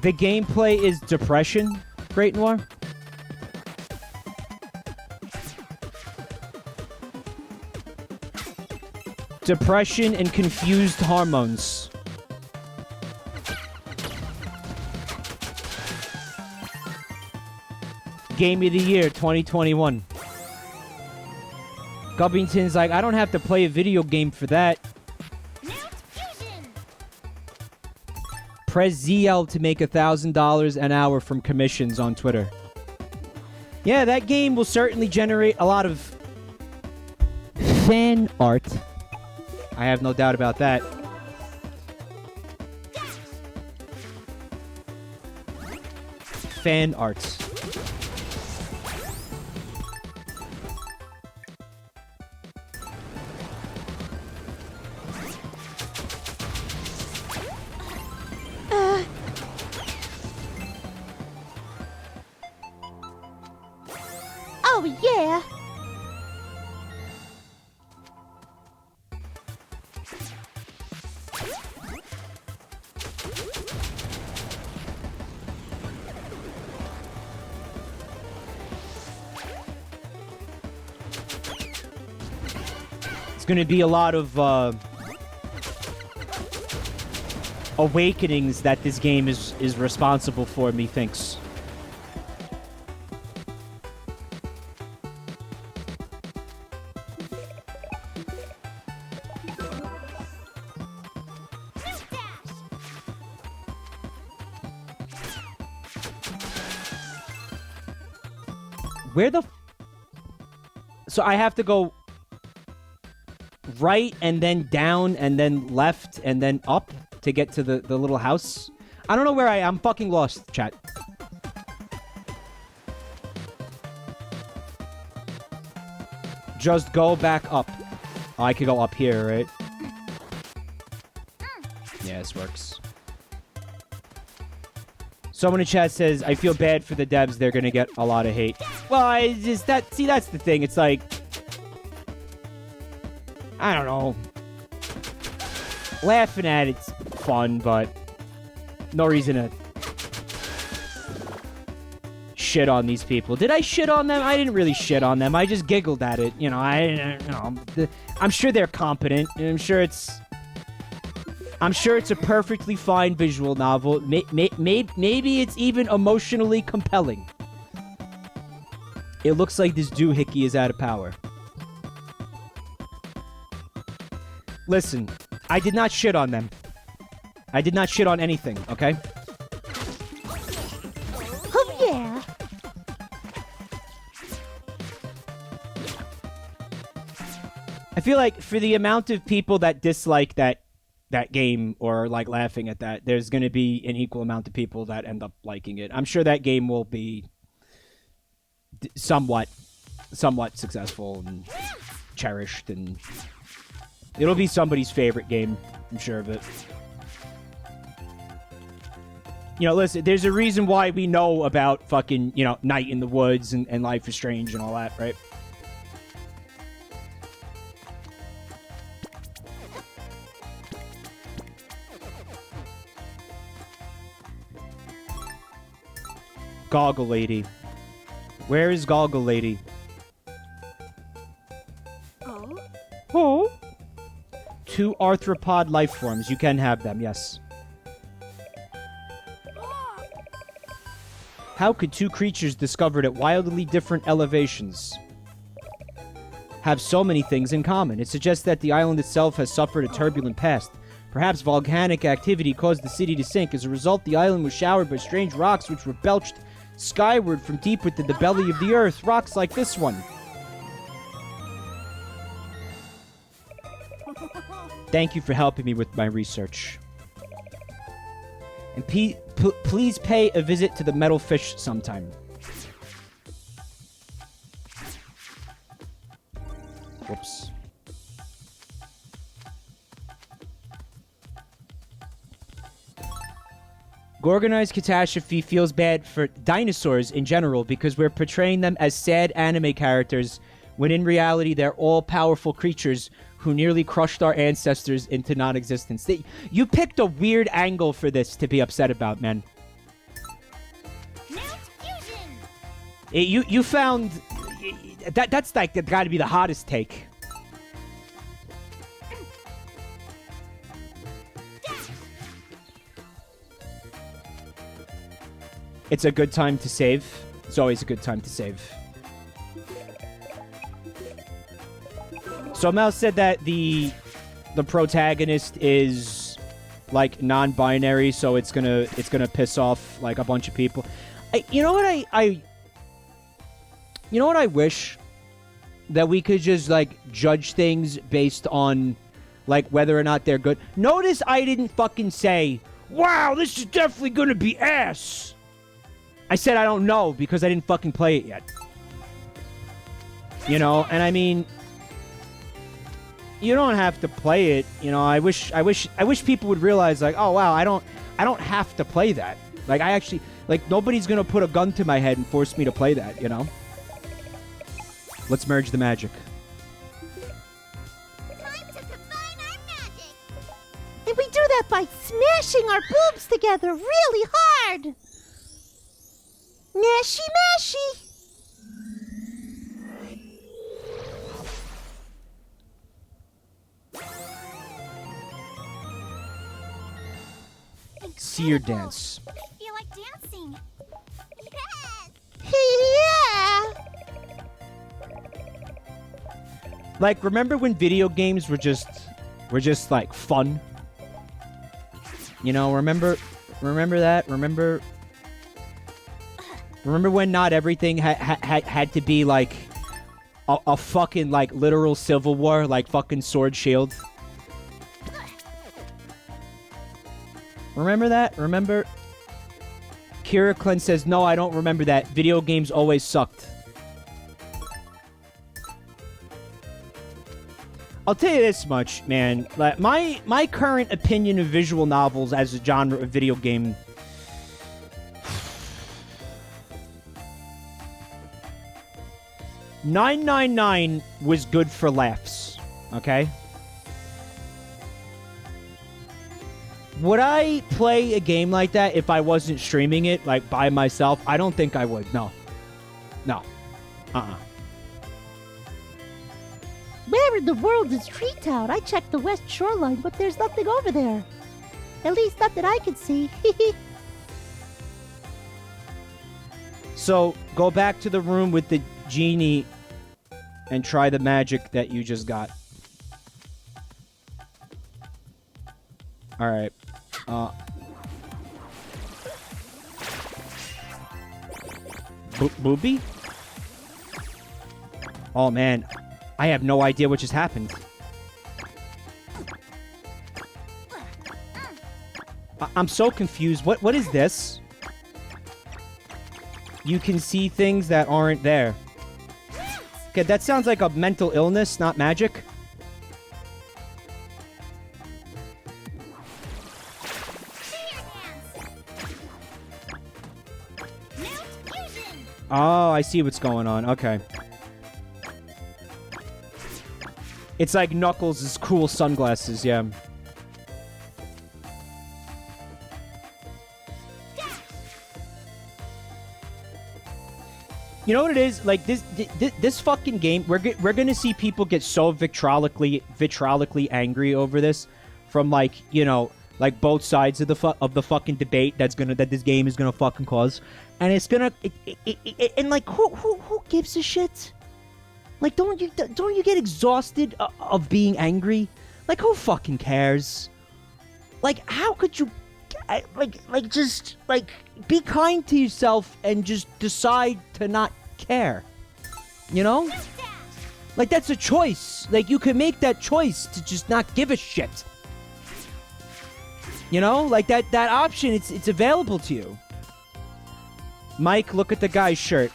The gameplay is depression, Great Noir? Depression and confused hormones. Game of the Year 2021. Gubbington's like, I don't have to play a video game for that. Press ZL to make $1,000 an hour from commissions on Twitter. Yeah, that game will certainly generate a lot of fan art. I have no doubt about that. Fan arts. Oh, yeah. It's going to be a lot of awakenings that this game is responsible for, methinks. Where the... So I have to go right and then down and then left and then up to get to the little house? I don't know where I am. I'm fucking lost, chat. Just go back up. Oh, I could go up here, right? Yeah, this works. Someone in chat says, I feel bad for the devs. They're going to get a lot of hate. Well, see, that's the thing. It's like, I don't know. Laughing at it's fun, but no reason to shit on these people. Did I shit on them? I didn't really shit on them. I just giggled at it. You know, I'm sure they're competent. And I'm sure it's a perfectly fine visual novel. Maybe it's even emotionally compelling. It looks like this doohickey is out of power. Listen, I did not shit on them. I did not shit on anything, okay? Oh, yeah. I feel like for the amount of people that dislike that game or like laughing at that, there's going to be an equal amount of people that end up liking it. I'm sure that game will be somewhat successful and cherished, and it'll be somebody's favorite game. I'm sure of it. You know, listen, there's a reason why we know about fucking, you know, Night in the Woods and Life is Strange and all that, right? Goggle Lady. Where is Goggle Lady? Oh? Oh? 2 arthropod life forms. You can have them, yes. How could 2 creatures discovered at wildly different elevations have so many things in common? It suggests that the island itself has suffered a turbulent past. Perhaps volcanic activity caused the city to sink. As a result, the island was showered by strange rocks which were belched skyward from deep within the belly of the earth. Rocks like this one. Thank you for helping me with my research. And please pay a visit to the metal fish sometime. Whoops. Organized Catastrophe feels bad for dinosaurs in general because we're portraying them as sad anime characters when in reality they're all-powerful creatures who nearly crushed our ancestors into non-existence. You picked a weird angle for this to be upset about, man. You found... That's like gotta be the hottest take. It's a good time to save. It's always a good time to save. So Mel said that the protagonist is like non-binary, so it's gonna piss off like a bunch of people. You know what I wish? That we could just like judge things based on like whether or not they're good. Notice I didn't fucking say, "Wow, this is definitely gonna be ass." I said I don't know because I didn't fucking play it yet. You know, and I mean, you don't have to play it. You know, I wish people would realize like, oh wow, I don't have to play that. Like I actually, like nobody's gonna put a gun to my head and force me to play that. You know. Let's merge the magic. Time to combine our magic. And we do that by smashing our boobs together really hard. Mashy, mashy. Seer dance. I feel like dancing. Yes. Yeah. Like, remember when video games were just like fun? You know, remember that? Remember when not everything had to be like a fucking like literal civil war, like fucking sword shield? Remember that? Remember? Kira Klein says, no, I don't remember that. Video games always sucked. I'll tell you this much, man. Like, my current opinion of visual novels as a genre of video game. 999 was good for laughs, okay? Would I play a game like that if I wasn't streaming it, like, by myself? I don't think I would. No. No. Where in the world is Tree Town? I checked the west shoreline, but there's nothing over there. At least not that I can see. So, go back to the room with the genie and try the magic that you just got. Alright. Booby? Oh, man. I have no idea what just happened. I'm so confused. What is this? You can see things that aren't there. Okay, that sounds like a mental illness, not magic. Oh, I see what's going on. Okay. It's like Knuckles' cool sunglasses, yeah. You know what it is? Like, this fucking game, we're gonna see people get so vitriolically angry over this from, like, you know, like, both sides of the fucking debate that this game is gonna fucking cause. And it's gonna... and, like, who gives a shit? Like, don't you get exhausted of being angry? Like, who fucking cares? Like, how could you... just be kind to yourself and just decide to not care. You know? Like, that's a choice. Like, you can make that choice to just not give a shit. You know? Like, that option, it's available to you. Mike, look at the guy's shirt.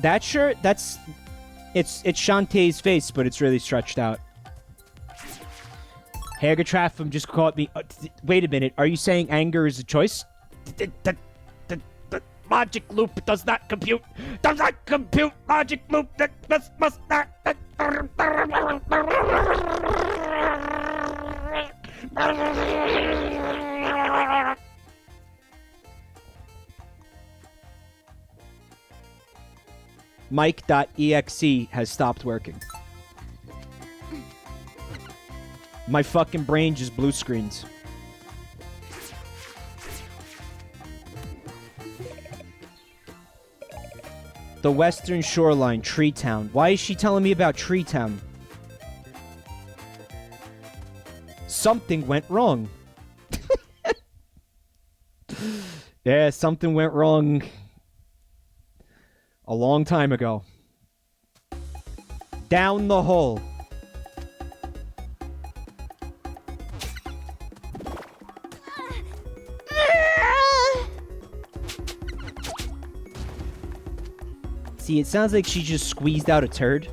That shirt, it's Shantae's face, but it's really stretched out. Hagertraffum just caught me. Wait a minute, are you saying anger is a choice? The logic loop does not compute. Does not compute. Logic loop that must not. Mike.exe has stopped working. My fucking brain just blue screens. The Western Shoreline, Tree Town. Why is she telling me about Tree Town? Something went wrong. Yeah, something went wrong a long time ago. Down the hole. See, it sounds like she just squeezed out a turd.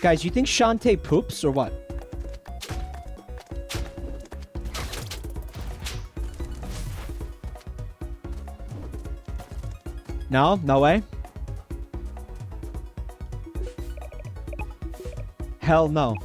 Guys, you think Shantae poops or what? No? No way? Hell no.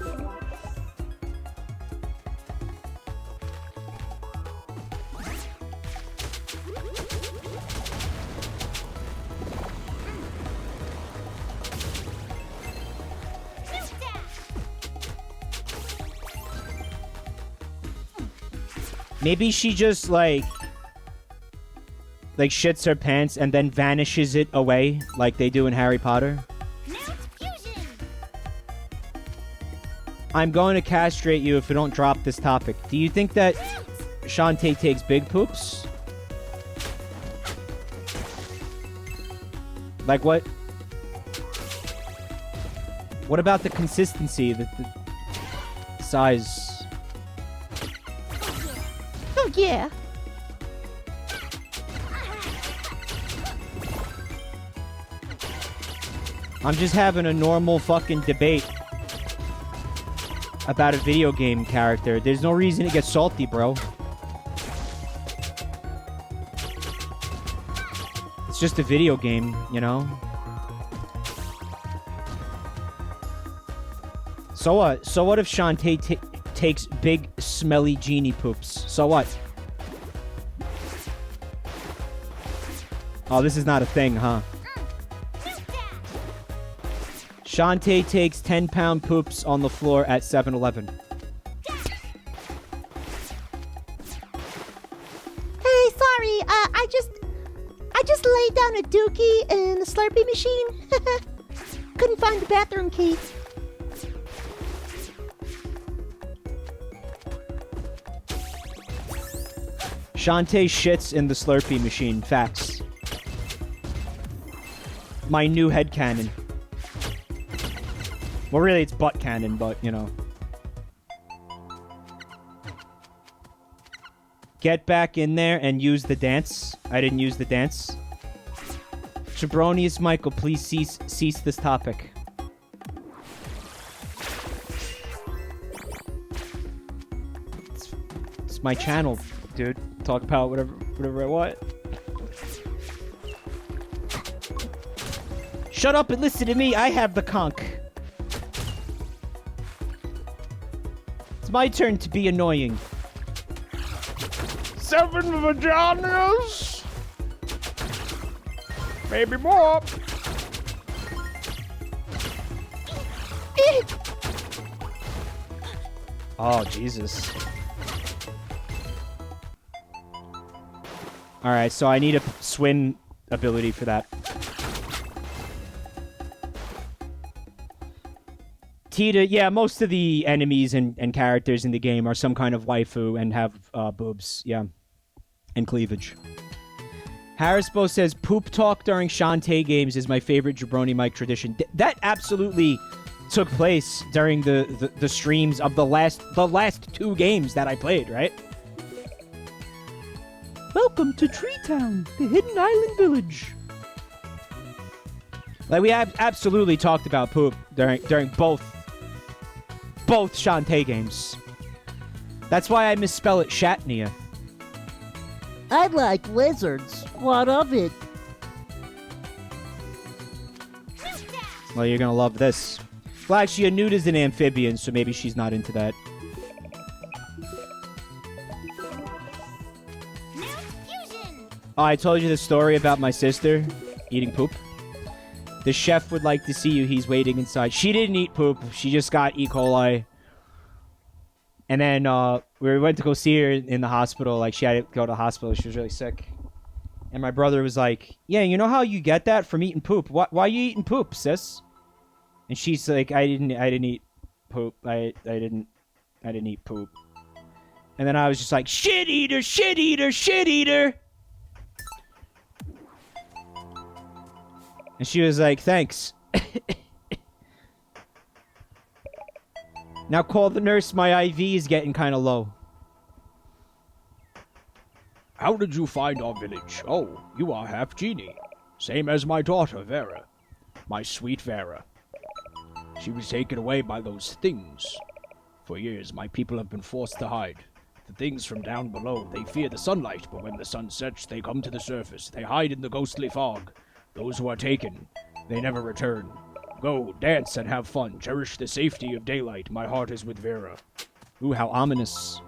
Maybe she just, like shits her pants and then vanishes it away like they do in Harry Potter. I'm going to castrate you if you don't drop this topic. Do you think that Shantae takes big poops? Like what? What about the consistency, the size? Oh, yeah. I'm just having a normal fucking debate about a video game character. There's no reason to get salty, bro. It's just a video game, you know? So what? So what if Shantae takes big, smelly genie poops? So what? Oh, this is not a thing, huh? Shantae takes 10-pound poops on the floor at 7-Eleven. Hey, sorry. I just laid down a dookie in the Slurpee machine. Couldn't find the bathroom key. Shantae shits in the Slurpee machine. Facts. My new headcanon. Well, really, it's butt cannon, but, you know. Get back in there and use the dance. I didn't use the dance. Jabroni is Michael. Please cease this topic. It's my channel, dude. Talk about whatever I want. Shut up and listen to me. I have the conch. It's my turn to be annoying. 7 vaginas? Maybe more. Oh, Jesus. Alright, so I need a swim ability for that. Tita, yeah, most of the enemies and characters in the game are some kind of waifu and have boobs, yeah. And cleavage. Harrisbo says, poop talk during Shantae games is my favorite Jabroni Mike tradition. That absolutely took place during the streams of the last 2 games that I played, right? Welcome to Tree Town, the hidden island village. Like, we absolutely talked about poop during both Shantae games. That's why I misspell it Shatnia. I like lizards. What of it? Well, you're gonna love this. Well, actually, a newt is an amphibian, so maybe she's not into that. Oh, I told you the story about my sister eating poop. The chef would like to see you. He's waiting inside. She didn't eat poop. She just got E. coli. And then we went to go see her in the hospital. Like, she had to go to the hospital. She was really sick. And my brother was like, yeah, you know how you get that from eating poop? Why are you eating poop, sis? And she's like, I didn't eat poop. I didn't eat poop. And then I was just like, shit eater, shit eater, shit eater. And she was like, thanks. Now call the nurse. My IV is getting kind of low. How did you find our village? Oh, you are half genie. Same as my daughter, Vera. My sweet Vera. She was taken away by those things. For years, my people have been forced to hide. The things from down below, they fear the sunlight, but when the sun sets, they come to the surface. They hide in the ghostly fog. Those who are taken, they never return. Go, dance, and have fun. Cherish the safety of daylight. My heart is with Vera. Ooh, how ominous.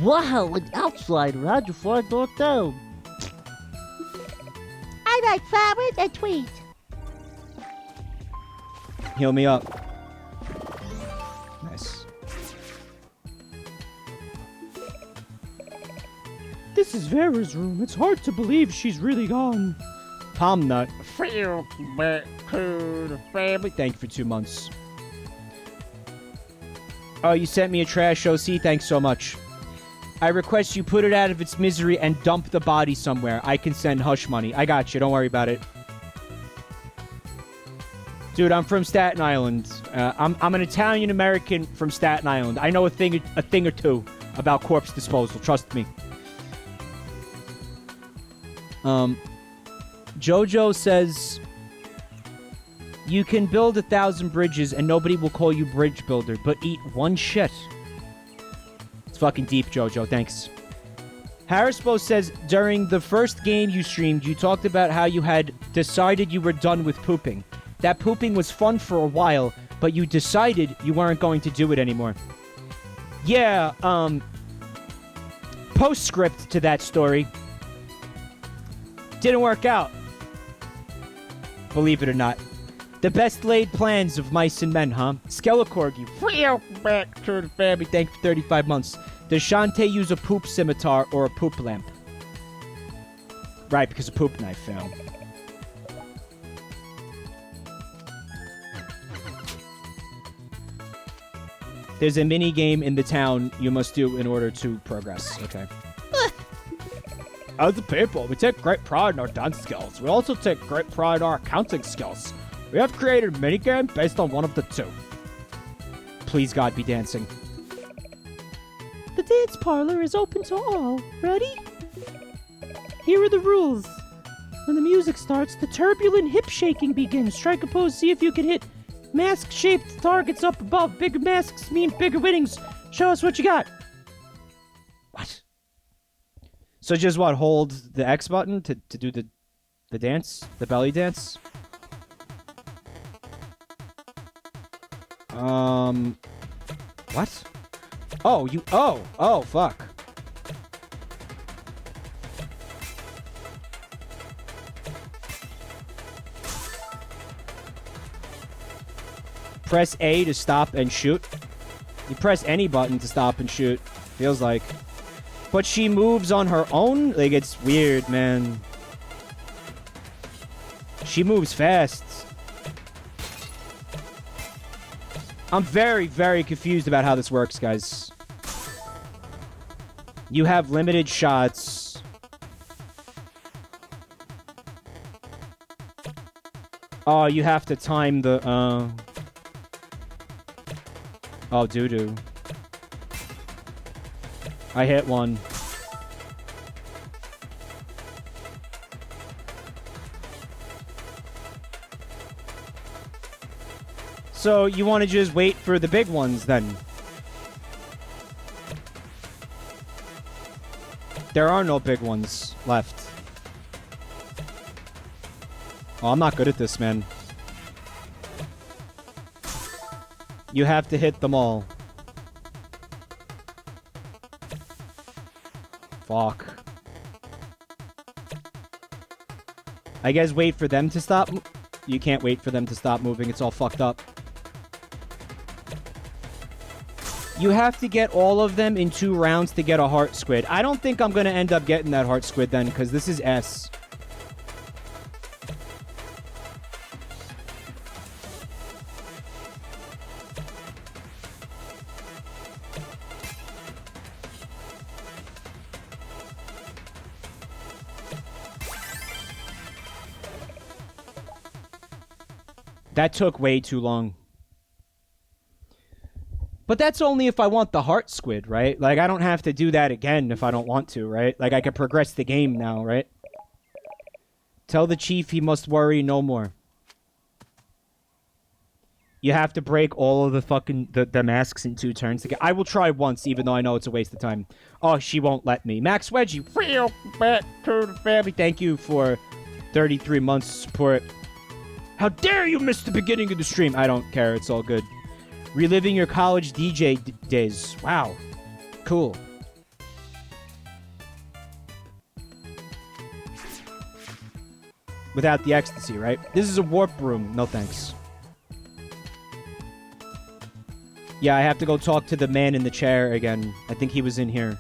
Wow, an outsider. How'd you find our town? I like flowers and tweet. Heal me up. Nice. This is Vera's room. It's hard to believe she's really gone. Palm nut. Back to the family. Thank you for 2 months. Oh, you sent me a trash OC? Thanks so much. I request you put it out of its misery and dump the body somewhere. I can send hush money. I got you. Don't worry about it. Dude, I'm from Staten Island. I'm an Italian-American from Staten Island. I know a thing or two about corpse disposal. Trust me. Jojo says you can build 1,000 bridges and nobody will call you bridge builder, but eat one shit. It's fucking deep, Jojo. Thanks. Harrisbo says during the first game you streamed, you talked about how you had decided you were done with pooping. That pooping was fun for a while, but you decided you weren't going to do it anymore. Yeah, postscript to that story. Didn't work out. Believe it or not. The best laid plans of mice and men, huh? Skelecorgi. Welcome back to the family. Thank you for 35 months. Does Shantae use a poop scimitar or a poop lamp? Right, because a poop knife fell. There's a mini game in the town you must do in order to progress. Okay. As a people, we take great pride in our dance skills. We also take great pride in our accounting skills. We have created a minigame based on one of the two. Please, God, be dancing. The dance parlor is open to all. Ready? Here are the rules. When the music starts, the turbulent hip shaking begins. Strike a pose, see if you can hit mask-shaped targets up above. Bigger masks mean bigger winnings. Show us what you got. What? So just what? Hold the X button to do the dance? The belly dance? What? Oh, fuck. Press A to stop and shoot. You press any button to stop and shoot. Feels like. But she moves on her own? Like, it's weird, man. She moves fast. I'm very, very confused about how this works, guys. You have limited shots. Oh, you have to time the, Oh, doo-doo. I hit one. So, you want to just wait for the big ones, then? There are no big ones left. Oh, I'm not good at this, man. You have to hit them all. Fuck. I guess wait for them to stop. You can't wait for them to stop moving. It's all fucked up. You have to get all of them in 2 rounds to get a heart squid. I don't think I'm going to end up getting that heart squid then, because this is S. That took way too long. But that's only if I want the heart squid, right? Like, I don't have to do that again if I don't want to, right? Like, I can progress the game now, right? Tell the chief he must worry no more. You have to break all of the fucking... the masks in 2 turns to get... I will try once, even though I know it's a waste of time. Oh, she won't let me. Max Wedgie, back to the family. Thank you for 33 months of support. How dare you miss the beginning of the stream? I don't care. It's all good. Reliving your college DJ days. Wow. Cool. Without the ecstasy, right? This is a warp room. No thanks. Yeah, I have to go talk to the man in the chair again. I think he was in here.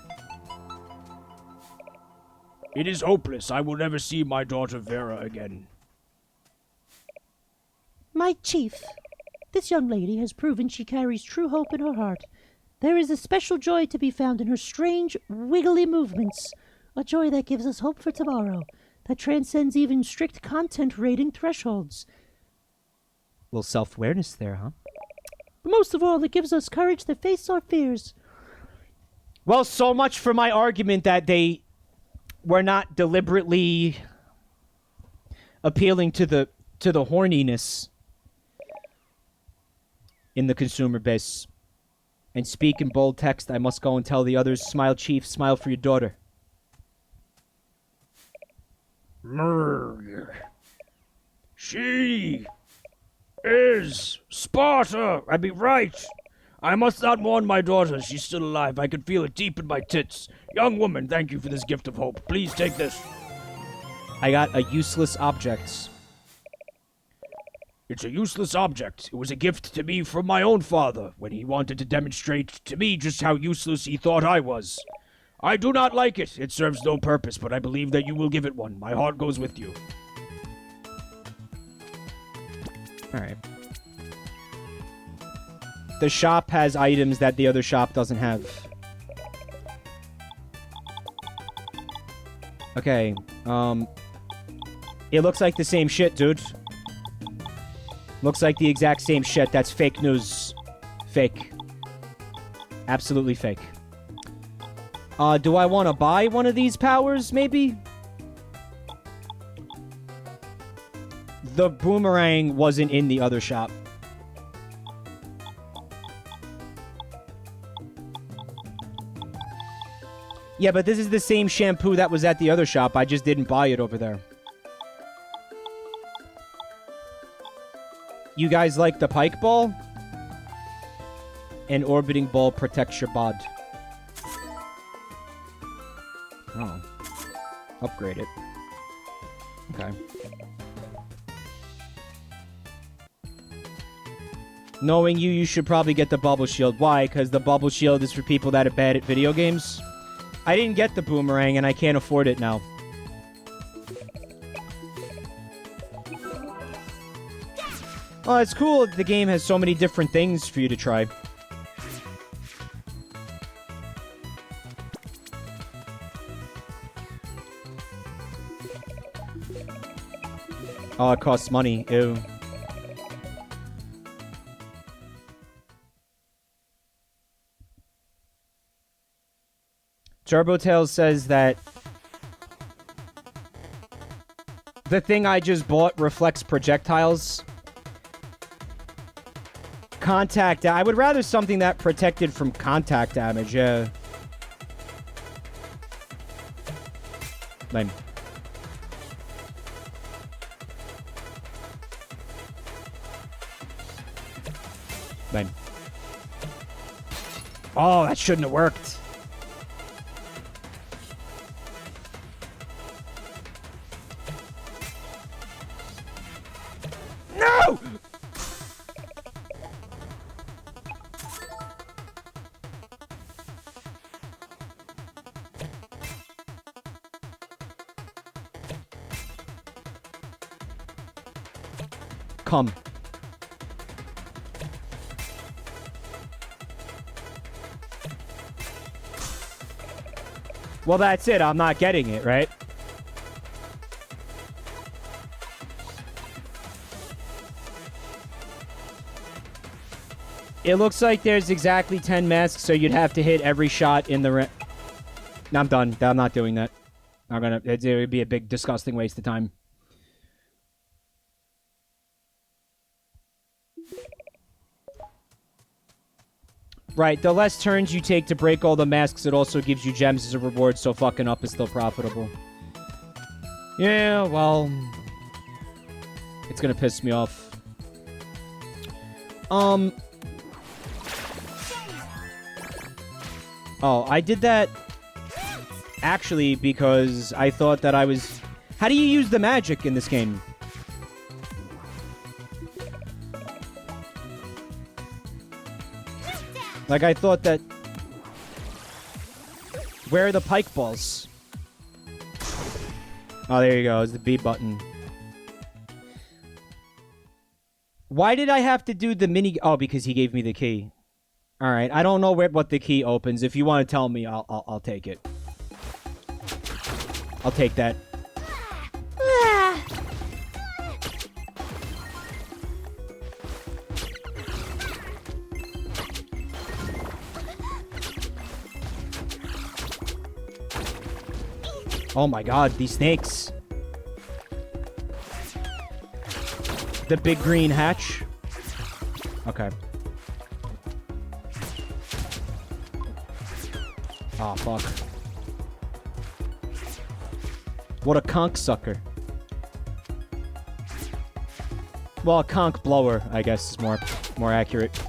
It is hopeless. I will never see my daughter Vera again. My chief, this young lady has proven she carries true hope in her heart. There is a special joy to be found in her strange, wiggly movements. A joy that gives us hope for tomorrow, that transcends even strict content rating thresholds. Little self-awareness there, huh? But most of all, it gives us courage to face our fears. Well, so much for my argument that they were not deliberately appealing to the horniness in the consumer base. And speak in bold text, I must go and tell the others, smile, chief, smile for your daughter. Merg. She is Sparta. I'd be right. I must not mourn my daughter. She's still alive. I can feel it deep in my tits. Young woman, thank you for this gift of hope. Please take this. I got a useless object. It's a useless object. It was a gift to me from my own father when he wanted to demonstrate to me just how useless he thought I was. I do not like it. It serves no purpose, but I believe that you will give it one. My heart goes with you. Alright. The shop has items that the other shop doesn't have. Okay, it looks like the same shit, dude. Looks like the exact same shit. That's fake news. Fake. Absolutely fake. Do I want to buy one of these powers, maybe? The boomerang wasn't in the other shop. Yeah, but this is the same shampoo that was at the other shop. I just didn't buy it over there. You guys like the pike ball? An orbiting ball protects your bod. Oh. Upgrade it. Okay. Knowing you, you should probably get the bubble shield. Why? Because the bubble shield is for people that are bad at video games? I didn't get the boomerang, and I can't afford it now. Oh, it's cool. The game has so many different things for you to try. Oh, it costs money. Ew. TurboTails says that the thing I just bought reflects projectiles. Contact. I would rather something that protected from contact damage, yeah. Lame. Lame. Oh, that shouldn't have worked. No! Come. Well, that's it. I'm not getting it, right? It looks like there's exactly 10 masks, so you'd have to hit every shot in the No, I'm done. I'm not doing that. I'm gonna. It would be a big, disgusting waste of time. Right, the less turns you take to break all the masks, it also gives you gems as a reward, so fucking up is still profitable. Yeah, well... It's gonna piss me off. Oh, I did that... Actually, because I thought that I was... How do you use the magic in this game? Like, I thought that... Where are the pike balls? Oh, there you go. It's the B button. Why did I have to do the mini... Oh, because he gave me the key. Alright, I don't know what the key opens. If you want to tell me, I'll take it. I'll take that. Oh my god, these snakes. The big green hatch? Okay. Oh, fuck. What a conch sucker. Well, a conch blower, I guess, is more accurate.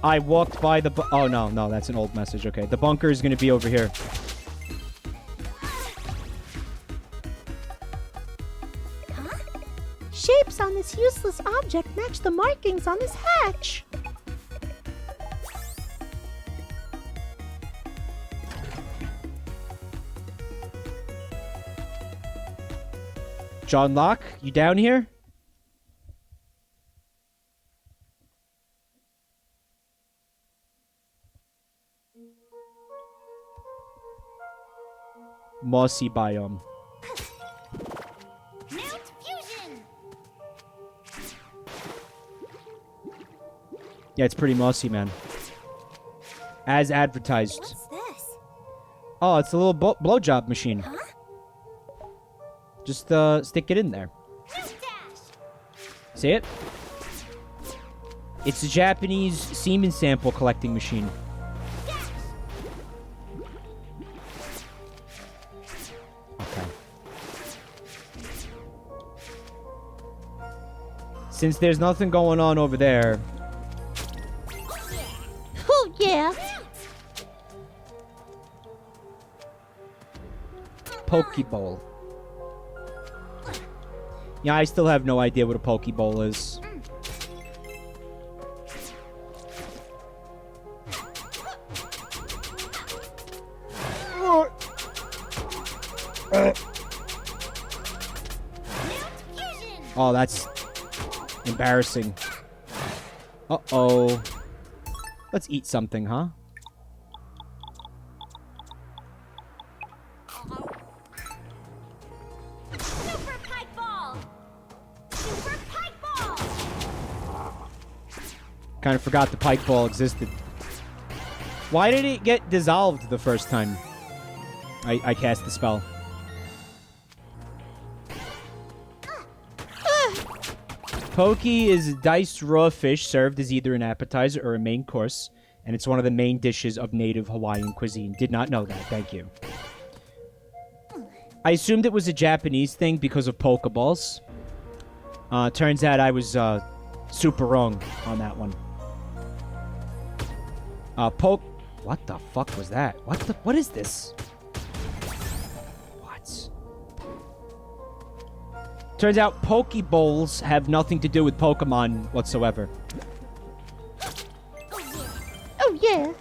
I walked by the oh, no, that's an old message. Okay, the bunker is going to be over here. Shapes on this useless object match the markings on this hatch. John Locke, you down here? Mossy biome. Mount Fusion! Yeah, it's pretty mossy, man. As advertised. What's this? Oh, it's a little blowjob machine. Huh? Just stick it in there. Dash! See it? It's a Japanese semen sample collecting machine. Okay. Since there's nothing going on over there, Oh, yeah. Pokeball. Yeah, I still have no idea what a Pokeball is. Oh, that's embarrassing. Uh-oh. Let's eat something, huh? Super Pike Ball! Super Pike Ball! Kind of forgot the Pike Ball existed. Why did it get dissolved the first time I cast the spell? Poke is diced raw fish served as either an appetizer or a main course, and it's one of the main dishes of native Hawaiian cuisine. Did not know that. Thank you. I assumed it was a Japanese thing because of Pokeballs. Turns out I was super wrong on that one. What the fuck was that? What is this? What? Turns out Pokeballs have nothing to do with Pokemon whatsoever. Oh, yeah.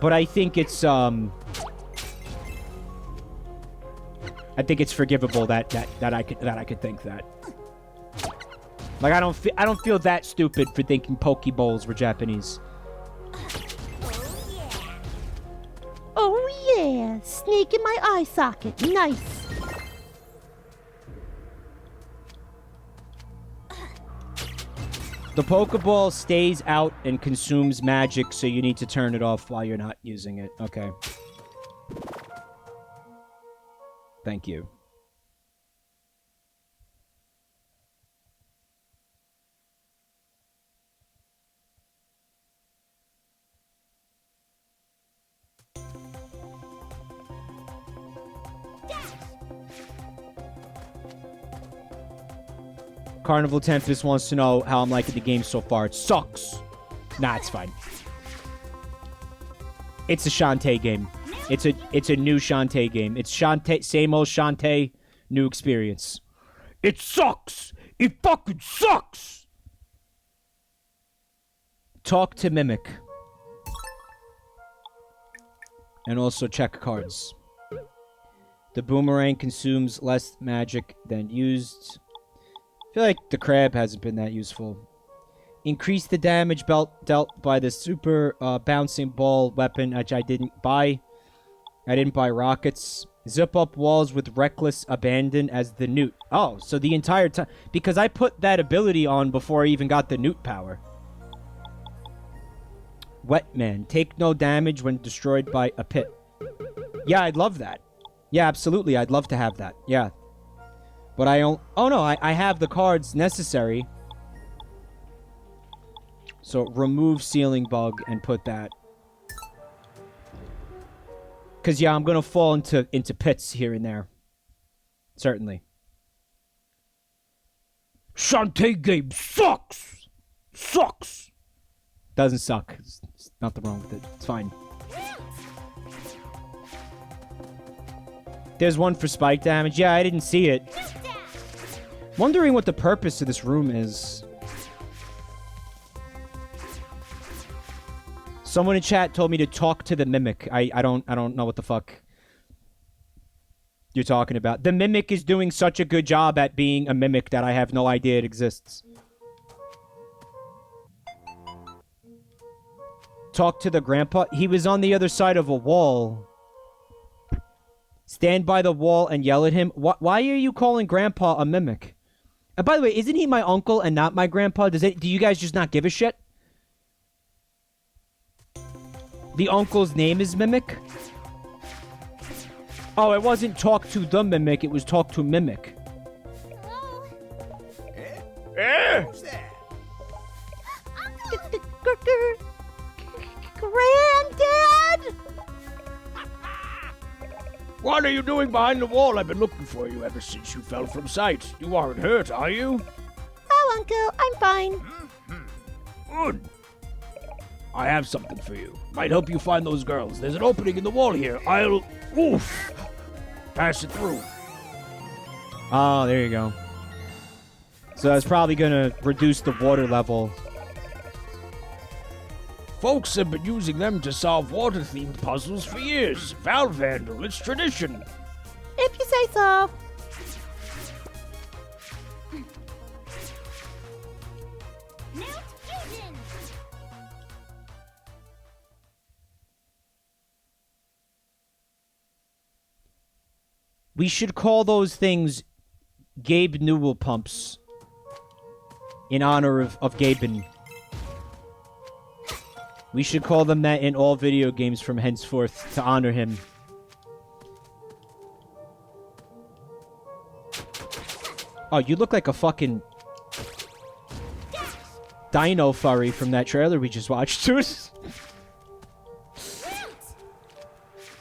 But I think it's forgivable that I could think that. Like I don't feel that stupid for thinking Pokeballs were Japanese. Oh, yeah. Snake in my eye socket. Nice. The Pokeball stays out and consumes magic, so you need to turn it off while you're not using it. Okay. Thank you. Carnival Tempest wants to know how I'm liking the game so far. It sucks. Nah, it's fine. It's a Shantae game. It's a new Shantae game. It's Shantae, same old Shantae, new experience. It sucks. It fucking sucks. Talk to Mimic. And also check cards. The boomerang consumes less magic than used. I feel like the crab hasn't been that useful. Increase the damage dealt by the super bouncing ball weapon, which I didn't buy. I didn't buy rockets. Zip up walls with reckless abandon as the newt. Oh, so the entire time. Because I put that ability on before I even got the newt power. Wet man. Take no damage when destroyed by a pit. Yeah, I'd love that. Yeah, absolutely. I'd love to have that. Yeah. But I don't... Oh, no. I have the cards necessary. So, remove ceiling bug and put that. Because, yeah, I'm going to fall into pits here and there. Certainly. Shantae game sucks! Sucks! Doesn't suck. There's nothing wrong with it. It's fine. There's one for spike damage. Yeah, I didn't see it. Wondering what the purpose of this room is. Someone in chat told me to talk to the mimic. I don't know what the fuck you're talking about. The mimic is doing such a good job at being a mimic that I have no idea it exists. Talk to the grandpa. He was on the other side of a wall. Stand by the wall and yell at him. Why are you calling grandpa a mimic? And by the way, isn't he my uncle and not my grandpa? Do you guys just not give a shit? The uncle's name is Mimic? Oh, it wasn't talk to the mimic, it was talk to Mimic. Hello? Who's there? Granddad! What are you doing behind the wall? I've been looking for you ever since you fell from sight. You aren't hurt, are you? Oh, Uncle, I'm fine. Good. I have something for you. Might help you find those girls. There's an opening in the wall here. I'll... Oof! Pass it through. Oh, there you go. So that's probably gonna reduce the water level. Folks have been using them to solve water-themed puzzles for years. Valve Vandal, it's tradition. If you say so. Mount Fusion! We should call those things Gabe Newell pumps. In honor of Gaben. We should call them that in all video games from henceforth to honor him. Oh, you look like a fucking dino furry from that trailer we just watched.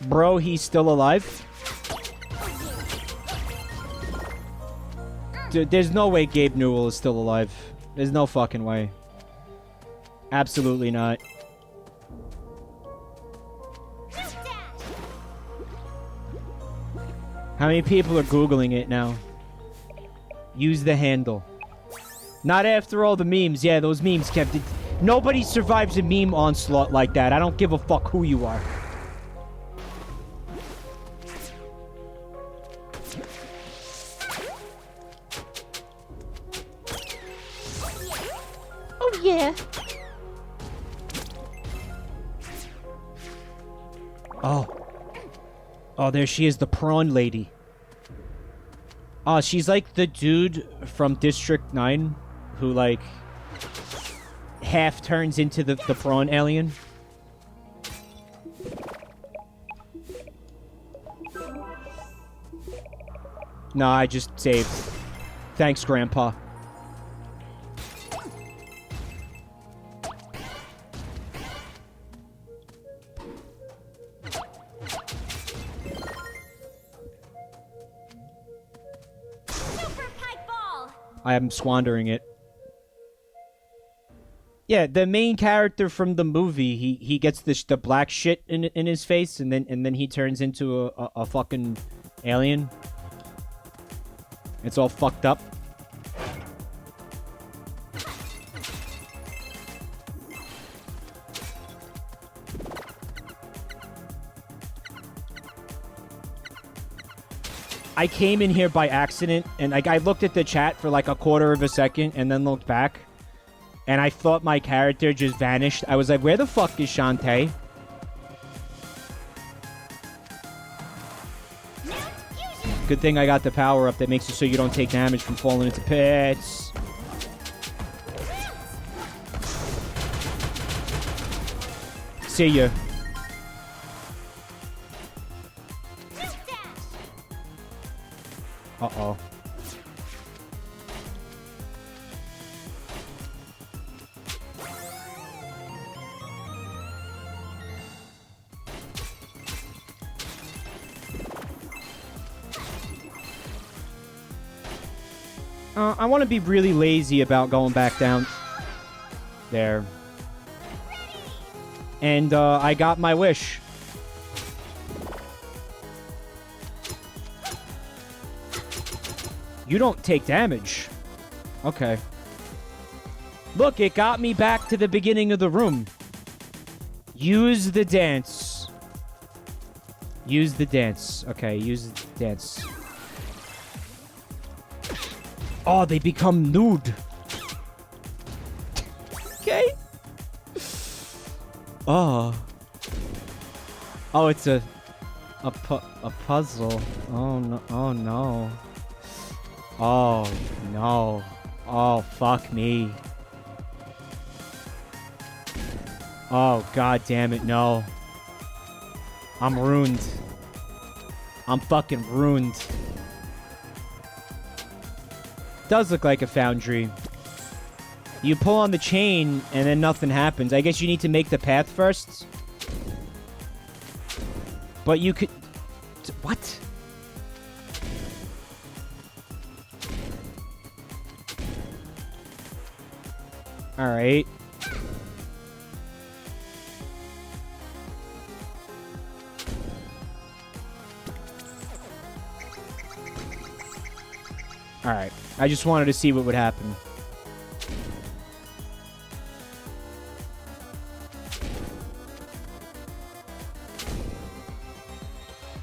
Bro, he's still alive? Dude, there's no way Gabe Newell is still alive. There's no fucking way. Absolutely not. How many people are Googling it now? Use the handle. Not after all the memes. Yeah, those memes kept it. Nobody survives a meme onslaught like that. I don't give a fuck who you are. Oh, yeah. Oh. Oh, there she is, the prawn lady. Oh, she's like the dude from District 9 who, like, half turns into the prawn alien. No, I just saved. Thanks, Grandpa. I am squandering it. Yeah, the main character from the movie, he gets the black shit in his face, and then he turns into a fucking alien. It's all fucked up. I came in here by accident, and like I looked at the chat for like a quarter of a second, and then looked back, and I thought my character just vanished. I was like, where the fuck is Shantae? Good thing I got the power up that makes it so you don't take damage from falling into pits. see you. Uh-oh. I want to be really lazy about going back down there. And I got my wish. You don't take damage. Okay. Look, it got me back to the beginning of the room. Use the dance. Use the dance. Okay, use the dance. Oh, they become nude. Okay. Oh. Oh, it's a puzzle. Oh no. Oh no. Oh no. Oh fuck me. Oh god damn it, no. I'm ruined. I'm fucking ruined. Does look like a foundry. You pull on the chain and then nothing happens. I guess you need to make the path first. But you could... What? Alright. Alright. I just wanted to see what would happen.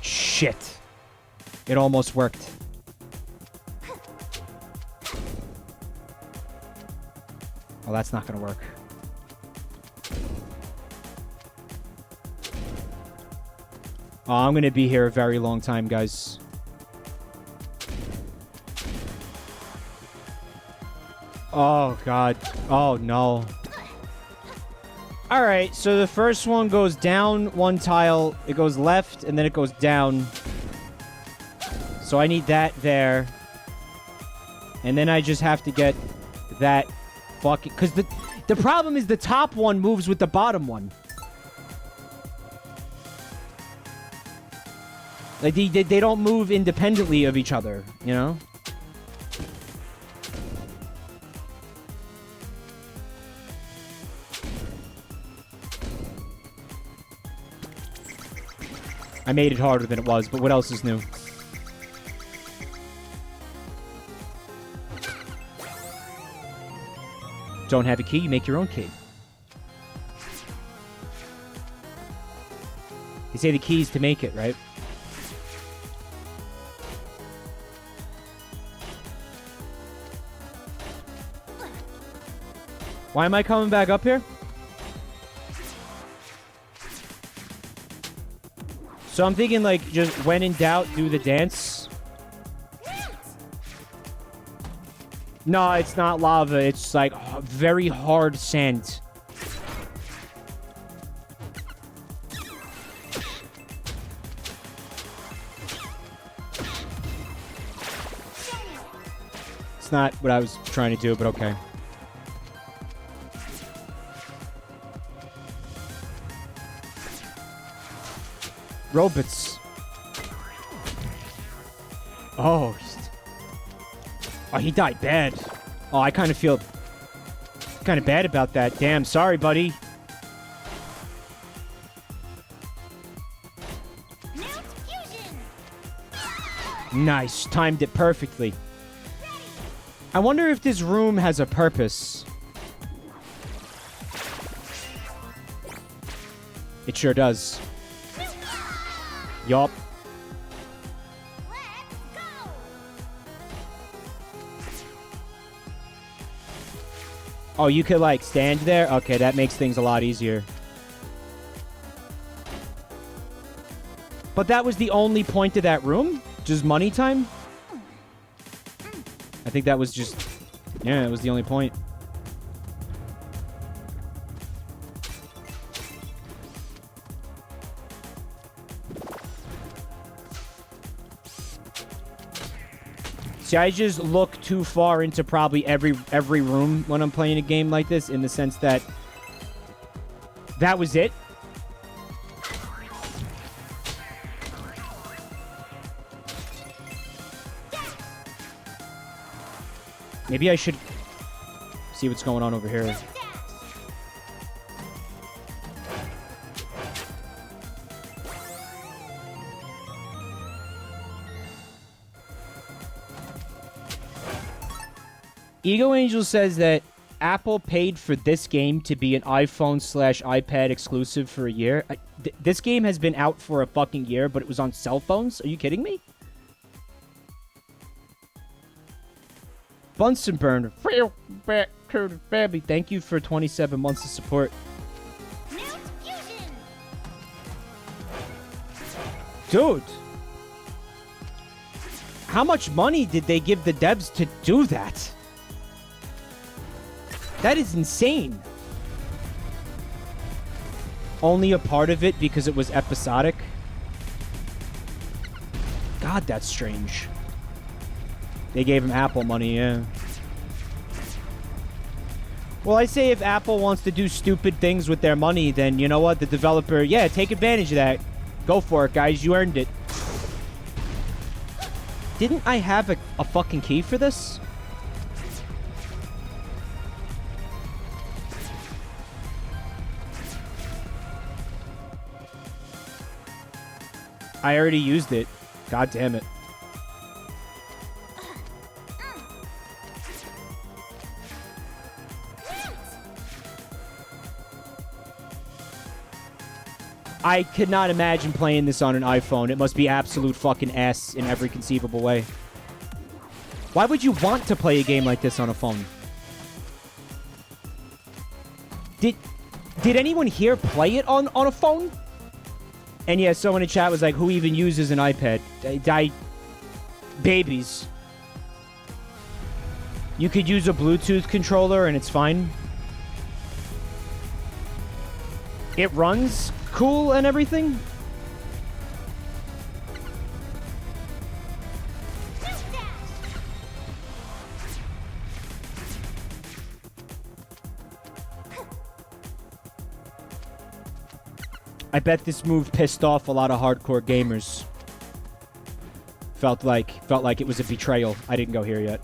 Shit. It almost worked. Oh, that's not gonna work. Oh, I'm gonna be here a very long time, guys. Oh, God. Oh, no. Alright, so the first one goes down one tile. It goes left, and then it goes down. So I need that there. And then I just have to get that fucking... Because the problem is the top one moves with the bottom one. Like, they don't move independently of each other, you know? I made it harder than it was, but what else is new? Don't have a key, you make your own key. They say the key is to make it, right? Why am I coming back up here? So I'm thinking, like, just when in doubt, do the dance. No, it's not lava. It's, like, very hard sand. It's not what I was trying to do, but okay. Robots. Oh. Oh, he died bad. Oh, I kind of feel kind of bad about that. Damn, sorry, buddy. Nice. Timed it perfectly. I wonder if this room has a purpose. It sure does. Yup. Oh, you could, like, stand there? Okay, that makes things a lot easier. But that was the only point of that room? Just money time? I think that was just... Yeah, it was the only point. See, I just look too far into probably every room when I'm playing a game like this, in the sense that that was it. Maybe I should see what's going on over here. Ego Angel says that Apple paid for this game to be an iPhone/iPad exclusive for a year. This game has been out for a fucking year, but it was on cell phones? Are you kidding me? Bunsen Burner. Back to the baby. Thank you for 27 months of support. Dude. How much money did they give the devs to do that? That is insane. Only a part of it because it was episodic. God, that's strange. They gave him Apple money, yeah. Well, I say if Apple wants to do stupid things with their money, then you know what? The developer, yeah, take advantage of that. Go for it, guys. You earned it. Didn't I have a fucking key for this? I already used it. God damn it. I could not imagine playing this on an iPhone. It must be absolute fucking ass in every conceivable way. Why would you want to play a game like this on a phone? Did anyone here play it on a phone? And yeah, someone in chat was like, who even uses an iPad? Babies. You could use a Bluetooth controller and it's fine. It runs cool and everything. I bet this move pissed off a lot of hardcore gamers. Felt like it was a betrayal. I didn't go here yet.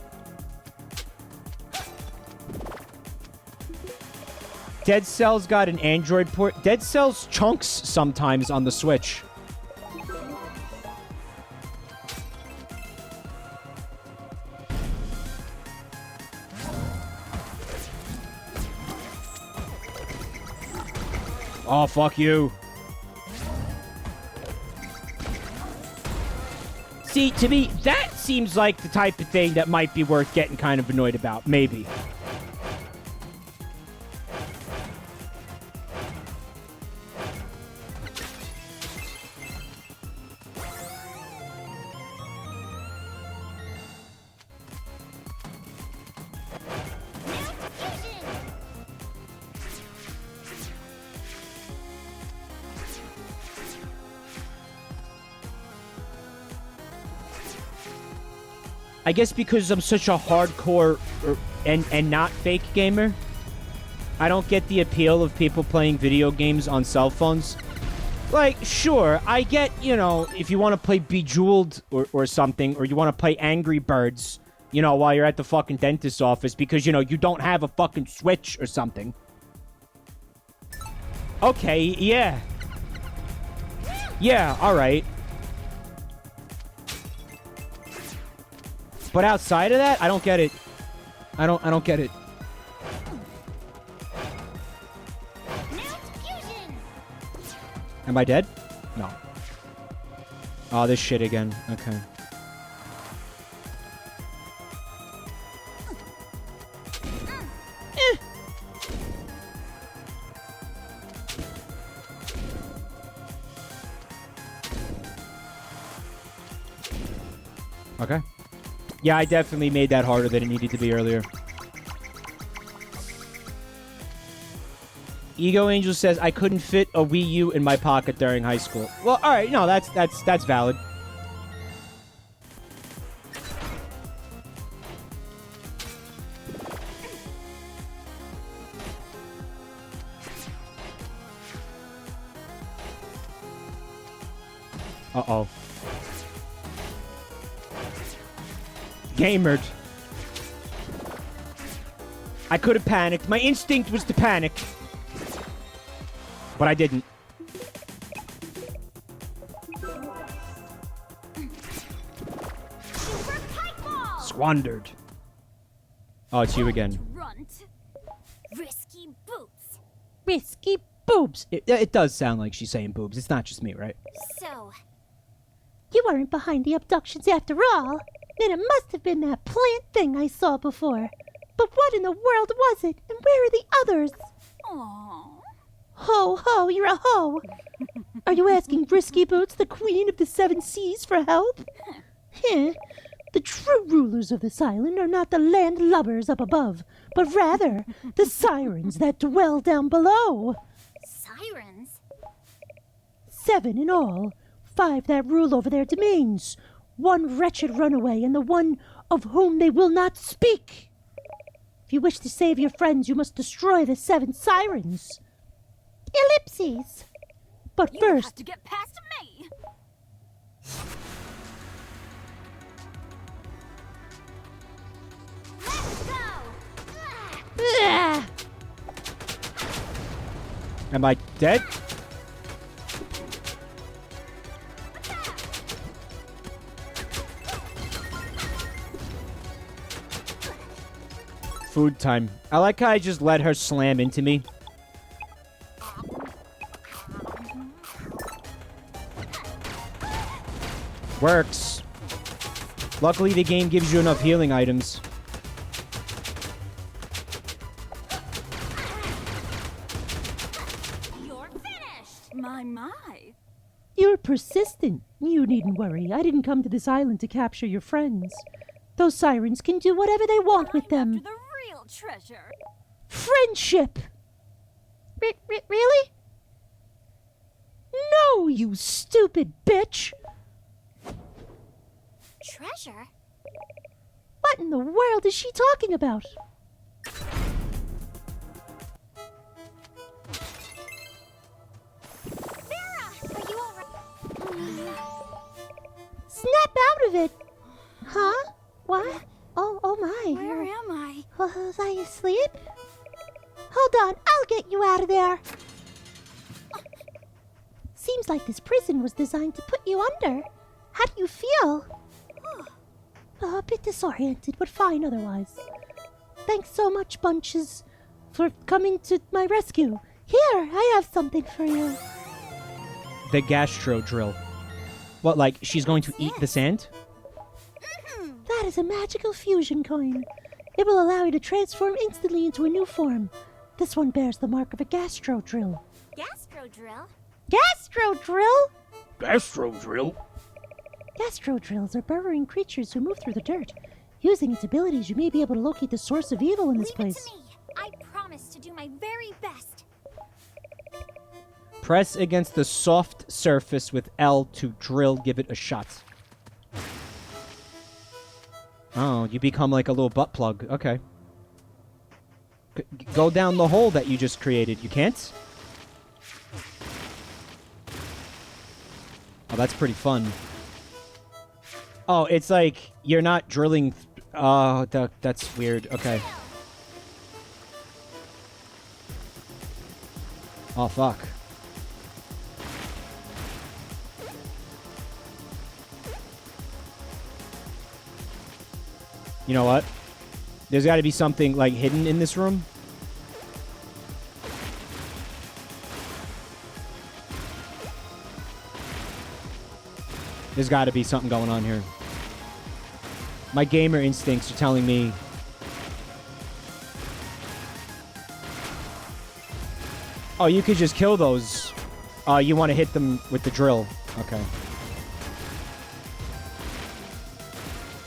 Dead Cell's got an Android port. Dead Cell's chunks sometimes on the Switch. Oh, fuck you. See, to me, that seems like the type of thing that might be worth getting kind of annoyed about. Maybe. I guess because I'm such a hardcore and not fake gamer, I don't get the appeal of people playing video games on cell phones. Like, sure, I get, you know, if you want to play Bejeweled or something, or you want to play Angry Birds, you know, while you're at the fucking dentist's office because, you know, you don't have a fucking Switch or something. Okay, yeah. Yeah, alright. But outside of that, I don't get it. I don't get it. Am I dead? No. Oh, this shit again. Okay. Okay. Yeah, I definitely made that harder than it needed to be earlier. Ego Angel says, I couldn't fit a Wii U in my pocket during high school. Well, alright, no, that's valid. Uh-oh. Gamered. I could have panicked. My instinct was to panic. But I didn't. Squandered. Oh, it's you again. Runt. Risky boots. Risky Boobs. It does sound like she's saying boobs. It's not just me, right? So, You weren't behind the abductions after all. Then it must have been that plant thing I saw before. But what in the world was it? And where are the others? aww. Ho, ho, you're a ho. Are you asking Risky Boots, the queen of the seven seas, for help? Heh. The true rulers of this island are not the landlubbers up above, but rather the sirens that dwell down below. Sirens? 7 in all. 5 that rule over their domains. 1 wretched runaway, and the one of whom they will not speak. If you wish to save your friends, you must destroy the 7 sirens. Ellipses. But You first, have to get past me. Let's go. ah, Am I dead? Food time. I like how I just let her slam into me. Works. Luckily, the game gives you enough healing items. You're finished. My. you're persistent. You needn't worry. I didn't come to this island to capture your friends. Those sirens can do whatever they want with them. After the real treasure. Friendship! Really? No, you stupid bitch! Treasure? What in the world is she talking about? Vera, are you alright? Snap out of it! Huh? What? Oh my. Where am I? Was I asleep? Hold on, I'll get you out of there. Seems like this prison was designed to put you under. How do you feel? A bit disoriented, but fine otherwise. Thanks so much, Bunches, for coming to my rescue. Here, I have something for you. The Gastro Drill. What, like she's going to eat the sand? That is a magical fusion coin. It will allow you to transform instantly into a new form. This one bears the mark of a Gastro Drill. Gastro Drill? Gastro Drill? Gastro Drill? Gastro Drills are burrowing creatures who move through the dirt. Using its abilities, you may be able to locate the source of evil in this Leave place. it to me. I promise to do my very best. Press against the soft surface with L to drill. Give it a shot. Oh, you become like a little butt plug. Okay. Go down the hole that you just created. You can't? Oh, that's pretty fun. Oh, it's like you're not drilling. Oh, that's weird. Okay. Oh, fuck. You know what? There's got to be something, like, hidden in this room. There's got to be something going on here. My gamer instincts are telling me... Oh, you could just kill those. You want to hit them with the drill. Okay.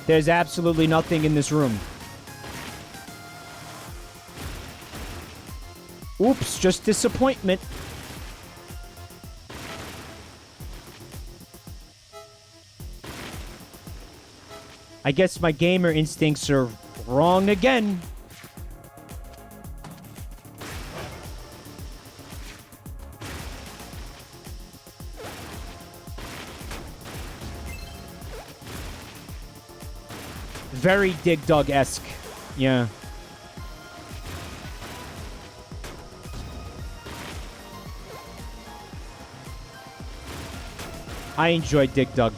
There's absolutely nothing in this room. Oops, just disappointment. I guess my gamer instincts are wrong again. Very Dig Dug-esque. Yeah. I enjoyed Dig Dug.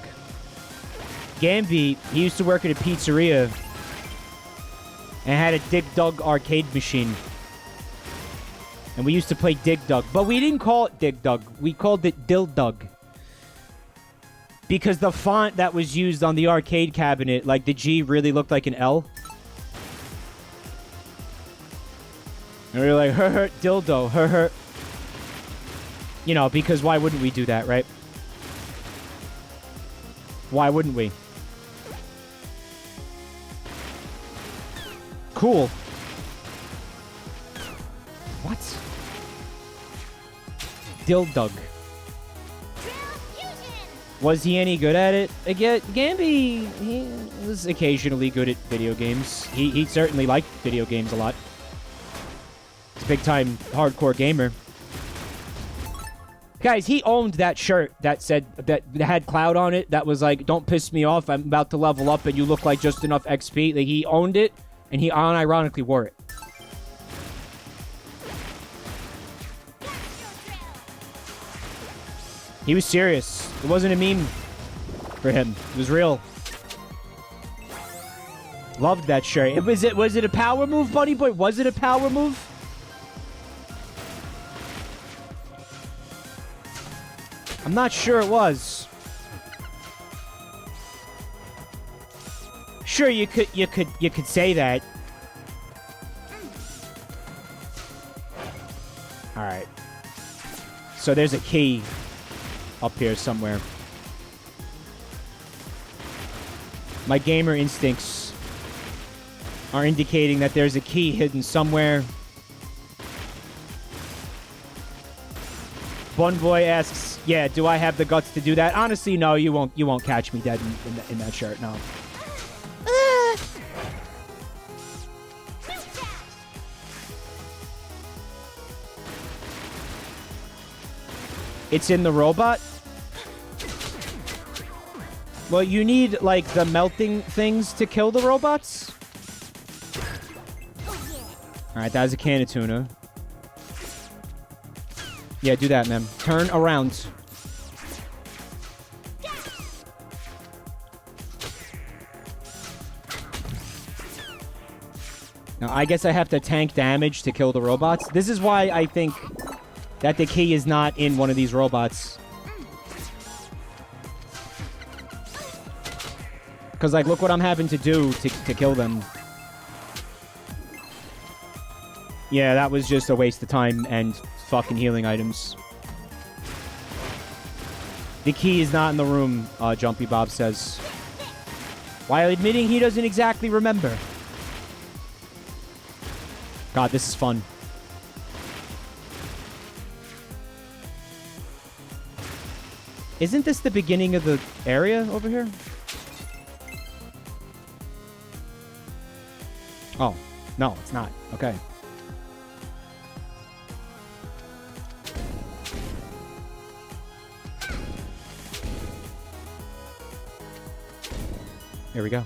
Gamby, he used to work at a pizzeria and had a Dig Dug arcade machine. And we used to play Dig Dug. But we didn't call it Dig Dug. We called it Dill Dug. Because the font that was used on the arcade cabinet, like the G really looked like an L. And we were like, her, dildo, her. You know, because why wouldn't we do that, right? Why wouldn't we? Cool. What? Dildug. Was he any good at it? Again, Gamby, he was occasionally good at video games. He certainly liked video games a lot. He's a big-time hardcore gamer. Guys, he owned that shirt that said, that had Cloud on it, that was like, don't piss me off, I'm about to level up and you look like just enough XP. Like, he owned it, and he unironically wore it. He was serious. It wasn't a meme for him. It was real. Loved that shirt. Was it a power move, Bunny Boy? Was it a power move? I'm not sure it was. Sure, you could say that. All right. So there's a key up here somewhere. My gamer instincts are indicating that there's a key hidden somewhere. Bun Boy asks, "Yeah, do I have the guts to do that?" Honestly, no. You won't catch me dead in that shirt. No. It's in the robot? Well, you need, like, the melting things to kill the robots? Alright, that was a can of tuna. Yeah, do that, man. Turn around. Now, I guess I have to tank damage to kill the robots. This is why I think that the key is not in one of these robots. Because, like, look what I'm having to do to kill them. Yeah, that was just a waste of time and fucking healing items. The key is not in the room, Jumpy Bob says. While admitting he doesn't exactly remember. God, this is fun. Isn't this the beginning of the area over here? Oh, no, it's not. Okay. Here we go.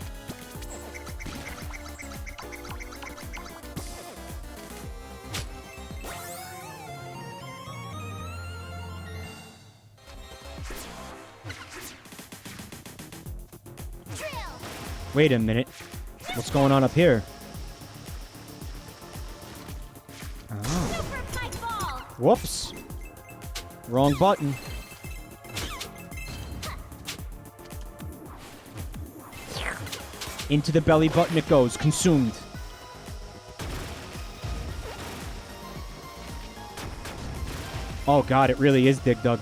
Wait a minute. What's going on up here? Oh. Whoops. Wrong button. Into the belly button it goes. Consumed. Oh god, it really is Dig Dug.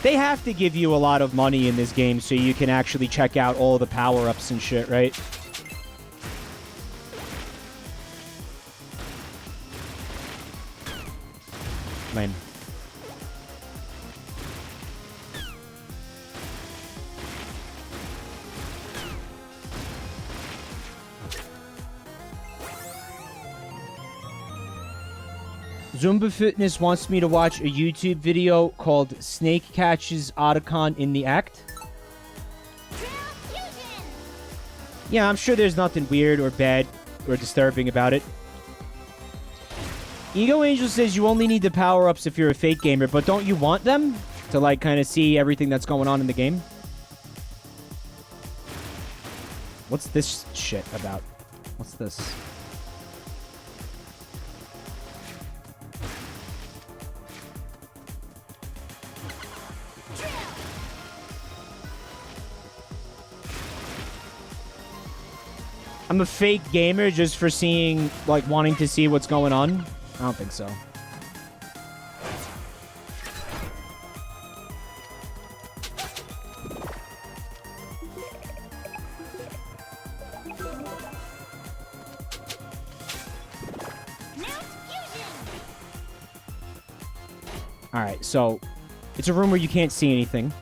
They have to give you a lot of money in this game so you can actually check out all the power-ups and shit, right? Lame. Zumba Fitness wants me to watch a YouTube video called Snake Catches Otacon in the Act. Yeah, I'm sure there's nothing weird or bad or disturbing about it. Ego Angel says you only need the power-ups if you're a fake gamer, but don't you want them? To, like, kind of see everything that's going on in the game? What's this shit about? What's this? I'm a fake gamer just for seeing, like, wanting to see what's going on? I don't think so. Alright, so it's a room where you can't see anything.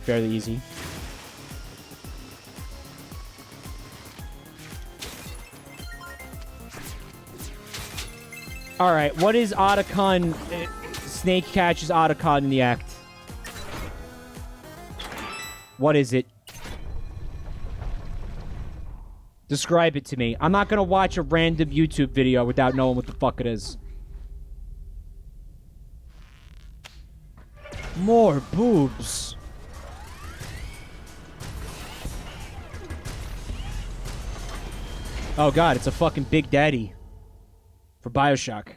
Fairly easy. Alright, what is Otacon? Snake catches Otacon in the act. What is it? Describe it to me. I'm not gonna watch a random YouTube video without knowing what the fuck it is. More boobs. Oh god, it's a fucking Big Daddy. For Bioshock.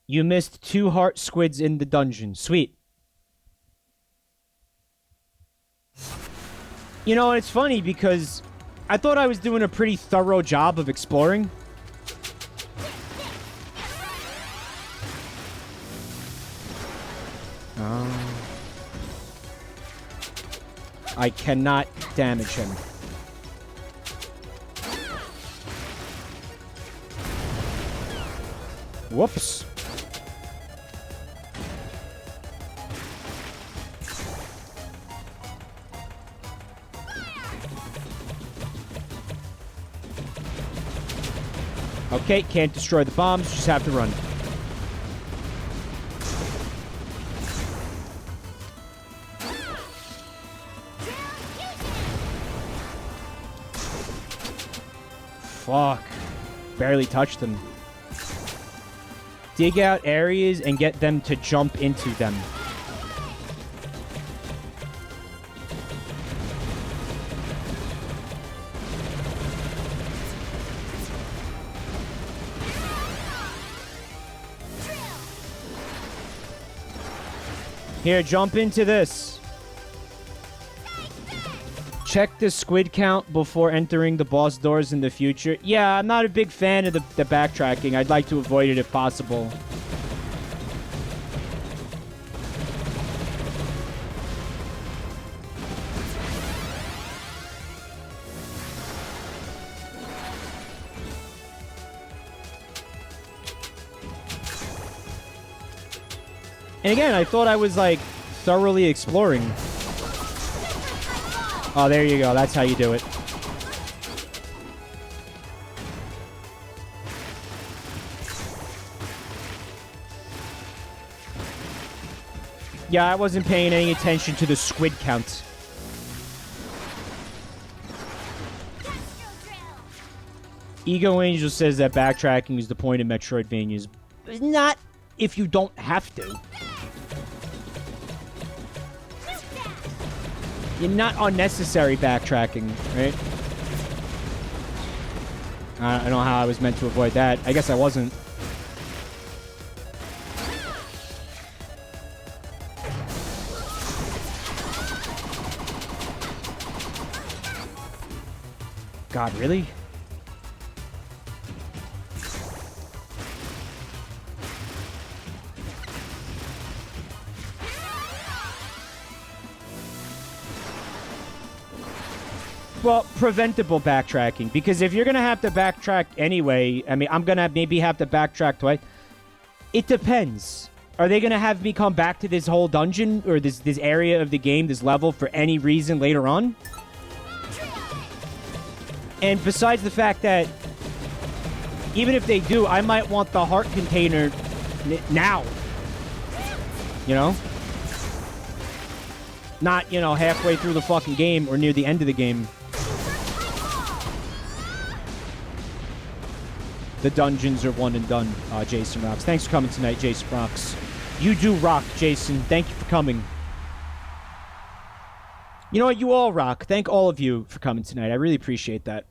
You missed 2 heart squids in the dungeon. Sweet. You know, it's funny because I thought I was doing a pretty thorough job of exploring. I cannot damage him. Whoops. Okay, can't destroy the bombs, just have to run. Fuck. Barely touched them. Dig out areas and get them to jump into them. Here, jump into this. Check the squid count before entering the boss doors in the future. Yeah, I'm not a big fan of the backtracking. I'd like to avoid it if possible. And again, I thought I was, like, thoroughly exploring. Oh, there you go. That's how you do it. Yeah, I wasn't paying any attention to the squid count. Ego Angel says that backtracking is the point of Metroidvanias. Not if you don't have to. You're not unnecessary backtracking, right? I don't know how I was meant to avoid that. I guess I wasn't. God, really? Well, preventable backtracking, because if you're going to have to backtrack anyway, I mean, I'm going to maybe have to backtrack twice. It depends. Are they going to have me come back to this whole dungeon or this area of the game, this level, for any reason later on? And besides the fact that even if they do, I might want the heart container now. You know? Not, you know, halfway through the fucking game or near the end of the game. The dungeons are one and done, Jason Rocks. Thanks for coming tonight, Jason Rocks. You do rock, Jason. Thank you for coming. You know what? You all rock. Thank all of you for coming tonight. I really appreciate that.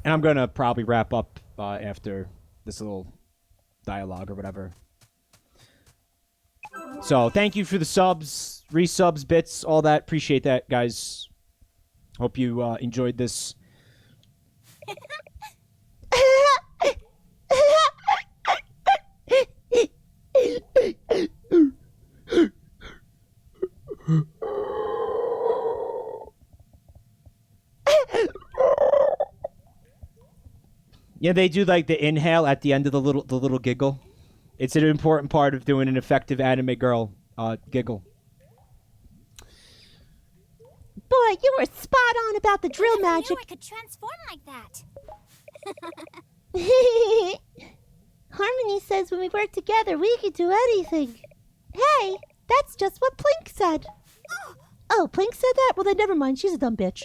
And I'm going to probably wrap up after this little dialogue or whatever. So, thank you for the subs, resubs, bits, all that. Appreciate that, guys. Hope you enjoyed this. Yeah, they do like the inhale at the end of the little giggle. It's an important part of doing an effective anime girl giggle. Boy, you were spot on about the drill magic. I knew I could transform like that. Harmony says when we work together, we can do anything. Hey, that's just what Plink said. Oh, Plink said that? Well, then never mind. She's a dumb bitch.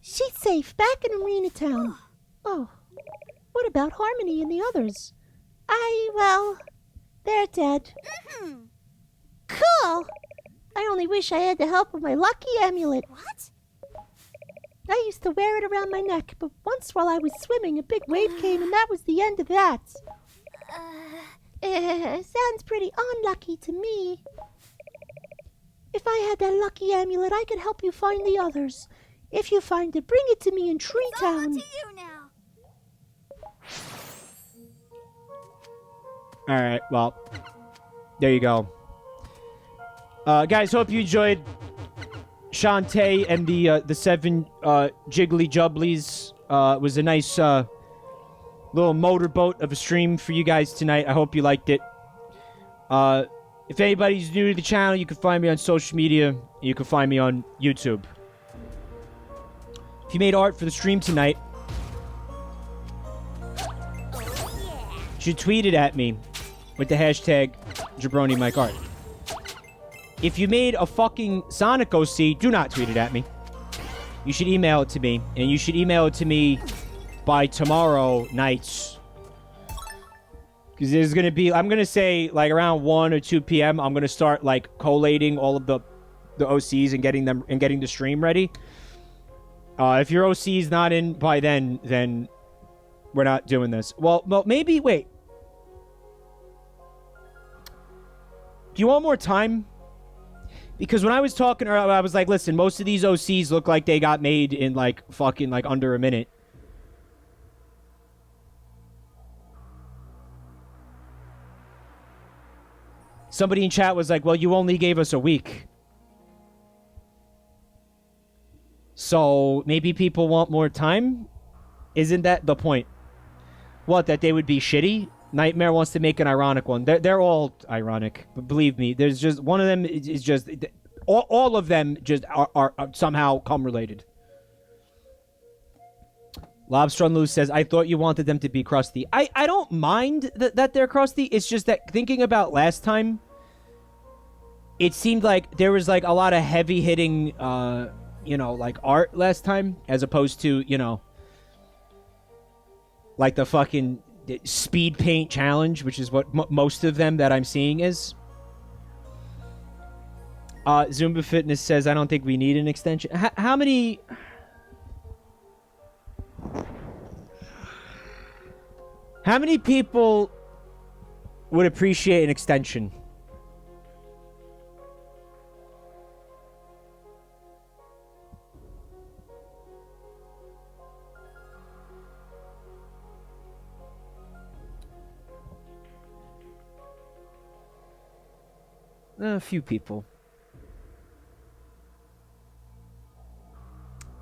She's safe back in Arena Town. Oh, what about Harmony and the others? Well, they're dead. Cool. I only wish I had the help of my lucky amulet. What? I used to wear it around my neck, but once while I was swimming, a big wave came and that was the end of that. Sounds pretty unlucky to me. If I had that lucky amulet, I could help you find the others. If you find it, bring it to me in Tree Town. It's all to you now. Alright, well, there you go. Guys, hope you enjoyed Shantae and the 7 jiggly jubblies. It was a nice little motorboat of a stream for you guys tonight. I hope you liked it. If anybody's new to the channel, you can find me on social media. You can find me on YouTube. If you made art for the stream tonight, you should tweet it at me with the hashtag JabroniMikeArt. If you made a fucking Sonic OC, do not tweet it at me. You should email it to me, and you should email it to me by tomorrow night. Because there's going to be, I'm going to say, like, around 1 or 2 p.m., I'm going to start, like, collating all of the OCs and getting the stream ready. If your OC is not in by then we're not doing this. Well, maybe, wait. Do you want more time? Because when I was talking earlier, I was like, listen, most of these OCs look like they got made in, like, fucking, like, under a minute. Somebody in chat was like, well, you only gave us a week. So, maybe people want more time? Isn't that the point? What, that they would be shitty? Nightmare wants to make an ironic one. They're all ironic. But believe me, there's just... One of them is just... All of them just are somehow come related. Lobstrunlu says, I thought you wanted them to be crusty. I don't mind that they're crusty. It's just that thinking about last time, it seemed like there was, like, a lot of heavy-hitting, you know, like, art last time, as opposed to, you know, like the fucking speed paint challenge, which is what most of them that I'm seeing is. Zumba Fitness says, I don't think we need an extension. How many... How many people would appreciate an extension? A few people.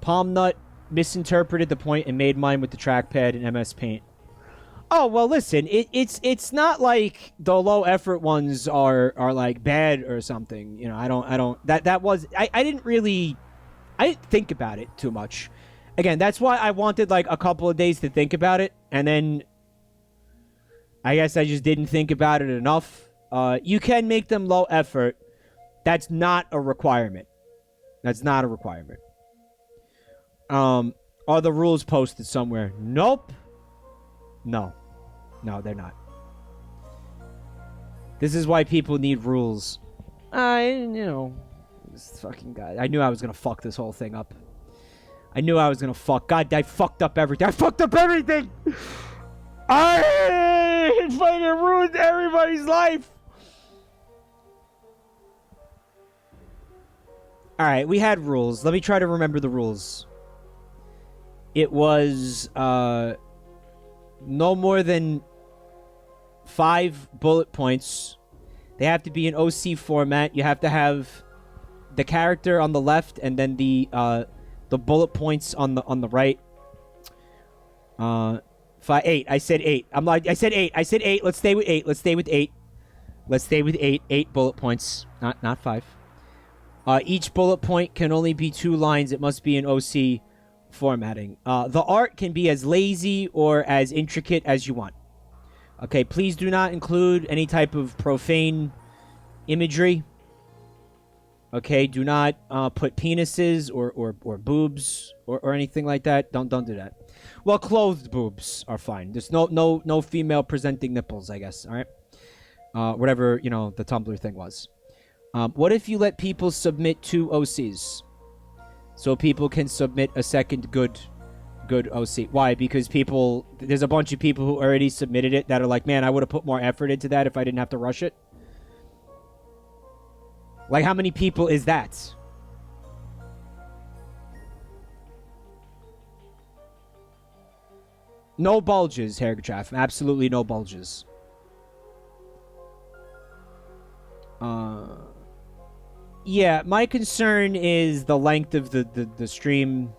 Palm Nut misinterpreted the point and made mine with the trackpad and MS Paint. Oh well, listen. It's not like the low effort ones are like bad or something. You know, I don't. That was I didn't think about it too much. Again, that's why I wanted like a couple of days to think about it, and then I guess I just didn't think about it enough. You can make them low effort. That's not a requirement. That's not a requirement. Are the rules posted somewhere? Nope. No, they're not. This is why people need rules. This fucking guy. I knew I was gonna fuck this whole thing up. God, I fucked up everything. I fucking ruined everybody's life. All right, we had rules. Let me try to remember the rules. It was no more than 5 bullet points. They have to be in OC format. You have to have the character on the left and then the bullet points on the right. 8. I said 8. I said 8. Let's stay with 8. 8 bullet points. Not 5. Each bullet point can only be 2 lines. It must be in OC formatting. The art can be as lazy or as intricate as you want. Okay, please do not include any type of profane imagery. Okay, do not put penises or boobs or anything like that. Don't do that. Well, clothed boobs are fine. There's no female presenting nipples, I guess. All right, whatever the Tumblr thing was. What if you let people submit 2 OCs, so people can submit a second good OC? Why? Because there's a bunch of people who already submitted it that are like, man, I would have put more effort into that if I didn't have to rush it. Like, how many people is that? No bulges, Hergachaff. Absolutely no bulges. Yeah, my concern is the length of the stream.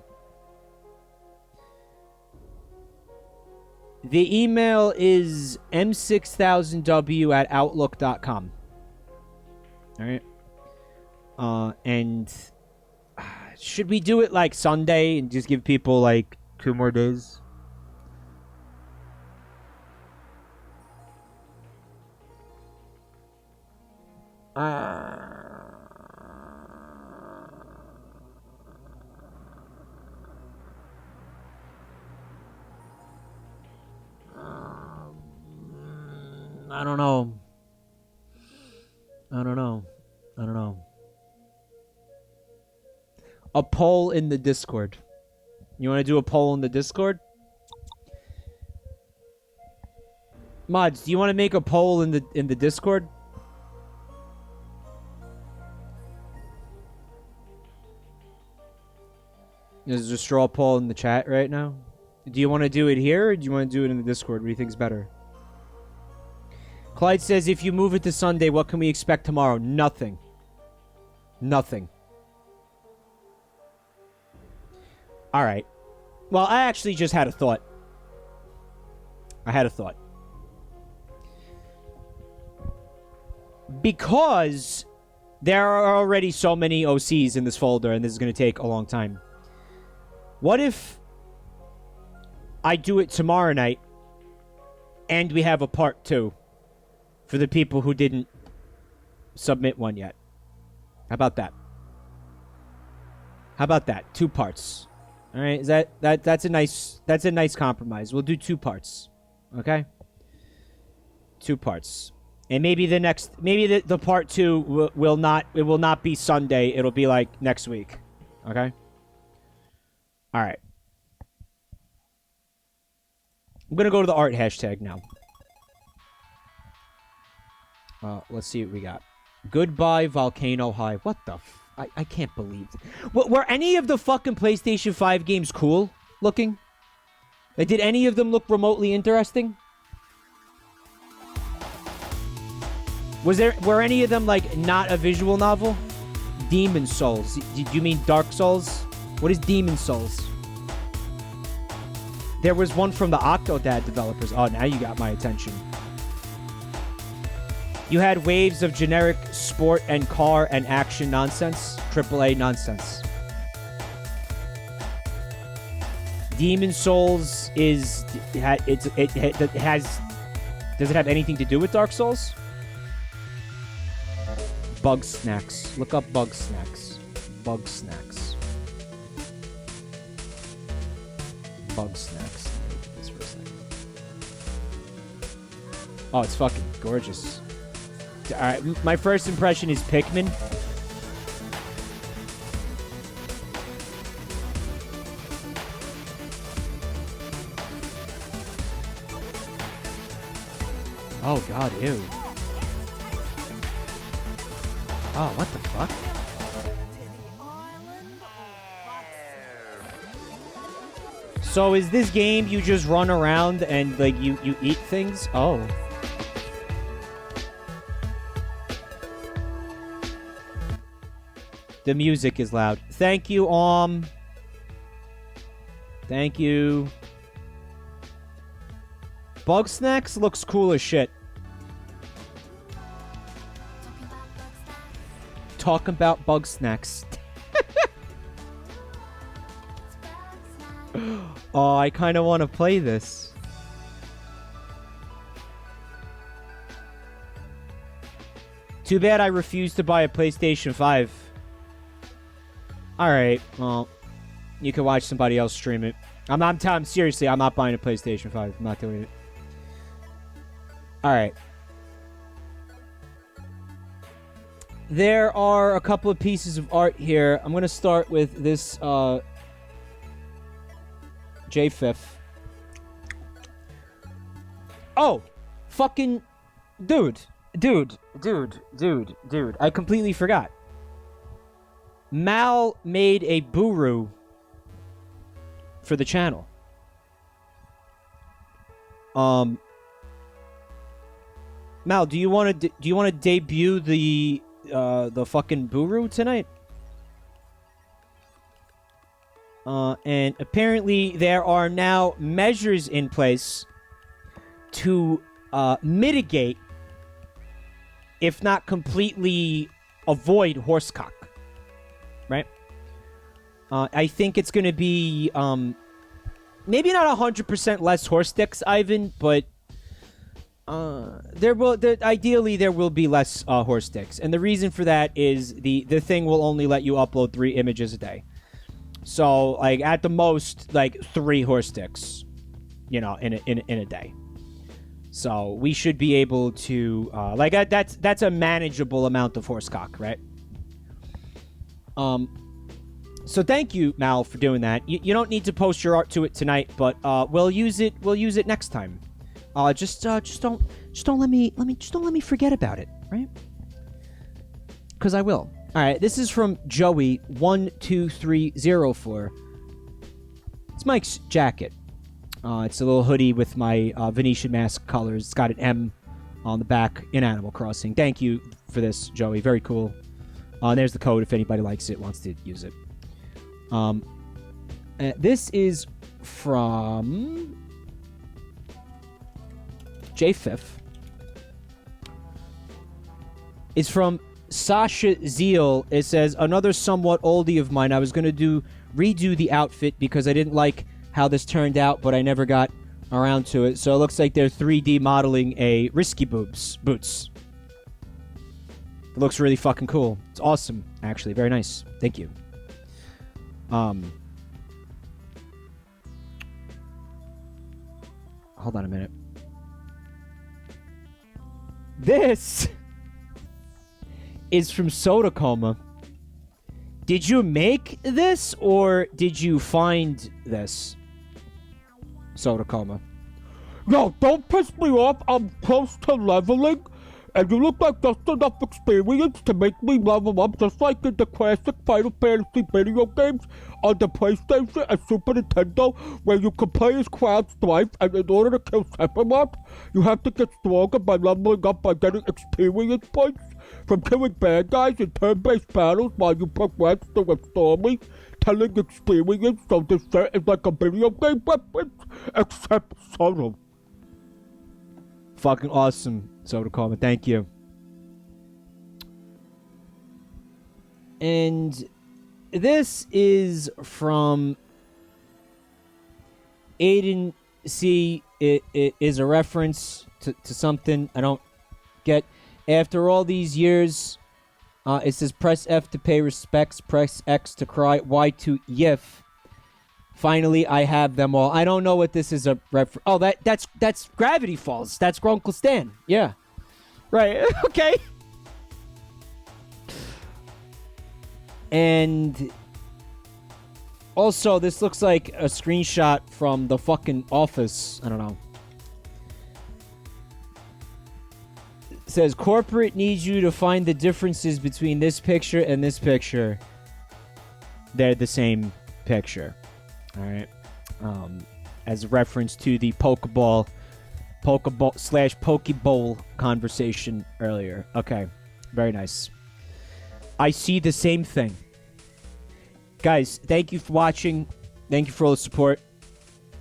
The email is m6000w@outlook.com. All right. And should we do it like Sunday and just give people like 2 more days? I don't know. A poll in the Discord. You want to do a poll in the Discord? Mods, do you want to make a poll in the Discord? There's a straw poll in the chat right now. Do you want to do it here, or do you want to do it in the Discord? What do you think's better? Clyde says, if you move it to Sunday, what can we expect tomorrow? Nothing. All right. Well, I actually just had a thought. Because there are already so many OCs in this folder, and this is going to take a long time. What if I do it tomorrow night, and we have a part 2 for the people who didn't submit one yet? How about that? 2 parts. All right, is that's a nice compromise. We'll do 2 parts. Okay? 2 parts. And maybe the part 2 will not be Sunday. It'll be like next week. Okay? All right. I'm going to go to the art hashtag now. Let's see what we got. Goodbye, Volcano High. What the I can't believe it. Were any of the fucking PlayStation 5 games cool looking? Like, did any of them look remotely interesting? Were any of them, like, not a visual novel? Demon Souls. Did you mean Dark Souls? What is Demon Souls? There was one from the Octodad developers. Oh, now you got my attention. You had waves of generic sport and car and action nonsense. AAA nonsense. Demon Souls is... It has... Does it have anything to do with Dark Souls? Bug snacks. Look up bug snacks. Bug snacks. Bug snacks. This for a second. Oh, it's fucking gorgeous. Alright, my first impression is Pikmin. Oh god, ew. Oh, what the fuck? So is this game you just run around and like you eat things? Oh. The music is loud. Thank you, Thank you. Bug Snacks looks cool as shit. Talk about Bug Snacks. Oh, I kind of want to play this. Too bad I refused to buy a PlayStation 5. Alright, well, you can watch somebody else stream it. I'm telling seriously, I'm not buying a PlayStation 5. I'm not doing it. Alright. There are a couple of pieces of art here. I'm going to start with this J-Fifth. Oh! Fucking... Dude. I completely forgot. Mal made a Buru for the channel. Mal, do you want to debut the fucking Buru tonight? And apparently there are now measures in place to mitigate, if not completely avoid, horsecock. Right? I think it's going to be maybe not 100% less horse dicks, Ivan, but ideally there will be less horse dicks, and the reason for that is the thing will only let you upload 3 images a day. So like at the most like 3 horse dicks, you know, in a day. So we should be able to like that's a manageable amount of horsecock, right? So thank you, Mal, for doing that. You don't need to post your art to it tonight, but we'll use it next time. Just don't let me forget about it, right? Because I will. All right, this is from Joey 12304. It's Mike's jacket. It's a little hoodie with my Venetian mask colors. It's got an M on the back in Animal Crossing. Thank you for this, Joey. Very cool. There's the code if anybody likes it, wants to use it. This is from J-Fifth. It's from Sasha Zeal. It says, another somewhat oldie of mine. I was going to redo the outfit because I didn't like how this turned out, but I never got around to it. So it looks like they're 3D modeling a Risky boots. It looks really fucking cool. It's awesome, actually. Very nice. Thank you. Hold on a minute. This is from Soda Coma. Did you make this or did you find this? Soda Coma. Yo, don't piss me off. I'm close to leveling, and you look like just enough experience to make me level up, just like in the classic Final Fantasy video games on the PlayStation and Super Nintendo, where you can play as Cloud Strife, and in order to kill Sephiroth, you have to get stronger by leveling up by getting experience points from killing bad guys in turn-based battles while you progress through a story storytelling experience, so this shit is like a video game reference, except subtle. Fucking awesome, Soda Coleman. Thank you. And this is from Aiden C. It is a reference to something I don't get. After all these years, it says press F to pay respects, press X to cry, Y to yiff. Finally, I have them all. I don't know what this is a reference. Oh, that's Gravity Falls. That's Grunkle Stan. Yeah. Right. Okay. And also, this looks like a screenshot from the fucking Office. I don't know. It says, corporate needs you to find the differences between this picture and this picture. They're the same picture. All right. As a reference to the Pokeball / Pokeball conversation earlier. Okay. Very nice. I see the same thing. Guys, thank you for watching. Thank you for all the support.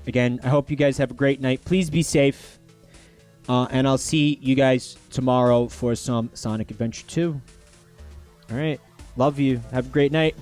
Again, I hope you guys have a great night. Please be safe. And I'll see you guys tomorrow for some Sonic Adventure 2. All right. Love you. Have a great night.